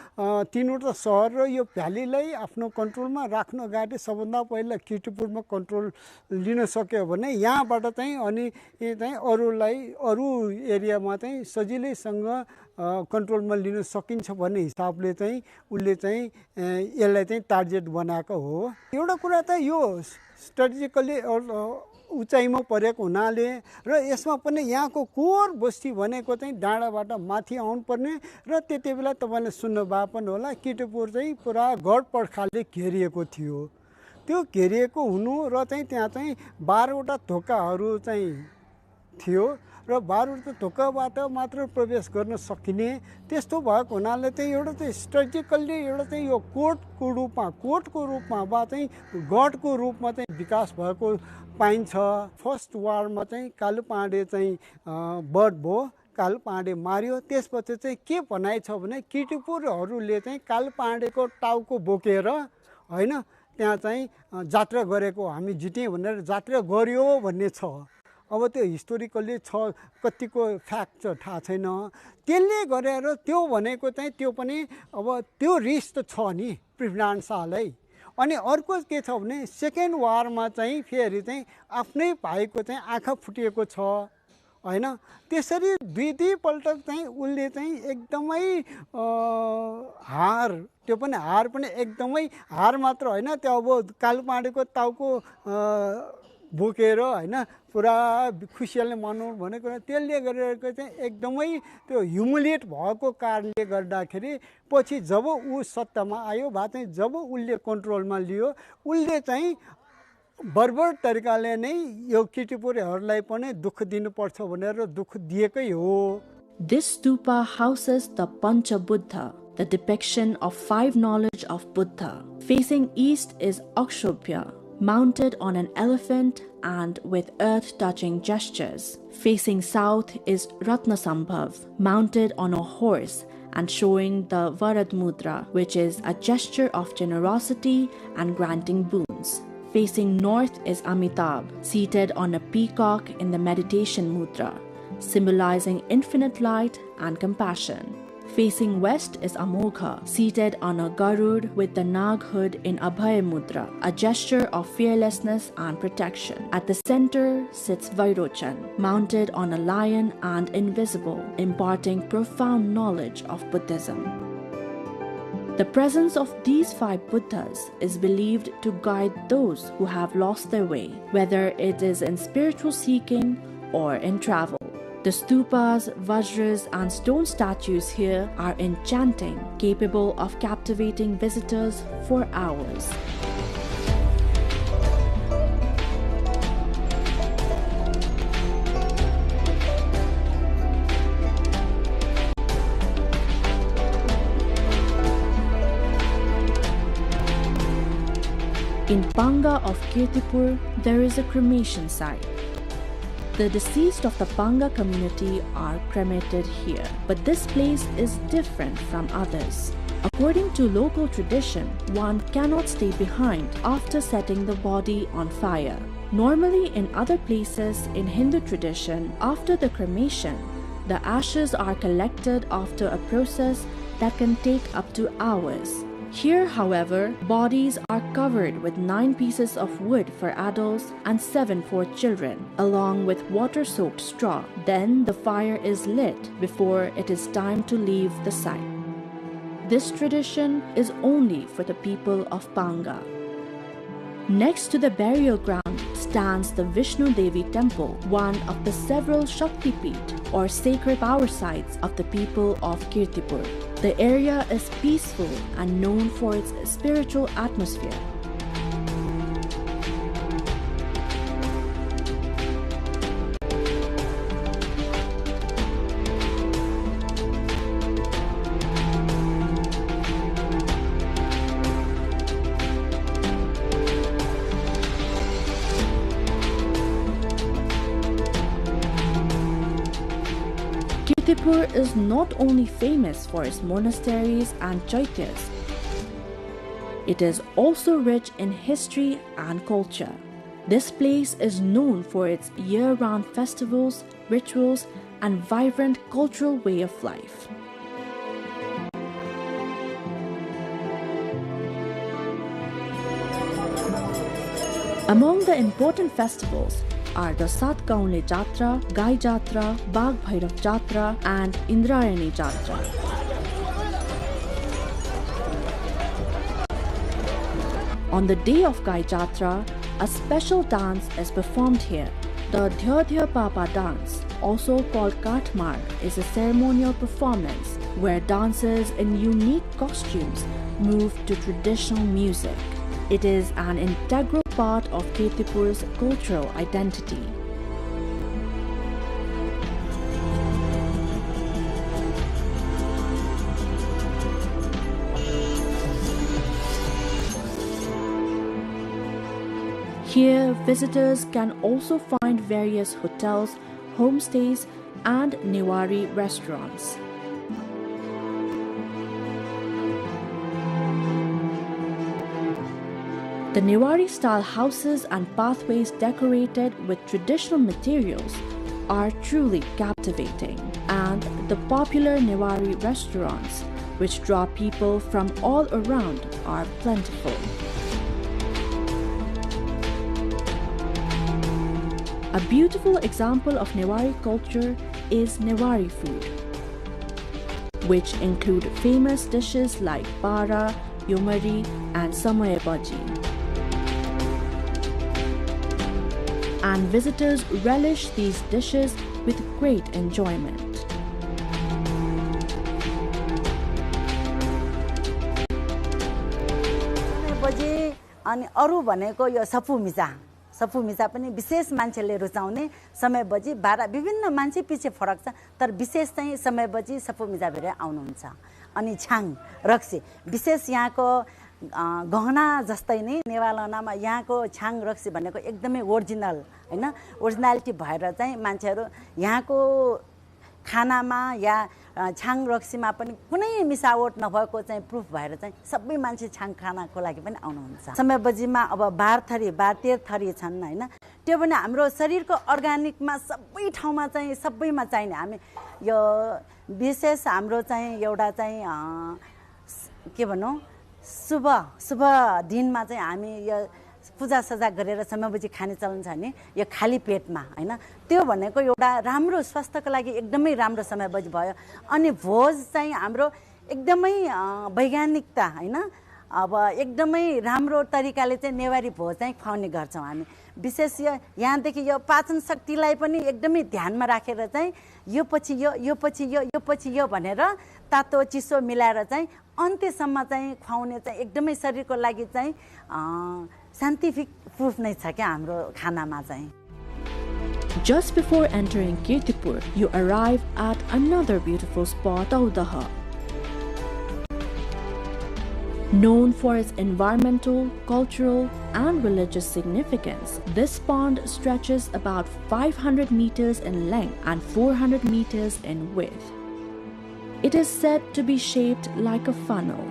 तीनवटा शहर र यो भ्यालीलाई आफ्नो कन्ट्रोलमा राख्न अगाडि सबभन्दा पहिला किर्तिपुरमा कन्ट्रोल लिन सक्यो भने यहाँबाट चाहिँ अनि चाहिँ अरूलाई अरू एरियामा चाहिँ सजिलैसँग कन्ट्रोलमा लिन सकिन्छ भन्ने हिसाबले चाहिँ उले चाहिँ यसलाई चाहिँ टार्गेट बनाएको हो एउटा कुरा त यो स्ट्रेटेजिकली उचाइमा परेको हुनाले र यसमा पनि यहाँको कोर बस्ती भनेको चाहिँ डाँडाबाट माथि आउनु पर्ने र त्यति बेला तपाईले सुन्नु भए पनि होला किर्तिपुर चाहिँ पुरा गढ पर्खालले घेरिएको थियो त्यो घेरिएको हुनु र चाहिँ त्यहाँ चाहिँ 12 वटा ढोकाहरू चाहिँ थियो र 12 वटा ढोकाबाट मात्र प्रवेश गर्न सकिने त्यस्तो भएको हुनाले चाहिँ एउटा चाहिँ स्ट्रेटेजिकली एउटा चाहिँ यो कोटको रूपमा वा चाहिँ गढको रूपमा चाहिँ विकास भएको पाइन्छ फर्स्ट वारमा चाहिँ कालुपाँडे चाहिँ बर्ड भयो कालुपाँडे मार्यो त्यसपछि चाहिँ के भनाइ छ भने किर्तिपुरहरूले चाहिँ कालुपाँडेको टाउको बोकेर हैन त्यहाँ चाहिँ जात्रा गरेको हामी जित्यौं भनेर जात्रा गर्यो भन्ने छ अब त्यो हिस्टोरिकली छ कतिको फ्याक्ट छ थाहा छैन त्यसले गरेर त्यो भनेको चाहिँ त्यो पनि अब त्यो रिस्क त छ नि पृथ्वीनारायण शाहलाई अनि अर्को के छ भने सेकेन्ड वारमा चाहिँ फेरि चाहिँ आफ्नै भाइको चाहिँ आँखा फुटिएको छ हैन त्यसरी दुई पल्ट चाहिँ उले चाहिँ एकदमै हार त्यो पनि हार पनि एकदमै हार मात्र हैन त्यो अब कालुपाँडेको टाउको बोकेर हैन पुरा खुसियालले मनाउनु भनेको त्यसले गरेको चाहिँ एकदमै त्यो ह्युमिलिएट भएको कारणले गर्दाखेरि पछि जब उ सत्तामा आयो भए चाहिँ जब उले कन्ट्रोलमा लियो उले चाहिँ बर्बर तरिकाले नै यो किर्तिपुरहरूलाई पनि दुःख दिनुपर्छ भनेर दुःख दिएकै हो This stupa houses the Pancha Buddha, the depiction of 5 knowledge of Buddha. Facing east is Akshobhya, mounted on an elephant and with earth-touching gestures. Facing south is Ratnasambhav, mounted on a horse and showing the Varad Mudra, which is a gesture of generosity and granting boons. Facing north is Amitabh, seated on a peacock in the meditation mudra, symbolizing infinite light and compassion. Facing west is Amogha, seated on a Garud with the Nag hood in Abhay Mudra, a gesture of fearlessness and protection. At the center sits Vairochan, mounted on a lion and invisible, imparting profound knowledge of Buddhism. The presence of these 5 Buddhas is believed to guide those who have lost their way, whether it is in spiritual seeking or in travel. The stupas, vajras, and stone statues here are enchanting, capable of captivating visitors for hours. In Panga of Kirtipur, there is a cremation site. The deceased of the Panga community are cremated here, but this place is different from others. According to local tradition, one cannot stay behind after setting the body on fire. Normally in other places in Hindu tradition, after the cremation, the ashes are collected after a process that can take up to hours. Here, however, bodies are covered with 9 pieces of wood for adults and 7 for children, along with water-soaked straw. Then the fire is lit before it is time to leave the site. This tradition is only for the people of Panga. Next to the burial ground stands the Vishnu Devi temple, one of the several Shakti Peeth or sacred power sites of the people of Kirtipur. The area is peaceful and known for its spiritual atmosphere. Kirtipur is not only famous for its monasteries and chaityas, it is also rich in history and culture. This place is known for its year-round festivals, rituals, and vibrant cultural way of life. Among the important festivals are the Satgaunle Jatra, Gai Jatra, Bagh Bhairav Jatra, and Indrayani Jatra. On the day of Gai Jatra, a special dance is performed here. The Dhya Dhya Papa dance, also called Kathmar, is a ceremonial performance where dancers in unique costumes move to traditional music. It is an integral part of Kirtipur's cultural identity. Here, visitors can also find various hotels, homestays, and Newari restaurants. The Newari-style houses and pathways decorated with traditional materials are truly captivating, and the popular Newari restaurants, which draw people from all around, are plentiful. A beautiful example of Newari culture is Newari food, which include famous dishes like para, yumari, and samay bhaji. And visitors relish these dishes with great enjoyment. अनि अरु भनेको यो सफु मिजा पनि विशेष मान्छेले रुचाउने समय बजी बारा विभिन्न मान्छे पछि फरक छ तर विशेष चाहिँ समय बजी सफु मिजा भएर आउनुहुन्छ अनि छाङ रक्सी विशेष यहाँको गहना जस्तै नै नेवालानामा यहाँको छाङ रक्सी भनेको एकदमै ओरिजिनल हैन ओरिजिनालिटी भएर चाहिँ मान्छेहरु यहाँको खानामा या छाङ रक्सीमा पनि कुनै मिसावट नभएको चाहिँ प्रुफ भएर चाहिँ सबै मान्छे छाङ खानाको लागि पनि आउनुहुन्छ समय बजीमा अब 12 थरी छन् हैन त्यो पनि हाम्रो शरीरको अर्गानिकमा सबै ठाउँमा चाहिँ सबैमा चाहिने हामी यो विशेष हाम्रो चाहिँ एउटा चाहिँ के भनौं शुभ दिनमा चाहिँ हामी यो पूजा सजा गरेर समय बजी खाने चलन छ नि यो खाली पेटमा हैन त्यो भनेको एउटा राम्रो स्वास्थ्यको लागि एकदमै राम्रो समय बजी भयो अनि भोज चाहिँ हाम्रो एकदमै वैज्ञानिकता हैन अब एकदमै राम्रो तरिकाले चाहिँ नेवारी भोज चाहिँ खुवाउने गर्छौं हामी विशेष यहाँदेखि यो पाचन शक्तिलाई पनि एकदमै ध्यानमा राखेर चाहिँ यो पछि यो भनेर तातो चिसो मिलाएर चाहिँ अन्त्यसम्म चाहिँ खुवाउने चाहिँ एकदमै शरीरको लागि चाहिँ scientific proof नै छ के हाम्रो खानामा चाहिँ Just before entering Kirtipur, you arrive at another beautiful spot, Taudaha. Known for its environmental, cultural, and religious significance, this pond stretches about 500 meters in length and 400 meters in width. It is said to be shaped like a funnel.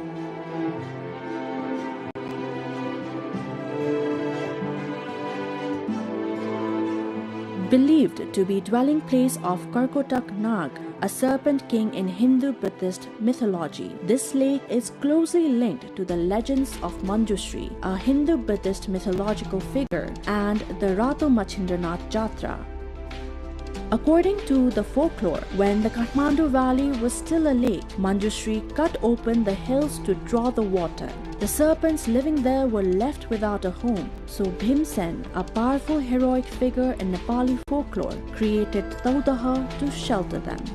Believed to be dwelling place of Karkotak Nag, a serpent king in Hindu-Buddhist mythology. This lake is closely linked to the legends of Manjushri, a Hindu-Buddhist mythological figure, and the Rato Machindranath Jatra. According to the folklore, when the Kathmandu Valley was still a lake, Manjushri cut open the hills to draw the water. The serpents living there were left without a home, so Bhimsen, a powerful heroic figure in Nepali folklore, created Taudaha to shelter them.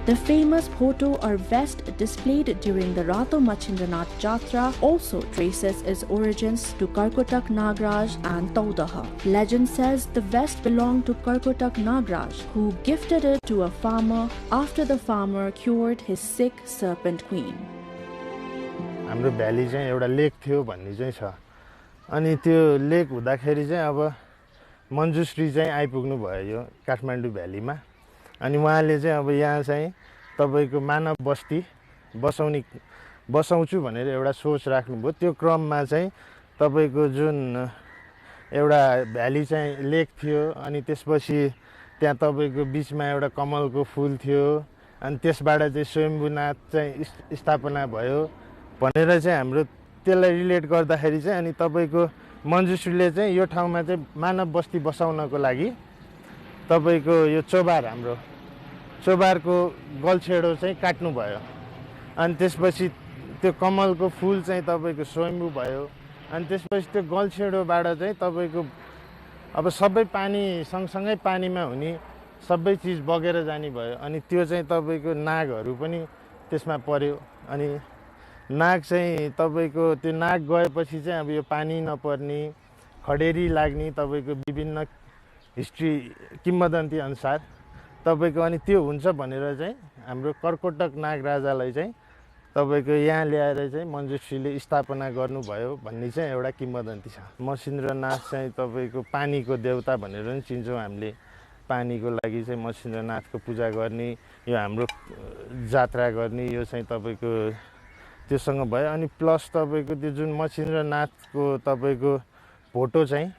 The famous photo or vest displayed during the Rato Machindranath Jatra also traces its origins to Karkotak Nagraj and Taudaha. Legend says the vest belonged to Karkotak Nagraj, who gifted it to a farmer after the farmer cured his sick serpent queen. हाम्रो valley चाहिँ एउटा lake थियो भन्ने चाहिँ छ अनि त्यो lake हुँदाखेरि चाहिँ अब मञ्जुश्री चाहिँ आइपुग्नु भयो यो काठमाडौँ भ्यालीमा अनि उहाँले चाहिँ अब यहाँ चाहिँ तपाईको मानव बस्ती बसाउँछु भनेर एउटा सोच राख्नुभयो त्यो क्रममा चाहिँ तपाईको जुन एउटा भ्याली चाहिँ लेक थियो अनि त्यसपछि त्यहाँ तपाईको बीचमा एउटा कमलको फूल थियो अनि त्यसबाट चाहिँ स्वयम्भूनाथ चाहिँ स्थापना भयो भनेर चाहिँ हाम्रो त्यसलाई रिलेट गर्दाखेरि चाहिँ अनि तपाईको मञ्जुश्रीले चाहिँ यो ठाउँमा चाहिँ मानव बस्ती बसाउनको लागि तपाईको यो चोबार हाम्रो चोबारको गलछेडो चाहिँ काट्नु भयो अनि त्यसपछि त्यो कमलको फूल चाहिँ तपाईको स्वयम्भू भयो अनि त्यसपछि त्यो गलछेडोबाट चाहिँ तपाईको अब सबै पानी सँगसँगै पानीमा हुने सबै चीज बगेर जाने भयो अनि त्यो चाहिँ तपाईको नागहरू पनि त्यसमा पर्यो अनि नाग चाहिँ तपाईको त्यो नाग गएपछि चाहिँ अब यो पानी नपर्ने खडेरी लाग्ने तपाईको विभिन्न हिस्ट्री किम्वदन्ती अनुसार तपाईको अनि त्यो हुन्छ भनेर चाहिँ हाम्रो कर्कोटक नाग राजालाई चाहिँ तपाईको यहाँ ल्याएर चाहिँ मञ्जुश्रीले स्थापना गर्नुभयो भन्ने चाहिँ एउटा किम्वदन्ती छ। मसिन्द्रनाथ चाहिँ तपाईको पानीको देवता भनेर पनि चिन्छौँ हामीले पानीको लागि चाहिँ मसिन्द्रनाथको पूजा गर्ने यो हाम्रो जात्रा गर्ने यो चाहिँ तपाईको त्योसँग भयो अनि प्लस तपाईको त्यो जुन मसिन्द्रनाथको तपाईको भोटो चाहिँ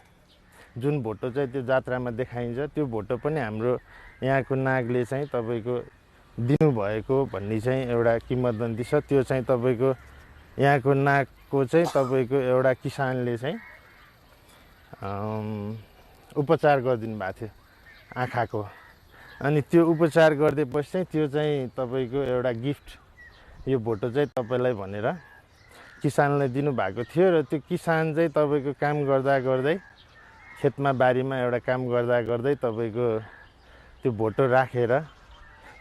जुन भोटो चाहिँ त्यो जात्रामा देखाइन्छ त्यो भोटो पनि हाम्रो यहाँको नागले चाहिँ तपाईको दिनुभएको भन्ने चाहिँ एउटा किम्वदन्ती छ। त्यो चाहिँ तपाईको यहाँको नागको चाहिँ तपाईको एउटा किसानले चाहिँ उपचार गरिदिनु भएको थियो आँखाको अनि त्यो उपचार गरिदिएपछि चाहिँ त्यो चाहिँ तपाईको एउटा गिफ्ट यो भोटो चाहिँ तपाईलाई भनेर किसानलाई दिनुभएको थियो र त्यो किसान चाहिँ तपाईको काम गर्दा गर्दै खेतमा बारीमा एउटा काम गर्दा गर्दै तपाईको त्यो भोटो राखेर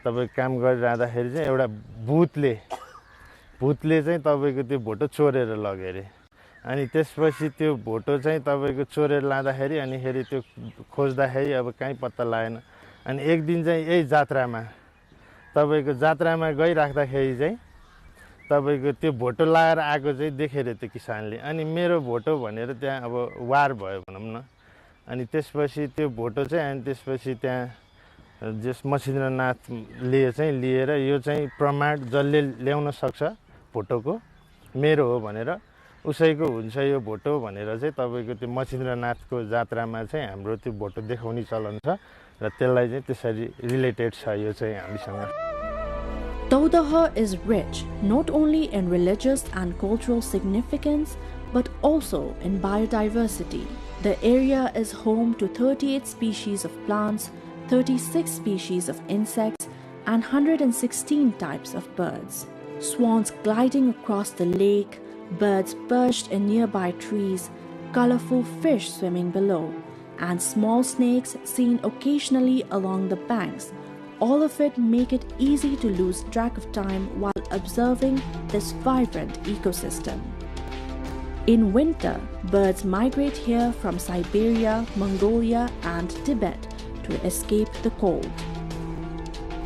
तपाईको काम गरिरहँदाखेरि चाहिँ एउटा भूतले चाहिँ तपाईको त्यो भोटो चोरेर लग्यो अरे अनि त्यसपछि त्यो भोटो चाहिँ तपाईको चोरेर लाँदाखेरि अनि फेरि त्यो खोज्दाखेरि अब कहीँ पत्ता लागेन अनि एक दिन चाहिँ यही जात्रामा गइराख्दाखेरि चाहिँ तपाईको त्यो भोटो लाएर आएको चाहिँ देखेर त्यो किसानले अनि मेरो भोटो भनेर त्यहाँ अब वार भयो भनौँ न अनि त्यसपछि त्यो भोटो चाहिँ अनि त्यसपछि त्यहाँ जस मसिन्द्रनाथले चाहिँ लिएर यो चाहिँ प्रमाण जसले ल्याउन सक्छ भोटोको मेरो हो भनेर उसैको हुन्छ यो भोटो भनेर चाहिँ तपाईको त्यो मसिन्द्रनाथको जात्रामा चाहिँ हाम्रो त्यो भोटो देखाउने चलन छ र त्यसलाई चाहिँ त्यसरी रिलेटेड छ यो चाहिँ हामीसँग। Taudaha is rich not only in religious and cultural significance but also in biodiversity. The area is home to 38 species of plants, 36 species of insects, and 116 types of birds. Swans gliding across the lake, birds perched in nearby trees, colorful fish swimming below, and small snakes seen occasionally along the banks. All of it make it easy to lose track of time while observing this vibrant ecosystem. In winter, birds migrate here from Siberia, Mongolia, and Tibet to escape the cold.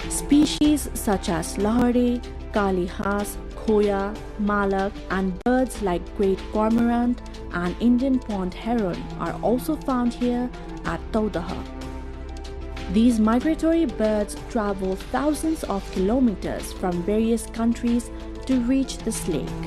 Species such as lahari, kalihas, khoya, malak, and birds like great cormorant and Indian pond heron are also found here at Taudaha. These migratory birds travel thousands of kilometers from various countries to reach this lake.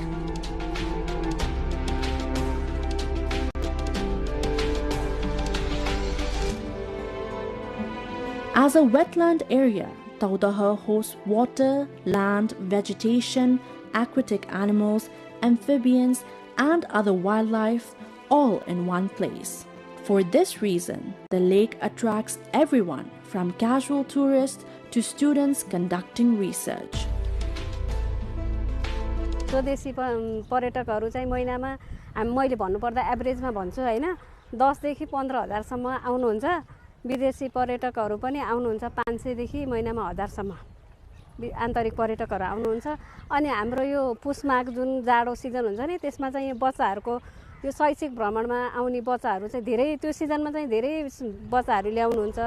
As a wetland area, Taudaha hosts water, land, vegetation, aquatic animals, amphibians, and other wildlife all in one place. For this reason, the lake attracts everyone from casual tourists to students conducting research. स्वदेशी पर्यटकहरू चाहिँ महिनामा मैले भन्नुपर्दा एभरेजमा भन्छु हैन 10 देखि 15,000 सम्म आउनुहुन्छ विदेशी पर्यटकहरू पनि आउनुहुन्छ 500 देखि महिनामा 1000 सम्म आन्तरिक पर्यटकहरू आउनुहुन्छ अनि हाम्रो यो पुस माघ जुन जाडो सिजन हुन्छ नि त्यसमा चाहिँ बच्चाहरूको यो शैक्षिक भ्रमणमा आउने बच्चाहरू चाहिँ धेरै त्यो सिजनमा चाहिँ धेरै बच्चाहरू ल्याउनुहुन्छ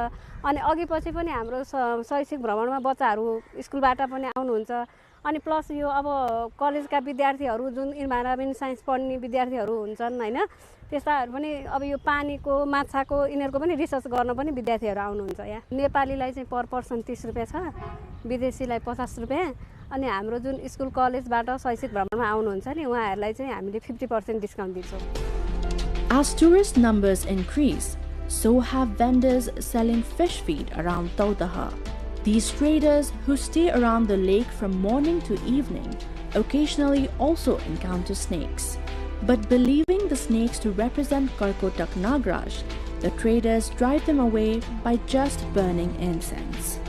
अनि अघि पछि पनि हाम्रो शैक्षिक भ्रमणमा बच्चाहरू स्कुलबाट पनि आउनुहुन्छ अनि प्लस यो अब कलेजका विद्यार्थीहरू जुन इन्भाइरोमेन्ट साइन्स पढ्ने विद्यार्थीहरू हुन्छन् हैन त्यस्ताहरू पनि अब यो पानीको माछाको यिनीहरूको पनि रिसर्च गर्न पनि विद्यार्थीहरू आउनुहुन्छ यहाँ नेपालीलाई चाहिँ पर पर्सन 30 रुपैयाँ छ विदेशीलाई 50 रुपैयाँ अनि हाम्रो जुन स्कुल कलेजबाट शैक्षिक भ्रमणमा आउनुहुन्छ नि उहाँहरूलाई चाहिँ हामीले 50% डिस्काउन्ट दिन्छौँ. As tourist numbers increase, so have vendors selling fish feed around Taudaha. These traders who stay around the lake from morning to evening occasionally also encounter snakes. But believing the snakes to represent Karkotak Nagraj, the traders drive them away by just burning incense.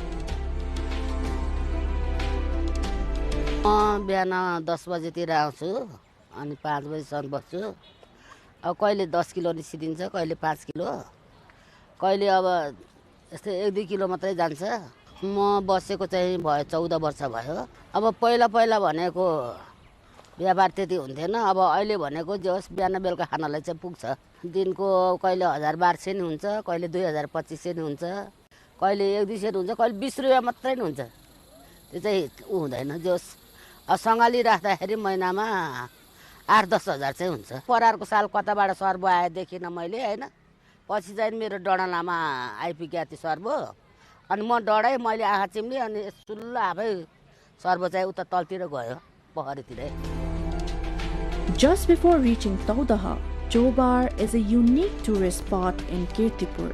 बिहान 10 बजेतिर आउँछु अनि 5 बजेसम्म बस्छु अब कहिले 10 kilo निस्किदिन्छ कहिले 5 kilo कहिले अब यस्तै 1-2 किलो मात्रै जान्छ म बसेको चाहिँ भयो 14 वर्ष भयो अब पहिला भनेको व्यापार त्यति हुन्थेन अब अहिले भनेको जस बिहान बेलुका खानालाई चाहिँ पुग्छ दिनको कहिले 1200 नि हुन्छ कहिले 2200 नि हुन्छ कहिले 1-200 हुन्छ कहिले 20 रुपैयाँ मात्रै नि हुन्छ त्यो चाहिँ हुँदैन जस सँगाली राख्दाखेरि महिनामा 8-10 हजार चाहिँ हुन्छ परारको साल कताबाट सर्व आए देखिन मैले हैन पछि चाहिँ मेरो डडालामा आइपुग्या त्यो सर्व अनि म डढाइ मैले आँखा चिम्ली अनि सुल्ल आफै सर्व चाहिँ उता तलतिर गयो पहरीतिरै. Just before reaching Taudaha, Chobar is a unique tourist spot in Kirtipur.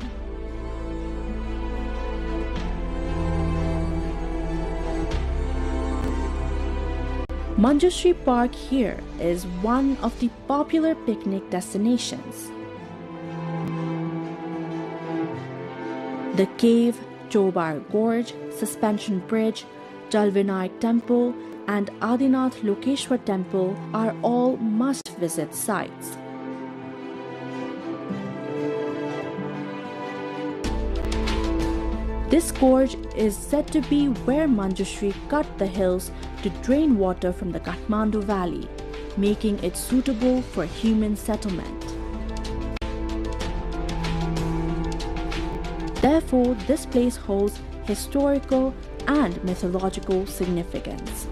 Manjushri Park here is one of the popular picnic destinations. The cave, Chobar Gorge, Suspension Bridge, Jalvinayak Temple and Adinath Lokeshwar Temple are all must-visit sites. This gorge is said to be where Manjushri cut the hills to drain water from the Kathmandu Valley, making it suitable for human settlement. Therefore, this place holds historical and mythological significance.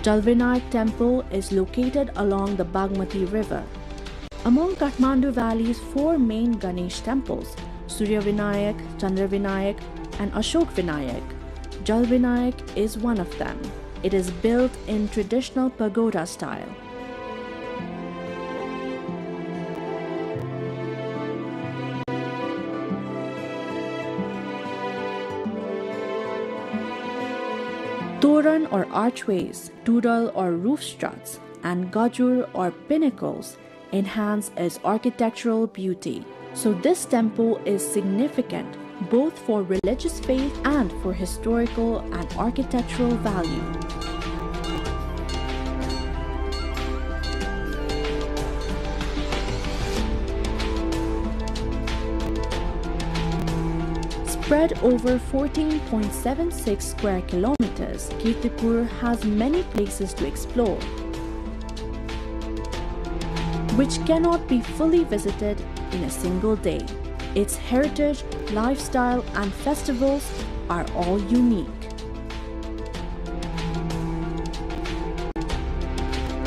Jalvinayak Temple is located along the Bagmati River. Among Kathmandu Valley's 4 main Ganesh temples, Surya Vinayak, Chandra Vinayak and Ashok Vinayak, Jalvinayak is one of them. It is built in traditional pagoda style. Toran or archways, tudal or roof struts, and gajur or pinnacles enhance its architectural beauty. So this temple is significant both for religious faith and for historical and architectural value. Spread over 14.76 square kilometers, Kirtipur has many places to explore, which cannot be fully visited in a single day. Its heritage, lifestyle, and festivals are all unique.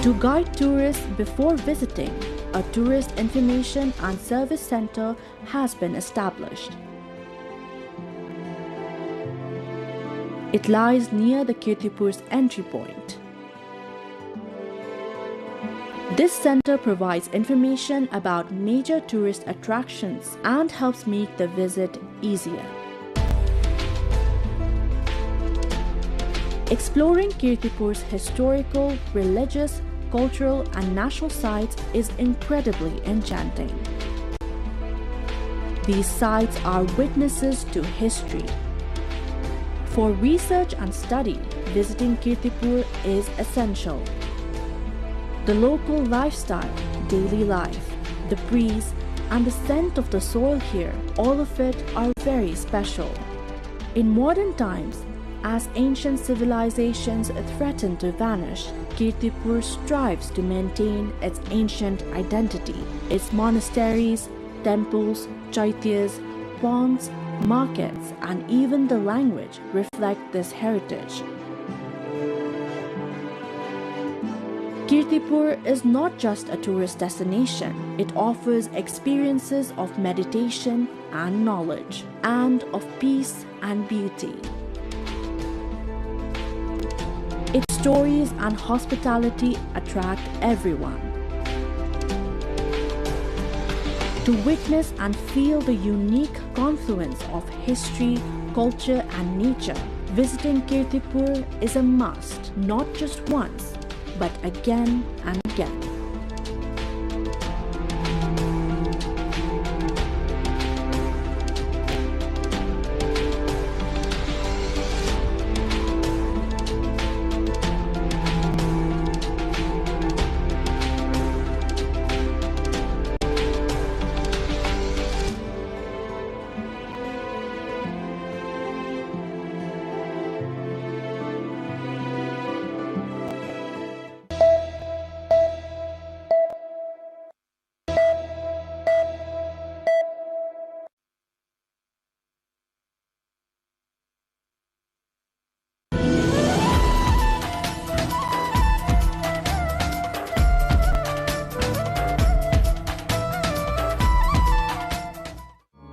To guide tourists before visiting, a tourist information and service center has been established. It lies near the Kirtipur's entry point. This center provides information about major tourist attractions and helps make the visit easier. Exploring Kirtipur's historical, religious, cultural, and natural sites is incredibly enchanting. These sites are witnesses to history. For research and study, visiting Kirtipur is essential. The local lifestyle, daily life, the breeze, and the scent of the soil here, all of it are very special. In modern times, as ancient civilizations threaten to vanish, Kirtipur strives to maintain its ancient identity. Its monasteries, temples, chaityas, ponds, markets, and even the language reflect this heritage. Kirtipur is not just a tourist destination. It offers experiences of meditation and knowledge, and of peace and beauty. Its stories and hospitality attract everyone. To witness and feel the unique confluence of history, culture, and nature, visiting Kirtipur is a must, not just once, but again and again.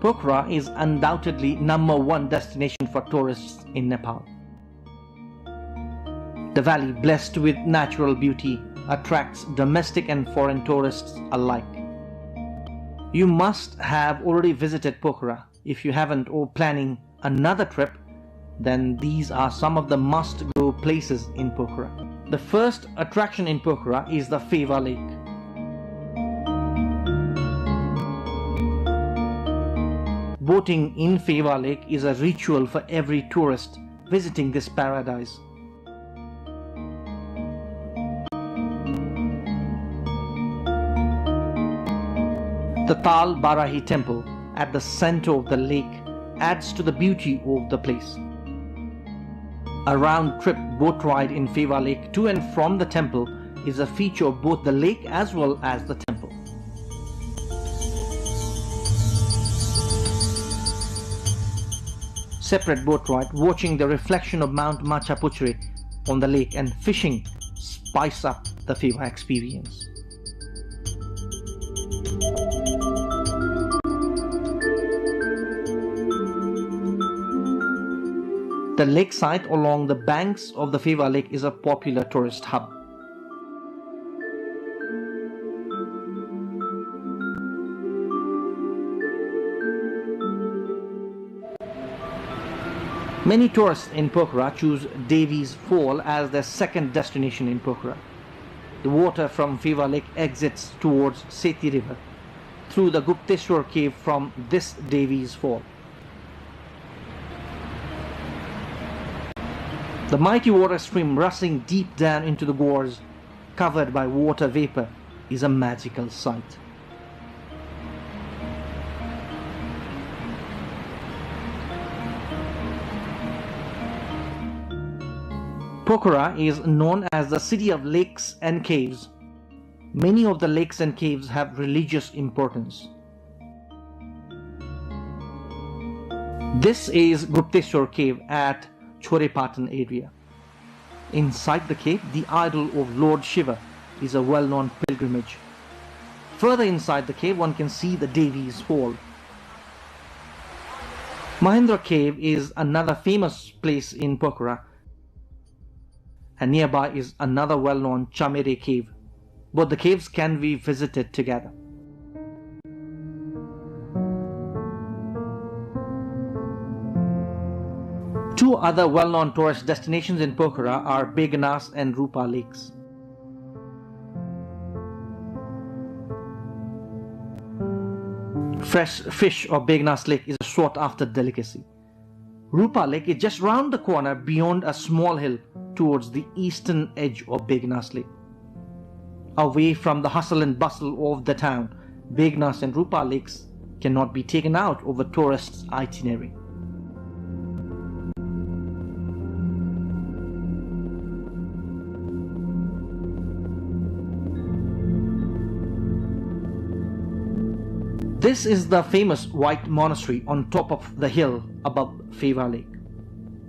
Pokhara is undoubtedly #1 destination for tourists in Nepal. The valley, blessed with natural beauty, attracts domestic and foreign tourists alike. You must have already visited Pokhara. If you haven't or planning another trip, then these are some of the must-go places in Pokhara. The first attraction in Pokhara is the Feva Lake. Boating in Feva Lake is a ritual for every tourist visiting this paradise. The Tal Barahi temple at the center of the lake adds to the beauty of the place. A round-trip boat ride in Feva Lake to and from the temple is a feature of both the lake as well as the temple. Separate boat ride, watching the reflection of Mount Machapuchri on the lake and fishing spice up the Feva experience. The lakeside along the banks of the Feva Lake is a popular tourist hub. Many tourists in Pokhara choose Devi's Fall as their second destination in Pokhara. The water from Feva Lake exits towards Seti River through the Gupteshwar cave from this Devi's Fall. The mighty water stream rushing deep down into the gorge, covered by water vapor, is a magical sight. Pokhara is known as the city of lakes and caves. Many of the lakes and caves have religious importance. This is Gupteshwar cave at Chorepatan area. Inside the cave, the idol of Lord Shiva is a well-known pilgrimage. Further inside the cave, one can see the Devi's Fall. Mahendra cave is another famous place in Pokhara, and nearby is another well-known Chamere cave. Both the caves can be visited together. Two other well-known tourist destinations in Pokhara are Beganas and Rupa lakes. Fresh fish or Begnas Lake is a sought-after delicacy. Rupa Lake is just round the corner beyond a small hill towards the eastern edge of Begnas Lake. Away from the hustle and bustle of the town, Begnas and Rupa Lakes cannot be taken out of a tourist's itinerary. This is the famous white monastery on top of the hill above Pheva Lake.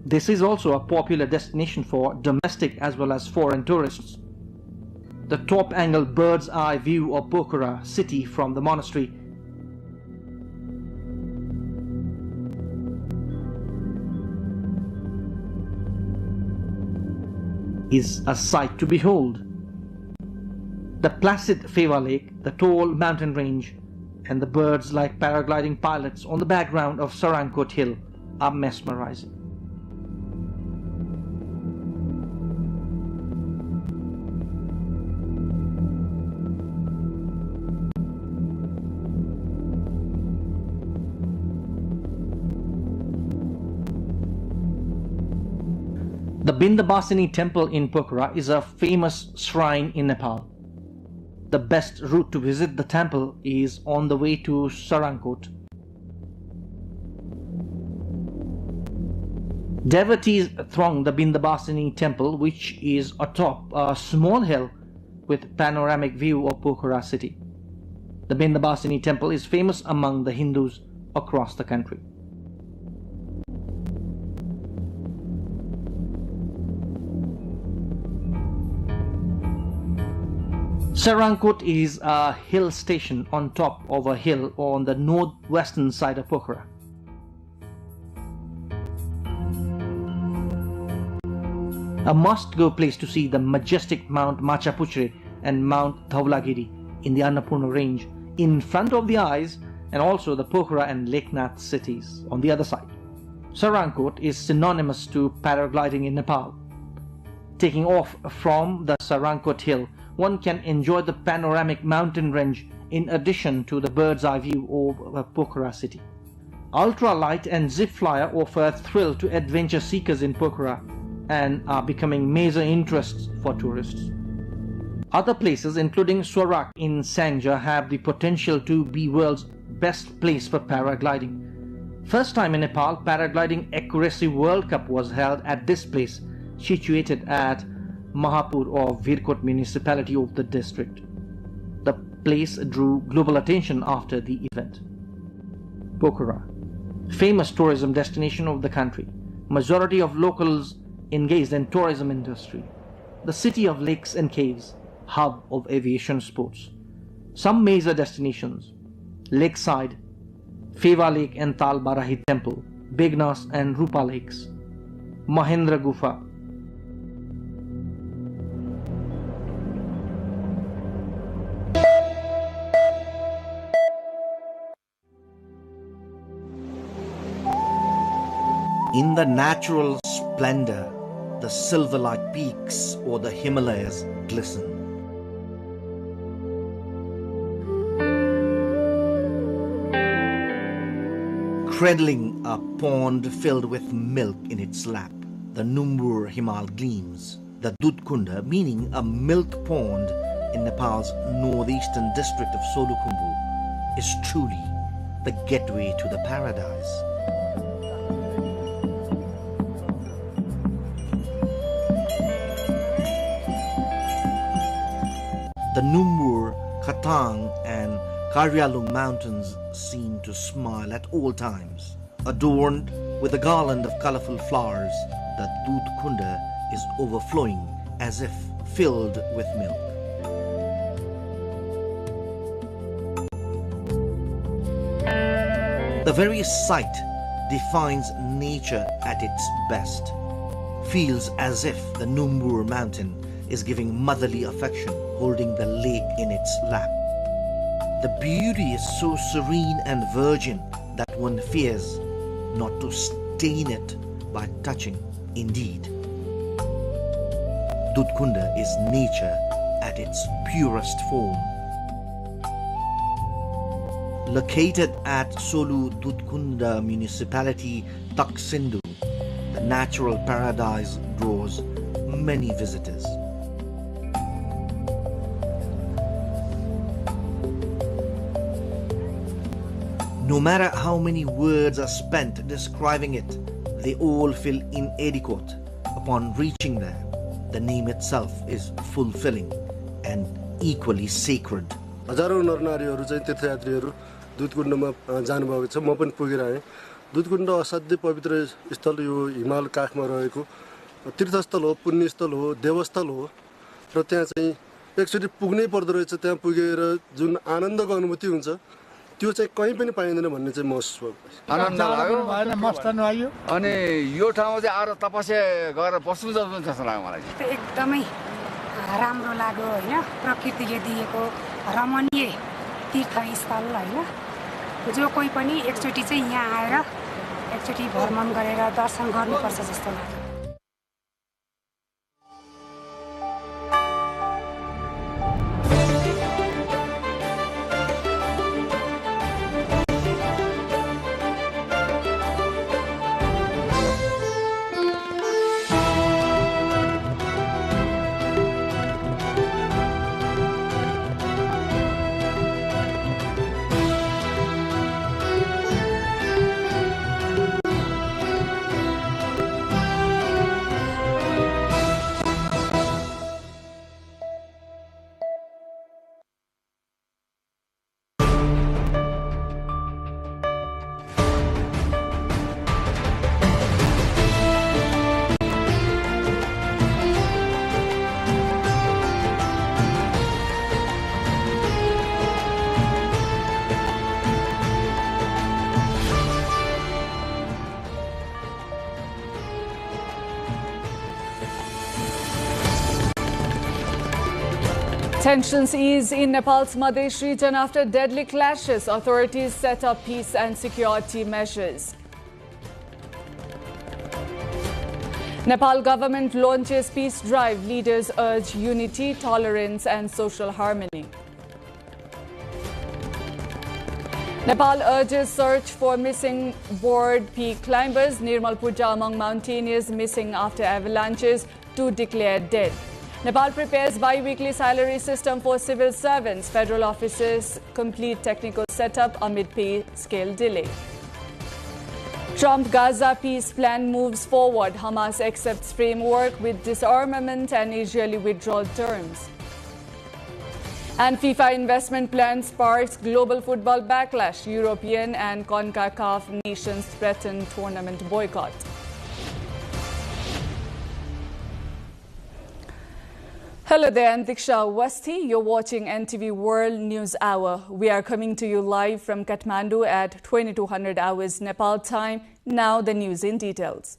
This is also a popular destination for domestic as well as foreign tourists. The top-angle bird's-eye view of Pokhara city from the monastery is a sight to behold. The placid Pheva Lake, the tall mountain range, and the birds like paragliding pilots on the background of Sarankot Hill are mesmerizing. The Bindabasini temple in Pokhara is a famous shrine in Nepal. The best route to visit the temple is on the way to Sarankot. Devotees throng the Bindabasini temple, which is atop a small hill with panoramic view of Pokhara city. The Bindabasini temple is famous among the Hindus across the country. Sarankot is a hill station on top of a hill on the northwestern side of Pokhara. A must-go place to see the majestic Mount Machapuchre and Mount Dhaulagiri in the Annapurna range in front of the eyes, and also the Pokhara and Leknath cities on the other side. Sarankot is synonymous to paragliding in Nepal. Taking off from the Sarankot hill, one can enjoy the panoramic mountain range in addition to the bird's eye view of Pokhara city. Ultralight and zip flyer offer a thrill to adventure seekers in Pokhara and are becoming major interests for tourists. Other places including Swarak in Sangja have the potential to be world's best place for paragliding. First time in Nepal, Paragliding Accuracy World Cup was held at this place, situated at Mahapur or Virkot municipality of the district. The place drew global attention after the event. Pokhara, famous tourism destination of the country. Majority of locals engaged in tourism industry. The city of lakes and caves, hub of aviation sports. Some major destinations: Lakeside, Pheva Lake and Tal Barahi Temple, Begnas and Rupa Lakes, Mahendra Gufa. In the natural splendor, the silver-like peaks or the Himalayas glisten. Cradling a pond filled with milk in its lap, the Numbur Himal gleams. The Dudkunda, meaning a milk pond in Nepal's northeastern district of Solukhumbu, is truly the gateway to the paradise. The Numbur, Khatang and Karyalung mountains seem to smile at all times. Adorned with a garland of colorful flowers, the Dudkunda is overflowing as if filled with milk. The very sight defines nature at its best. Feels as if the Numbur mountain is giving motherly affection, holding the lake in its lap. The beauty is so serene and virgin that one fears not to stain it by touching. Indeed, Dudkunda is nature at its purest form. Located at Solu Dutkunda municipality, Taksindu, the natural paradise draws many visitors. No matter how many words are spent describing it, they all feel inadequate upon reaching there. The name itself is fulfilling and equally sacred. हजारौं नरनारीहरू चाहिँ तीर्थयात्रीहरू दुधकुण्डमा जानुभएको छ। म पनि पुगेर आएँ। दुधकुण्ड असाध्यै पवित्र स्थल, यो हिमाल काखमा रहेको तीर्थस्थल हो, पुण्यस्थल हो, देवस्थल हो र त्यहाँ चाहिँ एकचोटि पुग्नै पर्दो रहेछ। त्यहाँ पुगेर जुन आनन्दको अनुभूति हुन्छ त्यो चाहिँ कहीँ पनि पाइँदैन भन्ने चाहिँ महसुस भयो। आनन्द लाग्यो, मस्त लाग्यो। अनि यो ठाउँमा चाहिँ आएर तपस्या गरेर बस्नु जस्तो लाग्यो मलाई। एकदमै राम्रो लाग्यो हैन, प्रकृतिले दिएको रमणीय तीर्थस्थल हैन। जो कोही पनि एकचोटि चाहिँ यहाँ आएर एकचोटि भ्रमण गरेर दर्शन गर्नुपर्छ जस्तो लाग्यो। Tensions ease in Nepal's Madhesh region after deadly clashes. Authorities set up peace and security measures. Nepal government launches peace drive. Leaders urge unity, tolerance and social harmony. Nepal urges search for missing board peak climbers. Nirmal Puja among mountaineers missing after avalanches. 2 declared dead. Nepal prepares bi-weekly salary system for civil servants. Federal offices complete technical setup amid pay scale delay. Trump Gaza peace plan moves forward. Hamas accepts framework with disarmament and Israeli withdrawal terms. And FIFA investment plan sparks global football backlash. European and CONCACAF nations threaten tournament boycott. Hello there, I'm Diksha Wasti. You're watching NTV World News Hour. We are coming to you live from Kathmandu at 2200 hours Nepal time. Now the news in details.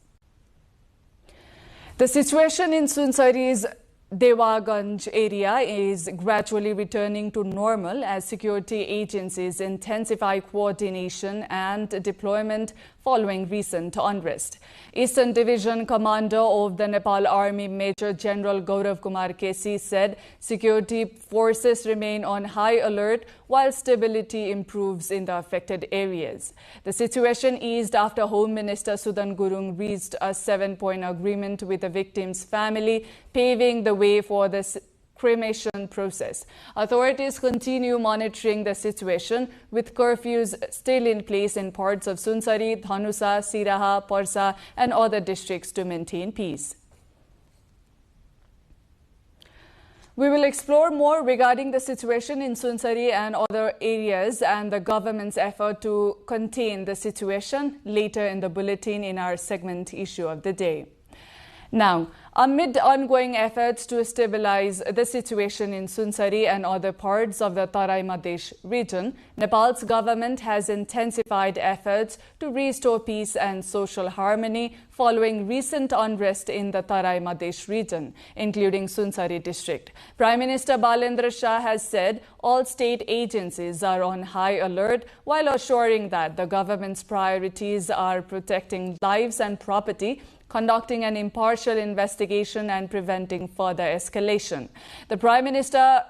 The situation in Sunsari's Dewaganj area is gradually returning to normal as security agencies intensify coordination and deployment following recent unrest. Eastern Division Commander of the Nepal Army Major General Gaurav Kumar Kesi said security forces remain on high alert while stability improves in the affected areas. The situation eased after Home Minister Sudan Gurung reached a 7-point agreement with the victim's family, paving the way for the cremation process. Authorities continue monitoring the situation with curfews still in place in parts of Sunsari, Dhanusa, Siraha, Parsa and other districts to maintain peace. We will explore more regarding the situation in Sunsari and other areas and the government's effort to contain the situation later in the bulletin in our segment issue of the day. Now, amid ongoing efforts to stabilize the situation in Sunsari and other parts of the Tarai Madhesh region, Nepal's government has intensified efforts to restore peace and social harmony following recent unrest in the Tarai Madhesh region, including Sunsari district. Prime Minister Balendra Shah has said all state agencies are on high alert while assuring that the government's priorities are protecting lives and property, conducting an impartial investigation and preventing further escalation. The Prime Minister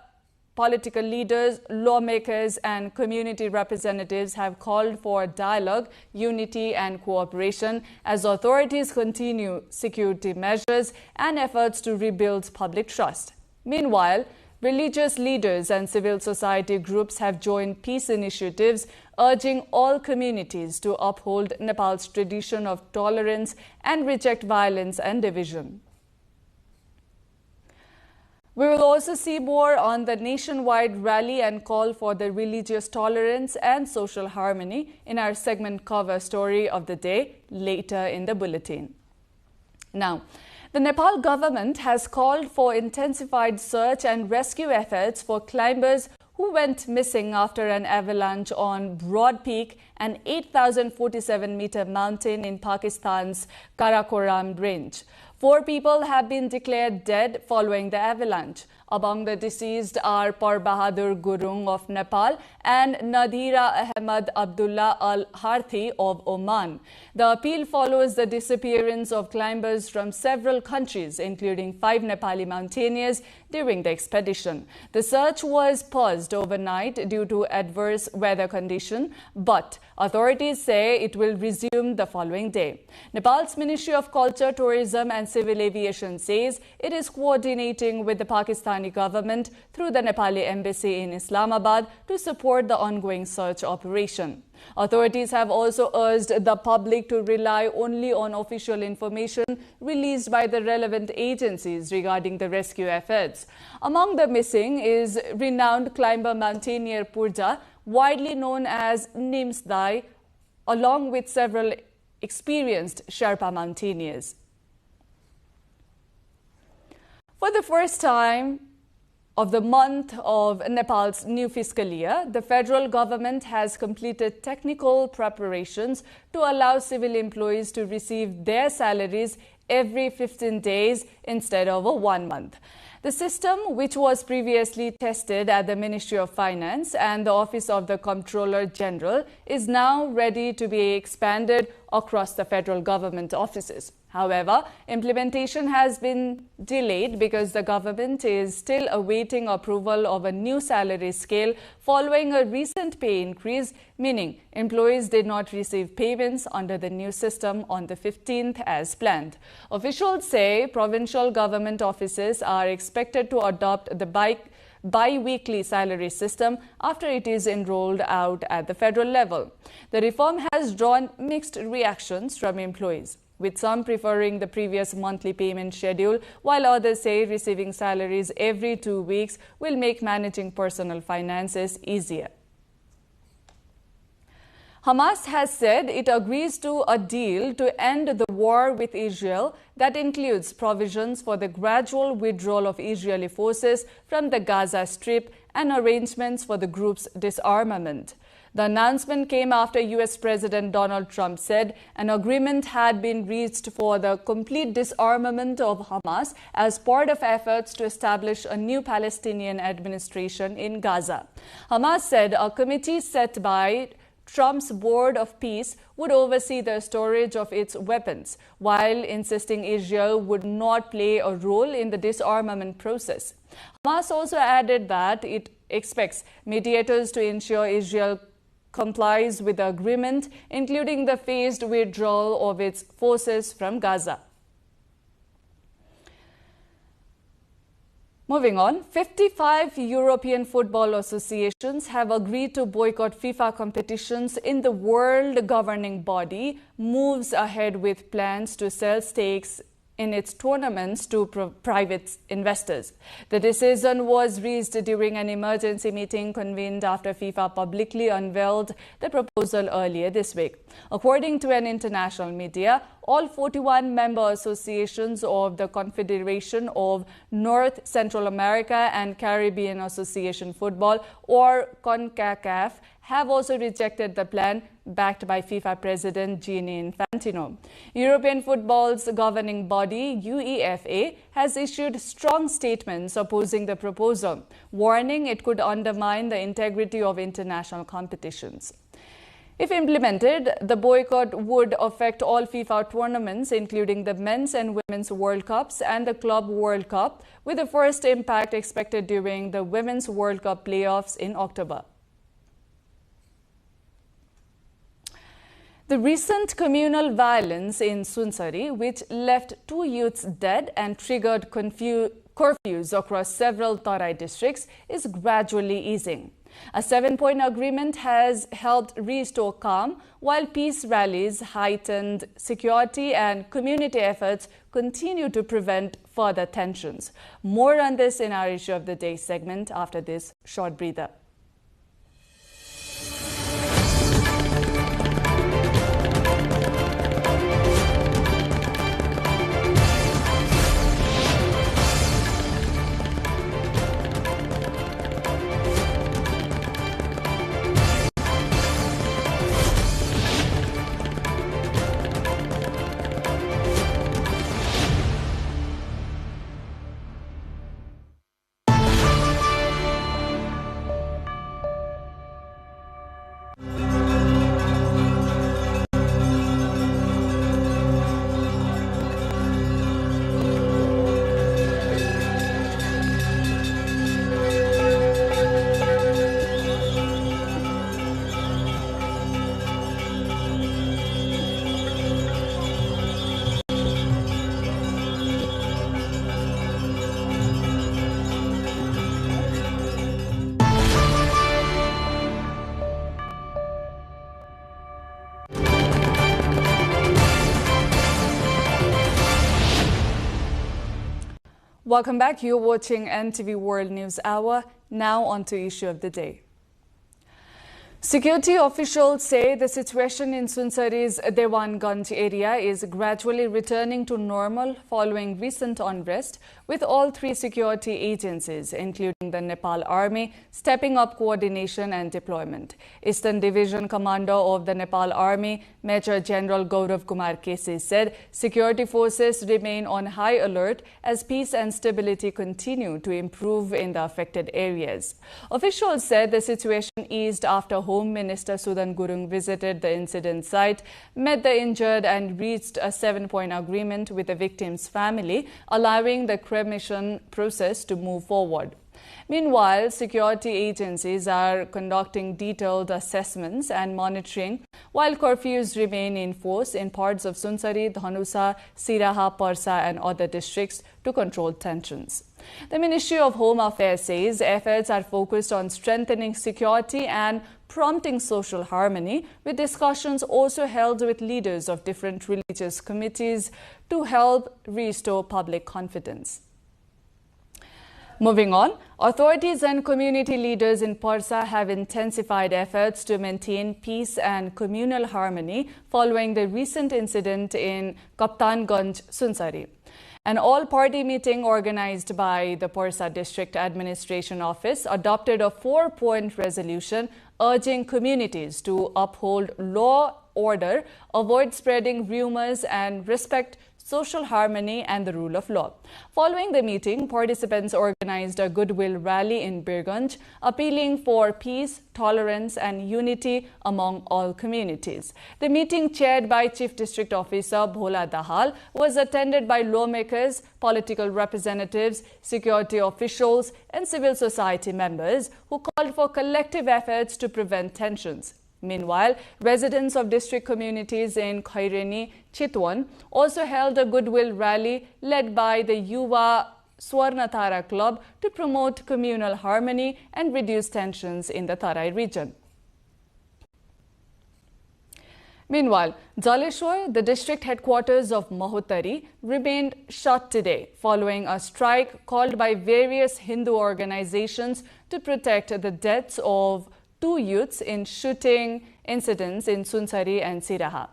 Political leaders, lawmakers, and community representatives have called for dialogue, unity, and cooperation as authorities continue security measures and efforts to rebuild public trust. Meanwhile, religious leaders and civil society groups have joined peace initiatives urging all communities to uphold Nepal's tradition of tolerance and reject violence and division. We will also see more on the nationwide rally and call for the religious tolerance and social harmony in our segment cover story of the day later in the bulletin. Now, the Nepal government has called for intensified search and rescue efforts for climbers who went missing after an avalanche on Broad Peak, an 8,047-meter mountain in Pakistan's Karakoram range. 4 people have been declared dead following the avalanche. Among the deceased are Par Bahadur Gurung of Nepal and Nadira Ahmad Abdullah Al-Harthi of Oman. The appeal follows the disappearance of climbers from several countries, including 5 Nepali mountaineers, during the expedition. The search was paused overnight due to adverse weather conditions, but authorities say it will resume the following day. Nepal's Ministry of Culture, Tourism and Civil Aviation says it is coordinating with the Pakistani government through the Nepali embassy in Islamabad to support the ongoing search operation. Authorities have also urged the public to rely only on official information released by the relevant agencies regarding the rescue efforts. Among the missing is renowned climber mountaineer Purja, widely known as Nimsdai, along with several experienced Sherpa mountaineers. For the first time of the month of Nepal's new fiscal year, the federal government has completed technical preparations to allow civil employees to receive their salaries every 15 days instead of 1 month. The system, which was previously tested at the Ministry of Finance and the Office of the Comptroller General, is now ready to be expanded across the federal government offices. However, implementation has been delayed because the government is still awaiting approval of a new salary scale following a recent pay increase, meaning employees did not receive payments under the new system on the 15th as planned. Officials say provincial government offices are expected to adopt the bi-weekly salary system after it is enrolled out at the federal level. The reform has drawn mixed reactions from employees, with some preferring the previous monthly payment schedule, while others say receiving salaries every 2 weeks will make managing personal finances easier. Hamas has said it agrees to a deal to end the war with Israel that includes provisions for the gradual withdrawal of Israeli forces from the Gaza Strip and arrangements for the group's disarmament. The announcement came after U.S. President Donald Trump said an agreement had been reached for the complete disarmament of Hamas as part of efforts to establish a new Palestinian administration in Gaza. Hamas said a committee set by Trump's Board of Peace would oversee the storage of its weapons, while insisting Israel would not play a role in the disarmament process. Hamas also added that it expects mediators to ensure Israel complies with the agreement, including the phased withdrawal of its forces from Gaza. Moving on, 55 European football associations have agreed to boycott FIFA competitions in the world governing body moves ahead with plans to sell stakes in its tournaments to private investors. The decision was reached during an emergency meeting convened after FIFA publicly unveiled the proposal earlier this week. According to an international media, all 41 member associations of the Confederation of North Central America and Caribbean Association Football, or CONCACAF, have also rejected the plan backed by FIFA President Gianni Infantino. European football's governing body, UEFA, has issued strong statements opposing the proposal, warning it could undermine the integrity of international competitions. If implemented, the boycott would affect all FIFA tournaments, including the Men's and Women's World Cups and the Club World Cup, with the first impact expected during the Women's World Cup playoffs in October. The recent communal violence in Sunsari, which left 2 youths dead and triggered curfews across several Tarai districts, is gradually easing. A 7-point agreement has helped restore calm, while peace rallies, heightened security and community efforts continue to prevent further tensions. More on this in our Issue of the Day segment after this short breather. Welcome back. You're watching NTV World News Hour. Now on to Issue of the Day. Security officials say the situation in Sunsari's Dewanganj area is gradually returning to normal following recent unrest, with all 3 security agencies, including the Nepal Army, stepping up coordination and deployment. Eastern Division Commander of the Nepal Army, Major General Gaurav Kumar Kesi, said security forces remain on high alert as peace and stability continue to improve in the affected areas. Officials said the situation eased after Home Minister Sudan Gurung visited the incident site, met the injured and reached a 7-point agreement with the victim's family, allowing the cremation process to move forward. Meanwhile, security agencies are conducting detailed assessments and monitoring, while curfews remain in force in parts of Sunsari, Dhanusa, Siraha, Parsa and other districts to control tensions. The Ministry of Home Affairs says efforts are focused on strengthening security and prompting social harmony, with discussions also held with leaders of different religious committees to help restore public confidence. Moving on, authorities and community leaders in Parsa have intensified efforts to maintain peace and communal harmony following the recent incident in Kaptanganj, Sunsari. An all-party meeting organized by the Parsa District Administration Office adopted a 4-point resolution urging communities to uphold law, order, avoid spreading rumors and respect social harmony and the rule of law. Following the meeting, participants organized a goodwill rally in Birganj, appealing for peace, tolerance and unity among all communities. The meeting, chaired by Chief District Officer Bhola Dahal, was attended by lawmakers, political representatives, security officials and civil society members who called for collective efforts to prevent tensions. Meanwhile, residents of district communities in Khaireni, Chitwan also held a goodwill rally led by the Yuva Swarnatara Club to promote communal harmony and reduce tensions in the Tarai region. Meanwhile, Jaleshwar, the district headquarters of Mahotari, remained shut today following a strike called by various Hindu organizations to protect the deaths of 2 youths in shooting incidents in Sunsari and Siraha.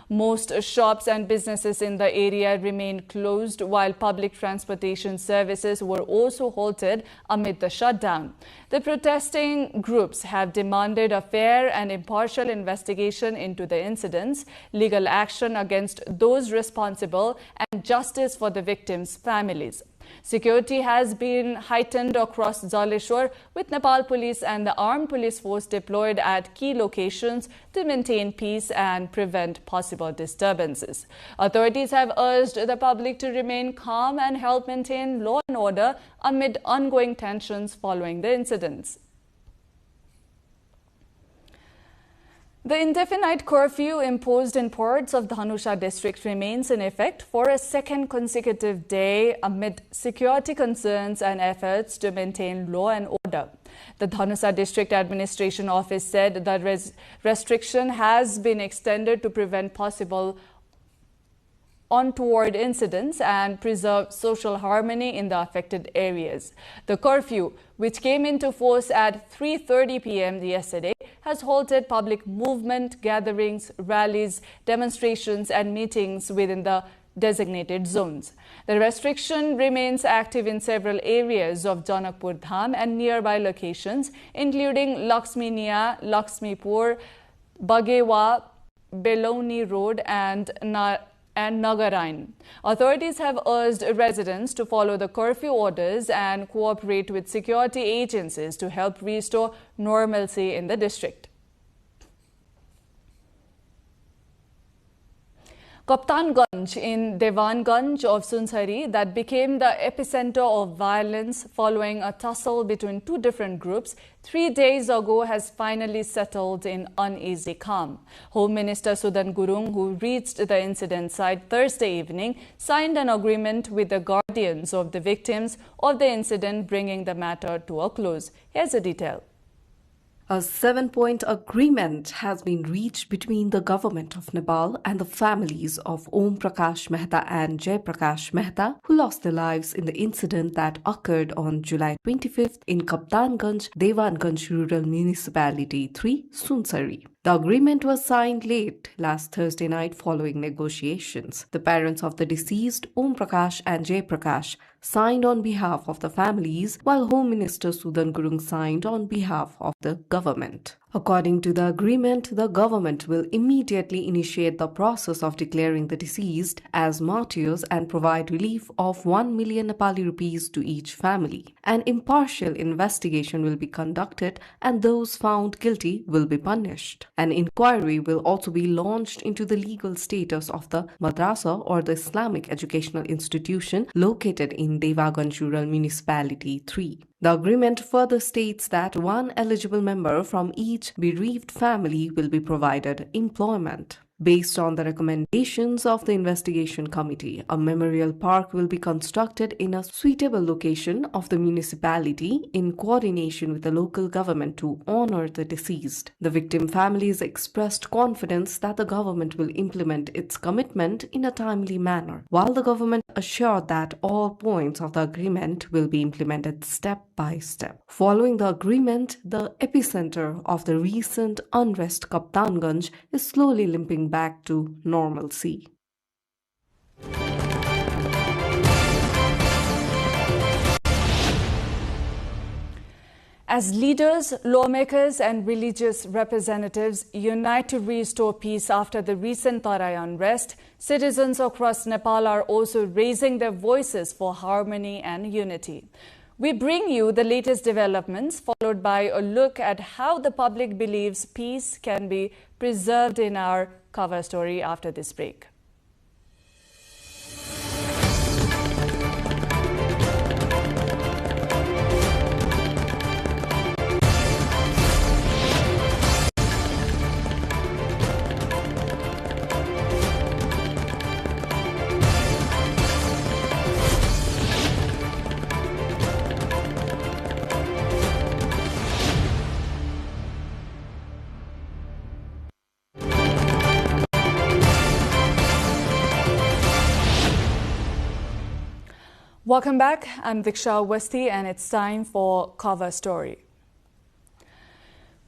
Most shops and businesses in the area remained closed, while public transportation services were also halted amid the shutdown. The protesting groups have demanded a fair and impartial investigation into the incidents, legal action against those responsible, and justice for the victims' families. Security has been heightened across Jaleshwar, with Nepal police and the armed police force deployed at key locations to maintain peace and prevent possible disturbances. Authorities have urged the public to remain calm and help maintain law and order amid ongoing tensions following the incidents. The indefinite curfew imposed in parts of the Dhanusha district remains in effect for a second consecutive day amid security concerns and efforts to maintain law and order. The Dhanusha District Administration Office said that restriction has been extended to prevent possible untoward incidents and preserve social harmony in the affected areas. The curfew, which came into force at 3:30 p.m. yesterday, has halted public movement, gatherings, rallies, demonstrations and meetings within the designated zones. The restriction remains active in several areas of Janakpur Dham and nearby locations, including Lakshminia, Lakshmipur, Bagewa, Beloni Road and Nagarain. Authorities have urged residents to follow the curfew orders and cooperate with security agencies to help restore normalcy in the district. Kaptanganj in Devanganj of Sunsari, that became the epicenter of violence following a tussle between two different groups 3 days ago, has finally settled in uneasy calm. Home Minister Sudan Gurung, who reached the incident site Thursday evening, signed an agreement with the guardians of the victims of the incident, bringing the matter to a close. Here's a detail. A 7-point agreement has been reached between the government of Nepal and the families of Om Prakash Mehta and Jai Prakash Mehta, who lost their lives in the incident that occurred on July 25th in Kaptanganj, Devanganj Rural Municipality 3, Sunsari. The agreement was signed late last Thursday night following negotiations. The parents of the deceased, Om Prakash and Jai Prakash, signed on behalf of the families, while Home Minister Sudan Gurung signed on behalf of the government. According to the agreement, the government will immediately initiate the process of declaring the deceased as martyrs and provide relief of 1 million Nepali rupees to each family. An impartial investigation will be conducted and those found guilty will be punished. An inquiry will also be launched into the legal status of the madrasa or the Islamic educational institution located in Devanganj Rural Municipality 3. The agreement further states that one eligible member from each bereaved family will be provided employment. Based on the recommendations of the investigation committee, a memorial park will be constructed in a suitable location of the municipality in coordination with the local government to honor the deceased. The victim families expressed confidence that the government will implement its commitment in a timely manner, while the government assured that all points of the agreement will be implemented step by step. Following the agreement, the epicenter of the recent unrest, Kaptanganj, is slowly limping back to normalcy. As leaders, lawmakers and religious representatives unite to restore peace after the recent Tarai unrest, citizens across Nepal are also raising their voices for harmony and unity. We bring you the latest developments, followed by a look at how the public believes peace can be preserved in our cover story after this break. Welcome back. I'm Diksha Westi and it's time for Cover Story.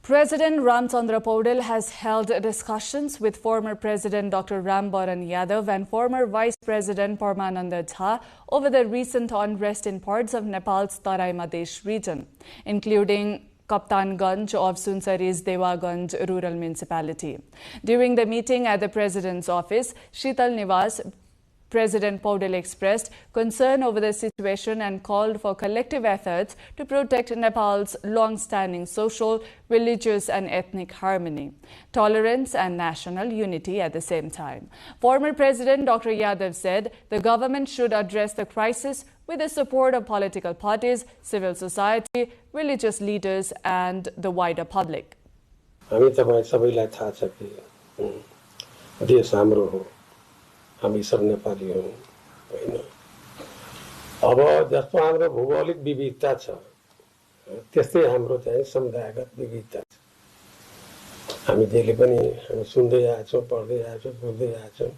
President Ramchandra Paudel has held discussions with former President Dr. Ram Baran Yadav and former Vice President Parmananda Jha over the recent unrest in parts of Nepal's Tarai Madesh region, including Kaptanganj of Sunsari's Devanganj rural municipality. During the meeting at the President's office, Shital Niwas, President Paudel expressed concern over the situation and called for collective efforts to protect Nepal's long-standing social, religious and ethnic harmony, tolerance and national unity at the same time. Former President Dr. Yadav said the government should address the crisis with the support of political parties, civil society, religious leaders and the wider public. हामी तपाईं सबैलाई थाहा छ कि देश हाम्रो हो, हामी सब नेपाली हौं, हैन? अब जस्तो हाम्रो भौगोलिक विविधता छ, त्यस्तै हाम्रो चाहिँ समुदायगत विविधता छ। हामी जहिले पनि हामी सुन्दै आएछौं, पढ्दै आएछौं, बुझ्दै आएछौं,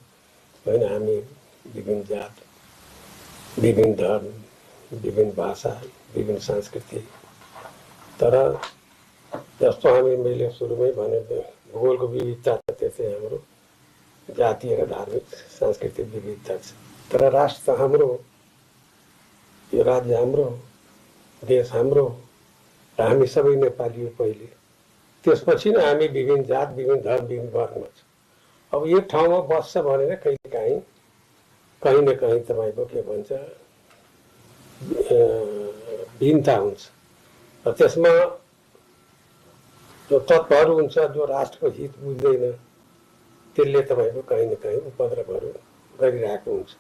हैन? हामी विभिन्न जात, विभिन्न धर्म, विभिन्न भाषा, विभिन्न संस्कृति, तर जस्तो हामी मैले सुरुमै भने भूगोलको विविधता छ, त्यस्तै हाम्रो जातीय र धार्मिक सांस्कृतिक विविधता छ। तर राष्ट्र हाम्रो, यो राज्य हाम्रो, देश हाम्रो र हामी सबै नेपाली हो पहिले, त्यसपछि नै हामी विभिन्न जात, विभिन्न धर्म, विभिन्न वर्गमा छ। अब एक ठाउँमा बस्छ भनेर कहिलेकाहीँ कहीँ न कहीँ तपाईको के भन्छ भिन्नता हुन्छ र त्यसमा जो तत्त्वहरू हुन्छ, जो राष्ट्रको हित बुझ्दैन, त्यसले तपाईको कहीँ न कहीँ उपद्रवहरू गरिरहेको हुन्छ।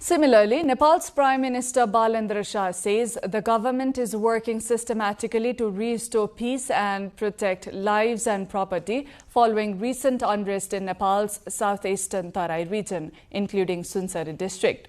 Similarly, Nepal's Prime Minister Balendra Shah says the government is working systematically to restore peace and protect lives and property following recent unrest in Nepal's southeastern Tarai region, including Sunsari district.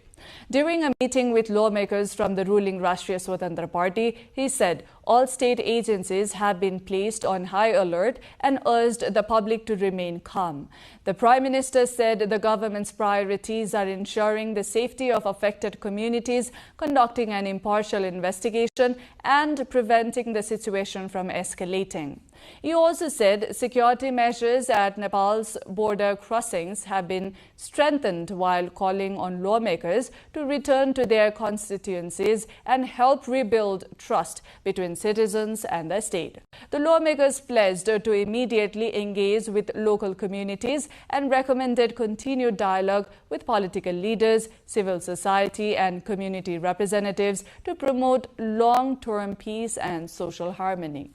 During a meeting with lawmakers from the ruling Rashtriya Swatantra Party, he said all state agencies have been placed on high alert and urged the public to remain calm. The Prime Minister said the government's priorities are ensuring the safety of affected communities, conducting an impartial investigation, and preventing the situation from escalating. He also said security measures at Nepal's border crossings have been strengthened while calling on lawmakers to return to their constituencies and help rebuild trust between citizens and the state. The lawmakers pledged to immediately engage with local communities and recommended continued dialogue with political leaders, civil society and community representatives to promote long-term peace and social harmony.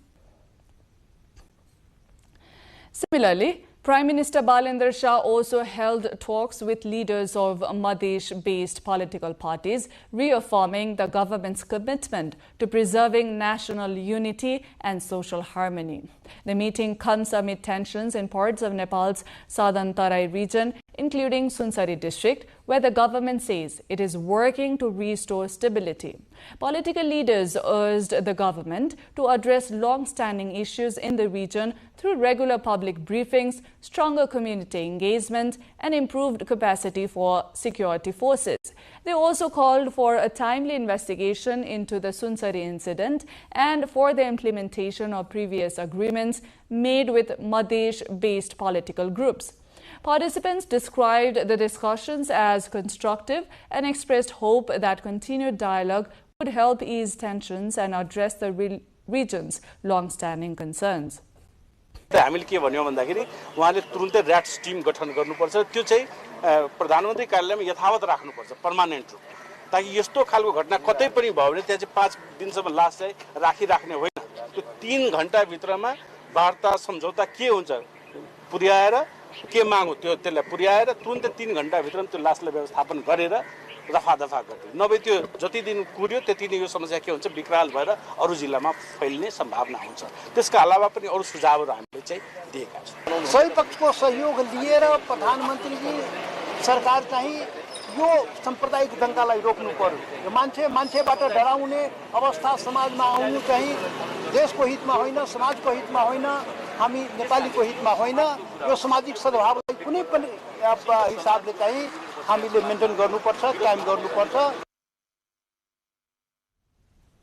Similarly, Prime Minister Balendra Shah also held talks with leaders of Madhesh-based political parties, reaffirming the government's commitment to preserving national unity and social harmony. The meeting comes amid tensions in parts of Nepal's southern Tarai region, including Sunsari district, where the government says it is working to restore stability. Political leaders urged the government to address long-standing issues in the region through regular public briefings, stronger community engagement, and improved capacity for security forces. They also called for a timely investigation into the Sunsari incident and for the implementation of previous agreements made with Madhesh-based political groups. Participants described the discussions as constructive and expressed hope that continued dialogue would help ease tensions and address the region's long-standing concerns. हामीले के भन्यौ भन्दाखेरि उहाँले तुरुन्तै र्याट्स Tim गठन गर्नुपर्छ, त्यो चाहिँ प्रधानमन्त्री कार्यालयमा यथावत राख्नुपर्छ, पर्मानेन्ट रूप, ताकि यस्तो खालको घटना कतै पनि भयो भने त्यहाँ चाहिँ 5 दिनसम्म लास चाहिँ राखिराख्ने होइन। त्यो 3 घण्टा भित्रमा वार्ता सम्झौता के हुन्छ पुर्याएर के माग हो त्यसलाई पुर्याएर तुरुन्तै 3 घण्टा भित्रमा त्यो लासलाई व्यवस्थापन गरेर रफादफा गर्दै, नभए त्यो जति दिन कुर्यो त्यति नै यो समस्या के हुन्छ विकराल भएर अरू जिल्लामा फैलिने सम्भावना हुन्छ। त्यसका अलावा पनि अरू सुझावहरू हामीले चाहिँ दिएका छौँ। सबै पक्षको सहयोग लिएर प्रधानमन्त्रीजी सरकार चाहिँ यो साम्प्रदायिक दंगालाई रोक्नु पर्यो। यो मान्छेबाट डराउने अवस्था समाजमा आउनु चाहिँ देशको हितमा होइन, समाजको हितमा होइन, हामी नेपालीको हितमा होइन। यो सामाजिक सद्भावलाई कुनै पनि हिसाबले चाहिँ हामीले मेन्टेन गर्नुपर्छ, कायम गर्नुपर्छ।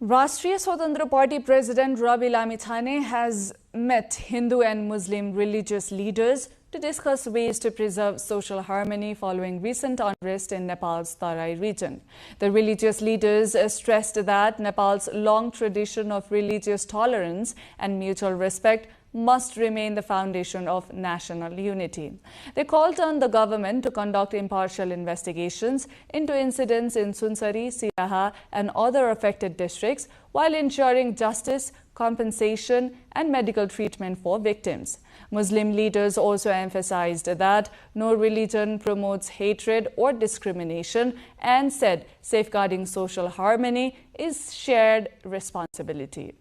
Rashtriya Swatantra Party President Rabi Lamithane has met Hindu and Muslim religious leaders to discuss ways to preserve social harmony following recent unrest in Nepal's Tarai region. The religious leaders stressed that Nepal's long tradition of religious tolerance and mutual respect must remain the foundation of national unity. They called on the government to conduct impartial investigations into incidents in Sunsari, Siraha and other affected districts while ensuring justice, compensation and medical treatment for victims. Muslim leaders also emphasized that no religion promotes hatred or discrimination and said safeguarding social harmony is shared responsibility.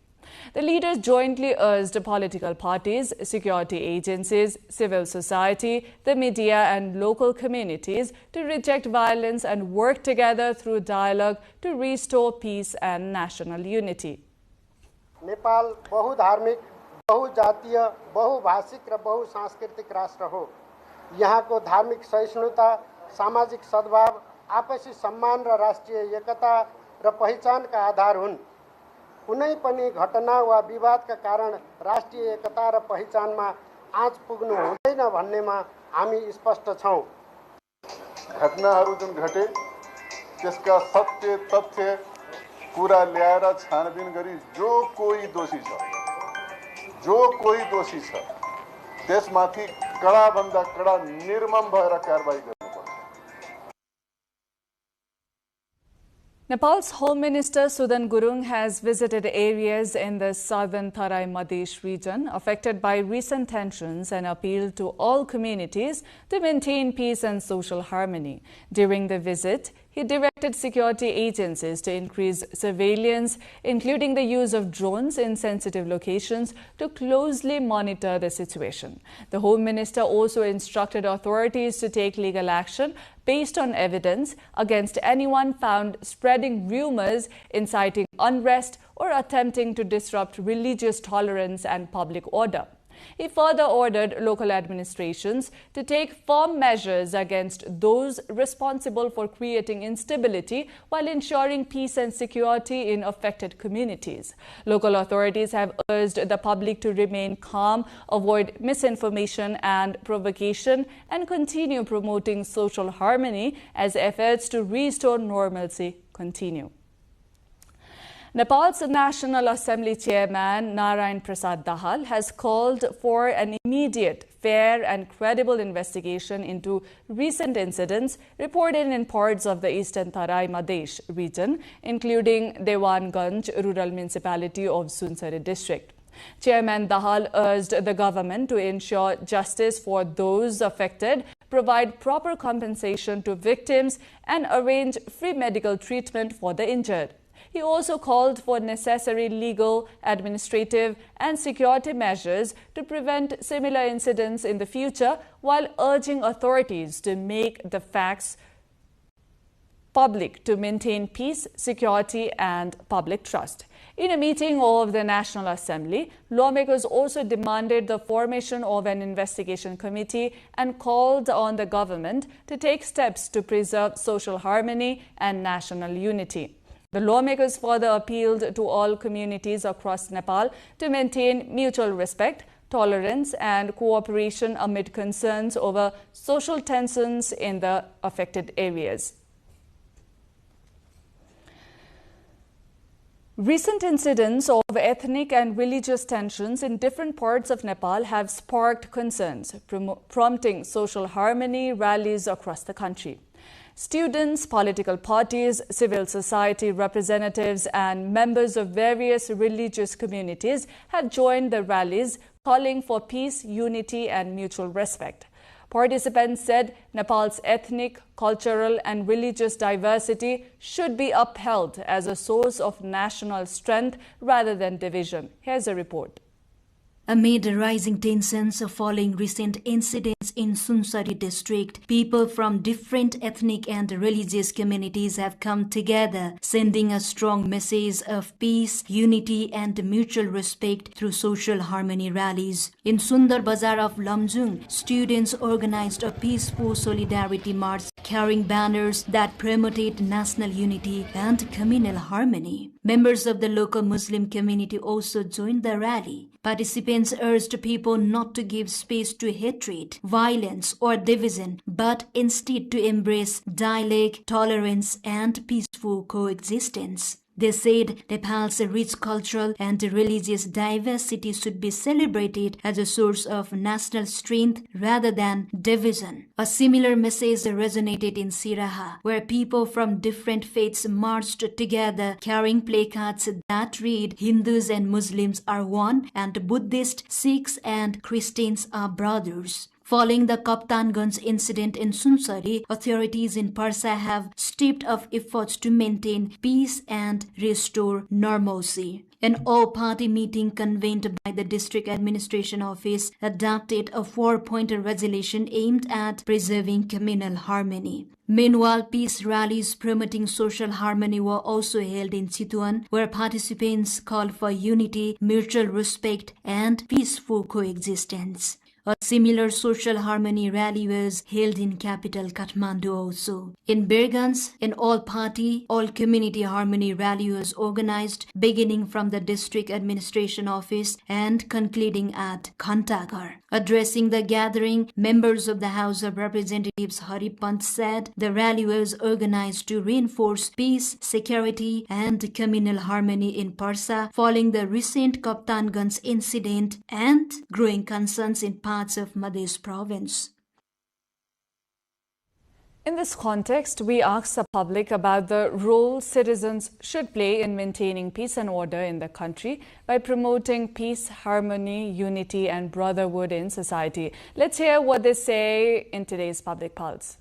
The leaders jointly urged political parties, security agencies, civil society, the media and local communities to reject violence and work together through dialogue to restore peace and national unity. Nepal बहुधार्मिक, बहुजातीय, बहुभाषिक र बहुसांस्कृतिक राष्ट्र हो। यहाँको धार्मिक सहिष्णुता, सामाजिक सद्भाव, आपसी सम्मान र राष्ट्रिय एकता र पहिचानका आधार हुन्। कुनै पनि घटना वा विवादका कारण राष्ट्रिय एकता र पहिचानमा आँच पुग्नु हुँदैन भन्नेमा हामी स्पष्ट छौं। घटनाहरू जुन घटे त्यसका सत्य तथ्य कुरा ल्याएर छानबिन गरी जो कोही दोषी छ त्यसमाथि कडाभन्दा कडा निर्मम भएर कारबाही गर्नुपर्छ। Nepal's Home Minister Sudan Gurung has visited areas in the southern Tarai Madhesh region affected by recent tensions and appealed to all communities to maintain peace and social harmony. During the visit, he directed security agencies to increase surveillance, including the use of drones in sensitive locations, to closely monitor the situation. The Home Minister also instructed authorities to take legal action based on evidence against anyone found spreading rumors, inciting unrest, or attempting to disrupt religious tolerance and public order. He further ordered local administrations to take firm measures against those responsible for creating instability while ensuring peace and security in affected communities. Local authorities have urged the public to remain calm, avoid misinformation and provocation, and continue promoting social harmony as efforts to restore normalcy continue. Nepal's National Assembly Chairman Narayan Prasad Dahal has called for an immediate, fair and credible investigation into recent incidents reported in parts of the eastern Tarai Madhesh region, including Dewanganj rural municipality of Sunsari district. Chairman Dahal urged the government to ensure justice for those affected, provide proper compensation to victims and arrange free medical treatment for the injured. He also called for necessary legal, administrative and security measures to prevent similar incidents in the future, while urging authorities to make the facts public to maintain peace, security and public trust. In a meeting of the National Assembly, lawmakers also demanded the formation of an investigation committee and called on the government to take steps to preserve social harmony and national unity. The lawmakers further appealed to all communities across Nepal to maintain mutual respect, tolerance and cooperation amid concerns over social tensions in the affected areas. Recent incidents of ethnic and religious tensions in different parts of Nepal have sparked concerns, prompting social harmony rallies across the country. Students, political parties, civil society representatives and members of various religious communities have joined the rallies calling for peace, unity and mutual respect. Participants said Nepal's ethnic, cultural and religious diversity should be upheld as a source of national strength rather than division. Here's a report. Amid rising tensions following recent incidents in Sunsari district, people from different ethnic and religious communities have come together, sending a strong message of peace, unity and mutual respect through social harmony rallies. In Sundar Bazar of Lamjung, students organized a peaceful solidarity march carrying banners that promoted national unity and communal harmony. Members of the local Muslim community also joined the rally. Participants urged people not to give space to hatred, violence or division, but instead to embrace dialogue, tolerance and peaceful coexistence. They said Nepal's rich cultural and religious diversity should be celebrated as a source of national strength rather than division. A similar message resonated in Siraha, where people from different faiths marched together carrying placards that read, "Hindus and Muslims are one, and Buddhists, Sikhs and Christians are brothers." Following the Kaptanganj incident in Sunsari, authorities in Parsa have stepped up efforts to maintain peace and restore normalcy. An all-party meeting convened by the District Administration Office adopted a 4-point resolution aimed at preserving communal harmony. Meanwhile, peace rallies promoting social harmony were also held in Chitwan, where participants called for unity, mutual respect, and peaceful coexistence. A similar social harmony rally was held in capital Kathmandu also. In Birgans, an all-party, all-community harmony rally was organized, beginning from the district administration office and concluding at Khantagar. Addressing the gathering, members of the House of Representatives Hari Pant said the rally was organized to reinforce peace, security, and communal harmony in Parsa following the recent Kaptanganj incident and growing concerns in parts of Madhya province. In this context, we asked the public about the role citizens should play in maintaining peace and order in the country by promoting peace, harmony, unity, and brotherhood in society. Let's hear what they say in today's Public Pulse.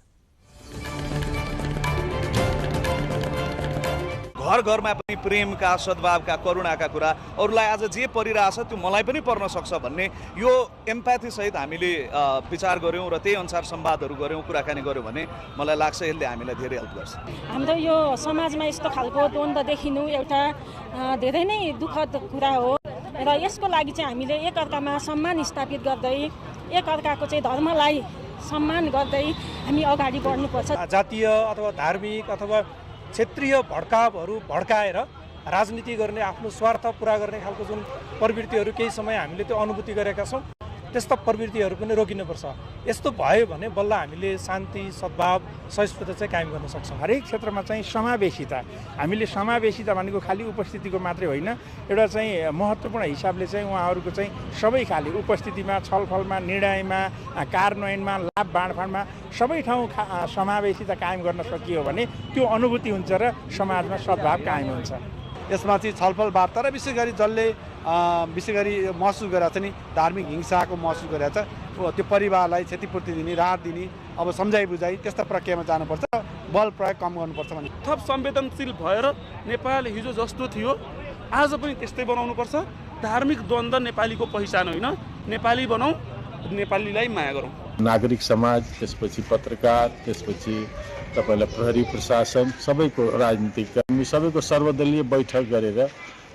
घर घरमा पनि प्रेमका सद्भावका करुणाका कुरा अरूलाई आज जे परिरहेछ त्यो मलाई पनि पर्न सक्छ भन्ने यो एम्प्याथी सहित हामीले विचार गर्यौं र त्यही अनुसार संवादहरू गर्यौं कुराकानी गर्यौं भने मलाई लाग्छ यसले हामीलाई धेरै हेल्प गर्छ। हाम्रो यो समाजमा यस्तो खालको द्वन्द देखिनु एउटा धेरै नै दुःखद कुरा हो र यसको लागि चाहिँ हामीले एकअर्कामा सम्मान स्थापित गर्दै एकअर्काको चाहिँ धर्मलाई सम्मान गर्दै हामी अगाडि बढ्नुपर्छ। जातीय अथवा धार्मिक अथवा क्षेत्रीय भड्कावहरू भड्काएर राजनीति गर्ने आफ्नो स्वार्थ पूरा गर्ने खालको जुन प्रवृत्तिहरू केही समय हामीले त्यो अनुभूति गरेका छौं त्यस्ता प्रवृत्तिहरू पनि रोकिनुपर्छ। यस्तो भयो भने बल्ल हामीले शान्ति सद्भाव सहिष्णुता चाहिँ कायम गर्न सक्छौं। हरेक क्षेत्रमा चाहिँ समावेशिता, हामीले समावेशिता भनेको खाली उपस्थितिको मात्रै होइन, एउटा चाहिँ महत्त्वपूर्ण हिसाबले चाहिँ उहाँहरूको चाहिँ सबै खाले उपस्थितिमा, छलफलमा, निर्णयमा, कार्यान्वयनमा, लाभ बाँडफाँडमा सबै ठाउँ समावेशिता कायम गर्न सकियो भने त्यो अनुभूति हुन्छ र समाजमा सद्भाव कायम हुन्छ। यसमा चाहिँ छलफल वार्ता र विशेष गरी जसले विशेष गरी महसुस गरेको छ नि धार्मिक हिंसाको महसुस गरेको छ त्यो परिवारलाई क्षतिपूर्ति दिने, राहत दिने, अब सम्झाइ बुझाइ त्यस्ता प्रक्रियामा जानुपर्छ, बल प्रयोग कम गर्नुपर्छ भने थप संवेदनशील भएर नेपाल हिजो जस्तो थियो आज पनि त्यस्तै बनाउनुपर्छ। धार्मिक द्वन्द्व नेपालीको पहिचान होइन, नेपाली बनाऊ, नेपालीलाई माया गरौँ। नागरिक समाज, त्यसपछि पत्रकार, त्यसपछि तपाईलाई प्रहरी प्रशासन सबैको राजनीतिक कर्मी सबैको सर्वदलीय बैठक गरेर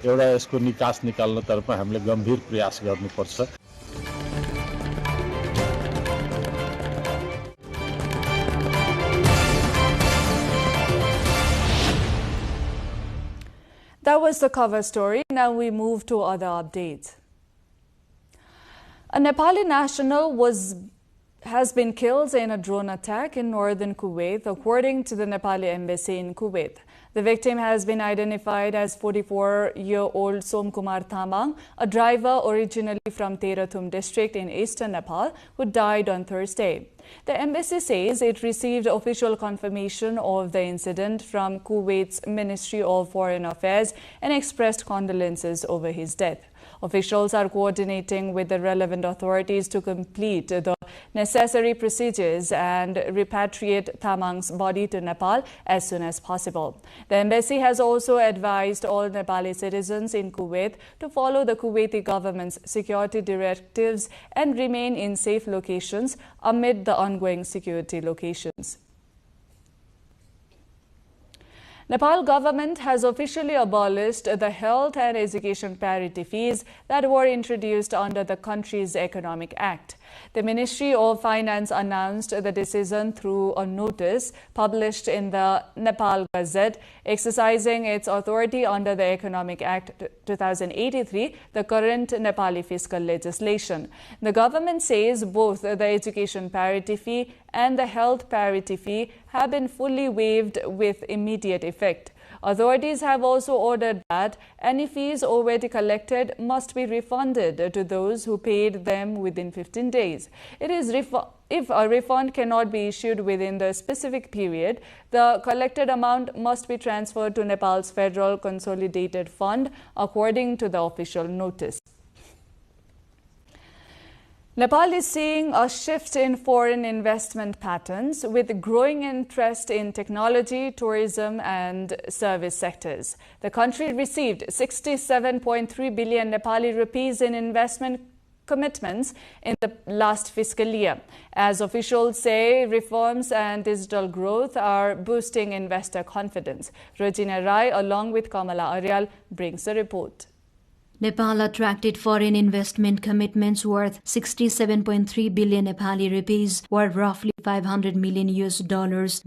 एउटा यसको निकास निकाल्नतर्फ हामीले गम्भीर प्रयास गर्नुपर्छ। That was the cover story. Now we move to other updates. A Nepali national has been killed in a drone attack in northern Kuwait, according to the Nepali embassy in Kuwait. The victim has been identified as 44-year-old Somkumar Thamang, a driver originally from Terathum district in eastern Nepal, who died on Thursday. The embassy says it received official confirmation of the incident from Kuwait's Ministry of Foreign Affairs and expressed condolences over his death. Officials are coordinating with the relevant authorities to complete the necessary procedures and repatriate Thamang's body to Nepal as soon as possible. The embassy has also advised all Nepali citizens in Kuwait to follow the Kuwaiti government's security directives and remain in safe locations amid the ongoing security locations. Nepal government has officially abolished the health and education parity fees that were introduced under the country's Economic Act. The Ministry of Finance announced the decision through a notice published in the Nepal Gazette, exercising its authority under the Economic Act 2083, the current Nepali fiscal legislation. The government says both the education parity fee and the health parity fee have been fully waived with immediate effect. Authorities have also ordered that any fees already collected must be refunded to those who paid them within 15 days. If a refund cannot be issued within the specific period, the collected amount must be transferred to Nepal's Federal Consolidated Fund, according to the official notice. Nepal is seeing a shift in foreign investment patterns with growing interest in technology, tourism and service sectors. The country received 67.3 billion Nepali rupees in investment commitments in the last fiscal year. As officials say, reforms and digital growth are boosting investor confidence. Regina Rai along with Kamala Aryal brings a report. Nepal attracted foreign investment commitments worth 67.3 billion Nepali rupees, or roughly $500 million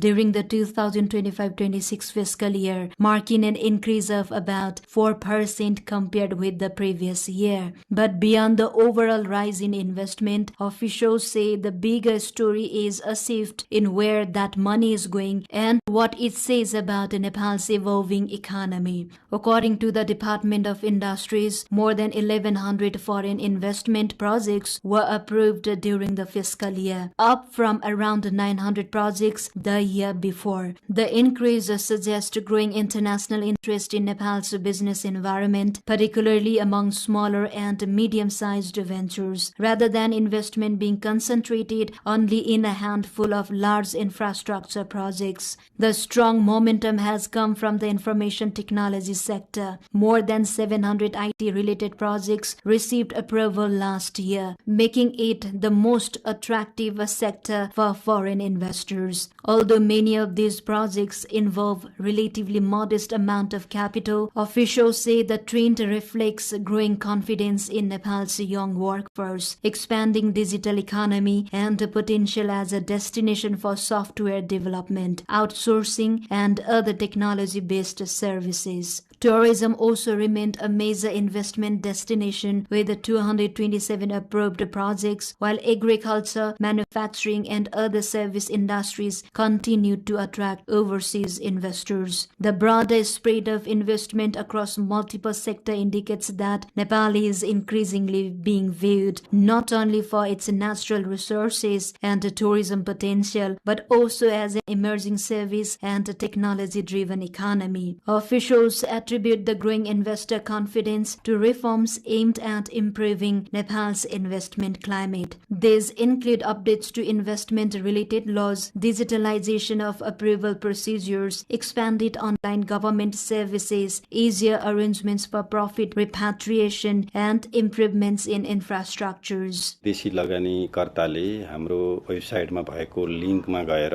during the 2025-26 fiscal year, marking an increase of about 4% compared with the previous year. But beyond the overall rise in investment, officials say the bigger story is a shift in where that money is going and what it says about Nepal's evolving economy. According to the Department of Industries, more than 1,100 foreign investment projects were approved during the fiscal year, up from around 900 projects the year before. The increase suggests growing international interest in Nepal's business environment, particularly among smaller and medium-sized ventures, rather than investment being concentrated only in a handful of large infrastructure projects. The strong momentum has come from the information technology sector. More than 700 IT-related projects received approval last year, making it the most attractive sector for foreign investors. Although many of these projects involve relatively modest amount of capital, officials say the trend reflects growing confidence in Nepal's young workforce, expanding digital economy, and the potential as a destination for software development, outsourcing, and other technology-based services. Tourism also remained a major investment destination with 227 approved projects, while agriculture, manufacturing and other service industries continued to attract overseas investors. The broader spread of investment across multiple sectors indicates that Nepal is increasingly being viewed not only for its natural resources and tourism potential, but also as an emerging service and technology-driven economy. Officials attribute the growing investor confidence to reforms aimed at improving Nepal's investment climate. These include updates to investment-related laws, digitalization of approval procedures, expanded online government services, easier arrangements for profit repatriation, and improvements in infrastructures. विदेशी लगानीकर्ताले हाम्रो वेबसाइटमा भएको लिङ्कमा गएर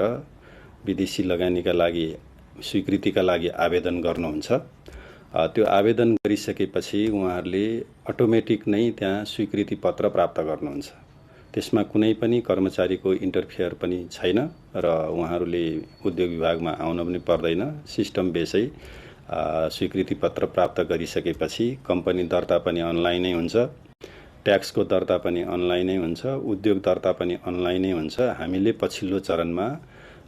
विदेशी लगानीका लागि स्वीकृतिका लागि आवेदन गर्नुहुन्छ। त्यो आवेदन गरिसकेपछि उहाँहरूले अटोमेटिक नै त्यहाँ स्वीकृति पत्र प्राप्त गर्नुहुन्छ। त्यसमा कुनै पनि कर्मचारीको इन्टरफियर पनि छैन र उहाँहरूले उद्योग विभागमा आउन पनि पर्दैन। सिस्टम बेसै स्वीकृति पत्र प्राप्त गरिसकेपछि कम्पनी दर्ता पनि अनलाइनै हुन्छ, ट्याक्सको दर्ता पनि अनलाइनै हुन्छ, उद्योग दर्ता पनि अनलाइनै हुन्छ। हामीले पछिल्लो चरणमा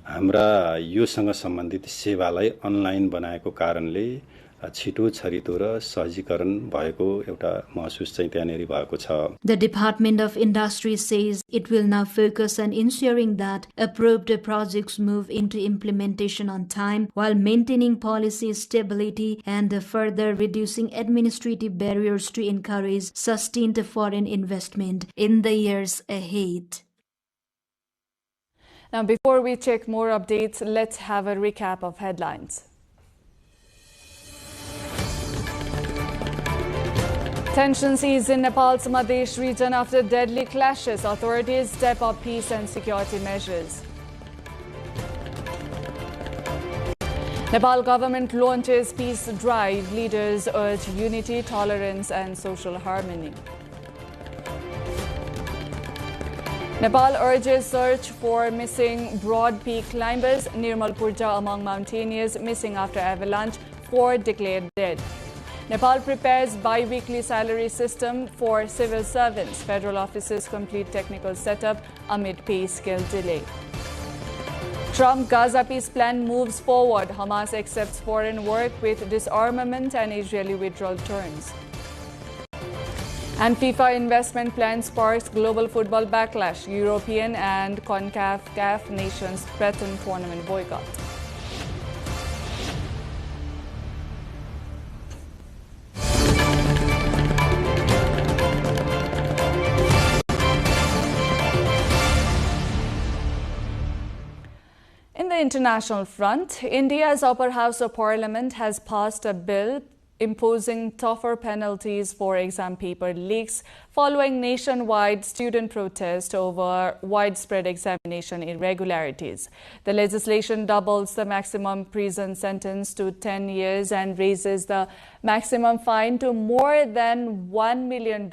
हाम्रा योसँग सम्बन्धित सेवालाई अनलाइन बनाएको कारणले छिटो छरितो र सहजीकरण भएको एउटा महसुस चाहिँ त्यहाँनेरि भएको छ। The Department of Industry says it will now focus on ensuring that approved projects move into implementation on time while maintaining policy stability and further reducing administrative barriers to encourage sustained foreign investment in the years ahead. Now, before we check more updates, let's have a recap of headlines. Tensions ease in Nepal's Madhesh region after deadly clashes. Authorities step up peace and security measures. Nepal government launches peace drive. Leaders urge unity, tolerance and social harmony. Nepal urges search for missing Broad Peak climbers. Nirmal Purja among mountaineers missing after avalanche, 4 declared dead. Nepal prepares bi-weekly salary system for civil servants. Federal offices complete technical setup amid pay scale delay. Trump Gaza peace plan moves forward. Hamas accepts foreign work with disarmament and Israeli withdrawal terms. And FIFA investment plan sparks global football backlash. European and CONCACAF nations threaten tournament boycott. In the international front, India's upper house of parliament has passed a bill imposing tougher penalties for exam paper leaks following nationwide student protest over widespread examination irregularities. The legislation doubles the maximum prison sentence to 10 years and raises the maximum fine to more than $1 million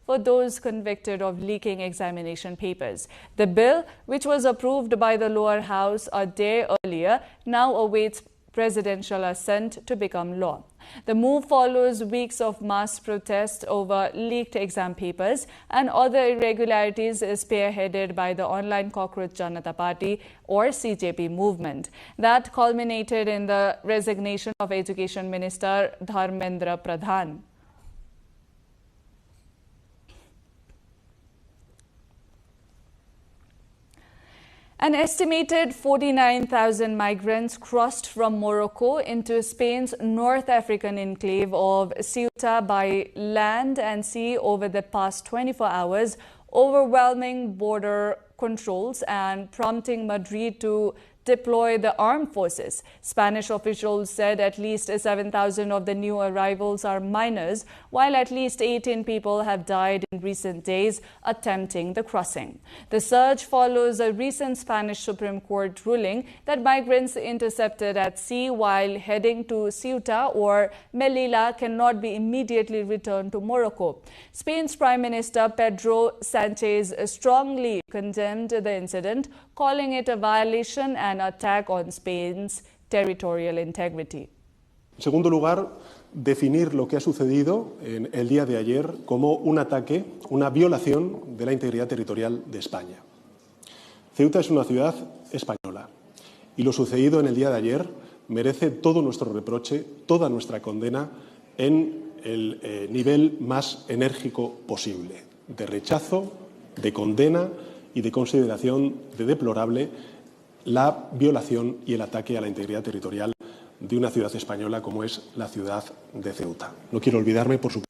for those convicted of leaking examination papers. The bill, which was approved by the lower house a day earlier, now awaits presidential assent to become law. The move follows weeks of mass protests over leaked exam papers and other irregularities spearheaded by the online Cockroach Janata Party or CJP movement. That culminated in the resignation of Education Minister Dharmendra Pradhan. An estimated 49,000 migrants crossed from Morocco into Spain's North African enclave of Ceuta by land and sea over the past 24 hours, overwhelming border controls and prompting Madrid to deploy the armed forces. Spanish officials said at least 7,000 of the new arrivals are minors, while at least 18 people have died in recent days attempting the crossing. The surge follows a recent Spanish Supreme Court ruling that migrants intercepted at sea while heading to Ceuta or Melilla cannot be immediately returned to Morocco. Spain's Prime Minister Pedro Sánchez strongly condemned the incident, calling it a violation and attack on Spain's territorial integrity. En segundo lugar, definir lo que ha sucedido en el día de ayer como un ataque, una violación de la integridad territorial de España. Ceuta es una ciudad española y lo sucedido en el día de ayer merece todo nuestro reproche, toda nuestra condena en el nivel más enérgico posible, de rechazo, de condena y de consideración de deplorable la violación y el ataque a la integridad territorial de una ciudad española como es la ciudad de Ceuta. No quiero olvidarme, por supuesto.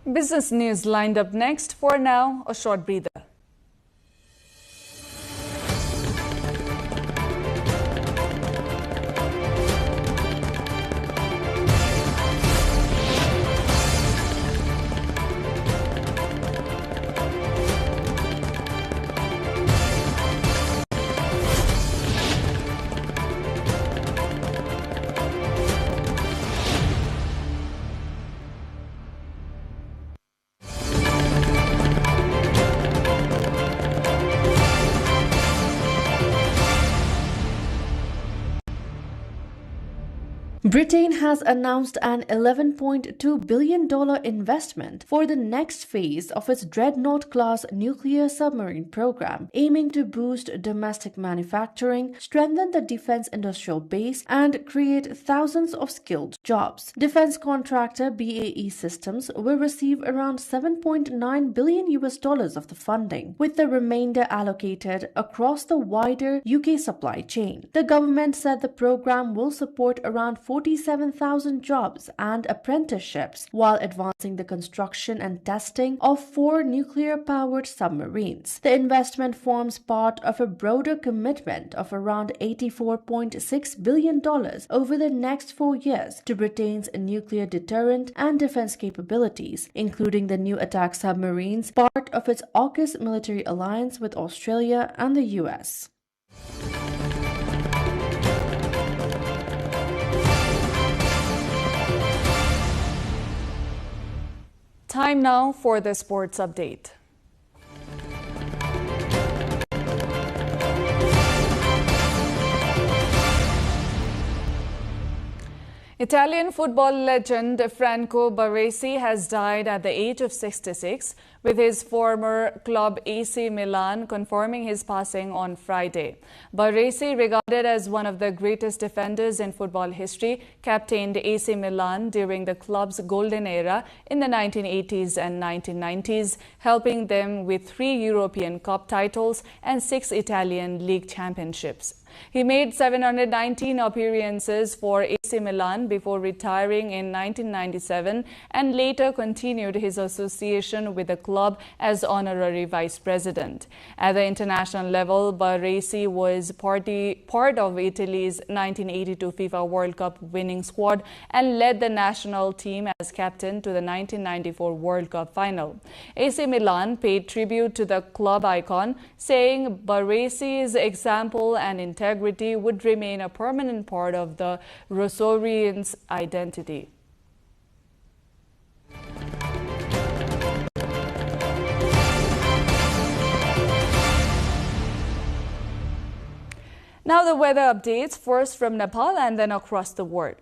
Business news lined up next. For now, a short breather. Britain has announced an $11.2 billion investment for the next phase of its Dreadnought-class nuclear submarine program, aiming to boost domestic manufacturing, strengthen the defense industrial base, and create thousands of skilled jobs. Defense contractor BAE Systems will receive around $7.9 billion of the funding, with the remainder allocated across the wider UK supply chain. The government said the program will support around 47,000 jobs and apprenticeships while advancing the construction and testing of 4 nuclear-powered submarines. The investment forms part of a broader commitment of around $84.6 billion over the next 4 years to Britain's nuclear deterrent and defense capabilities, including the new attack submarines, part of its AUKUS military alliance with Australia and the US. Time now for the sports update. Italian football legend Franco Baresi has died at the age of 66, with his former club AC Milan confirming his passing on Friday. Baresi, regarded as one of the greatest defenders in football history, captained AC Milan during the club's golden era in the 1980s and 1990s, helping them with 3 European Cup titles and 6 Italian league championships. He made 719 appearances for AC Milan before retiring in 1997 and later continued his association with the club as honorary vice president. At the international level, Baresi was part of Italy's 1982 FIFA World Cup winning squad and led the national team as captain to the 1994 World Cup final. AC Milan paid tribute to the club icon, saying Baresi's example and integrity would remain a permanent part of the Rossorians' identity. Now the weather updates, first from Nepal and then across the world.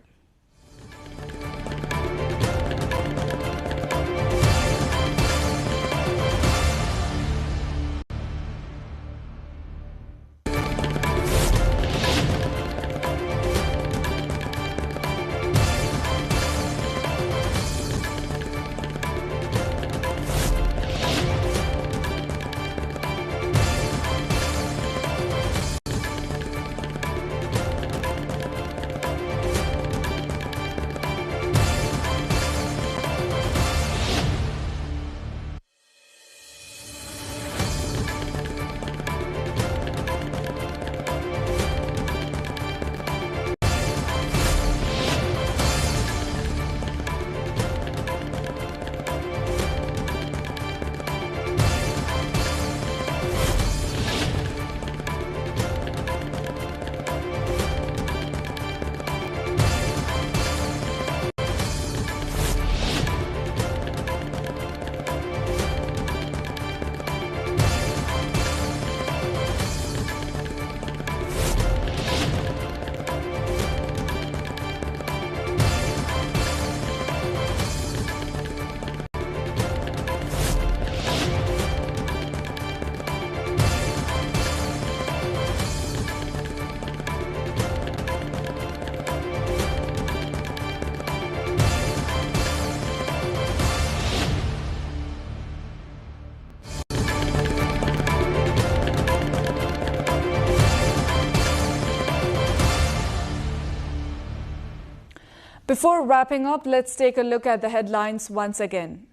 Before wrapping up, let's take a look at the headlines once again.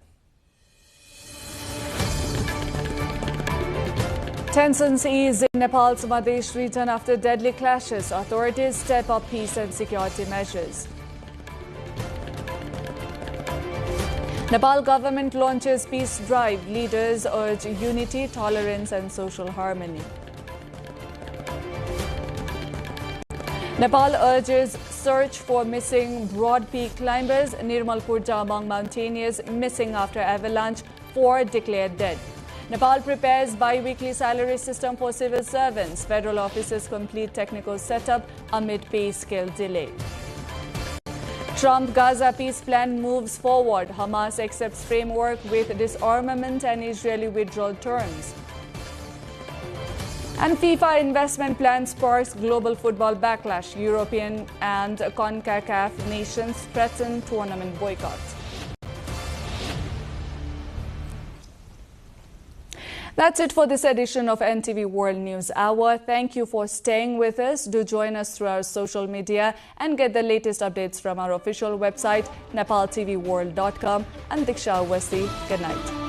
Tensions ease in Nepal's Madhesh region after deadly clashes. Authorities step up peace and security measures. Nepal government launches peace drive. Leaders urge unity, tolerance and social harmony. Nepal urges search for missing Broad Peak climbers. Nirmal Purja among mountaineers missing after avalanche, 4 declared dead. Nepal prepares bi-weekly salary system for civil servants. Federal officers complete technical setup amid pay scale delay. Trump Gaza peace plan moves forward. Hamas accepts framework with disarmament and Israeli withdrawal terms. And FIFA investment plan sparks global football backlash. European and CONCACAF nations threaten tournament boycott. That's it for this edition of NTV World News Hour. Thank you for staying with us. Do join us through our social media and get the latest updates from our official website, nepaltelevision.com. I'm Diksha Awasthi. Good night.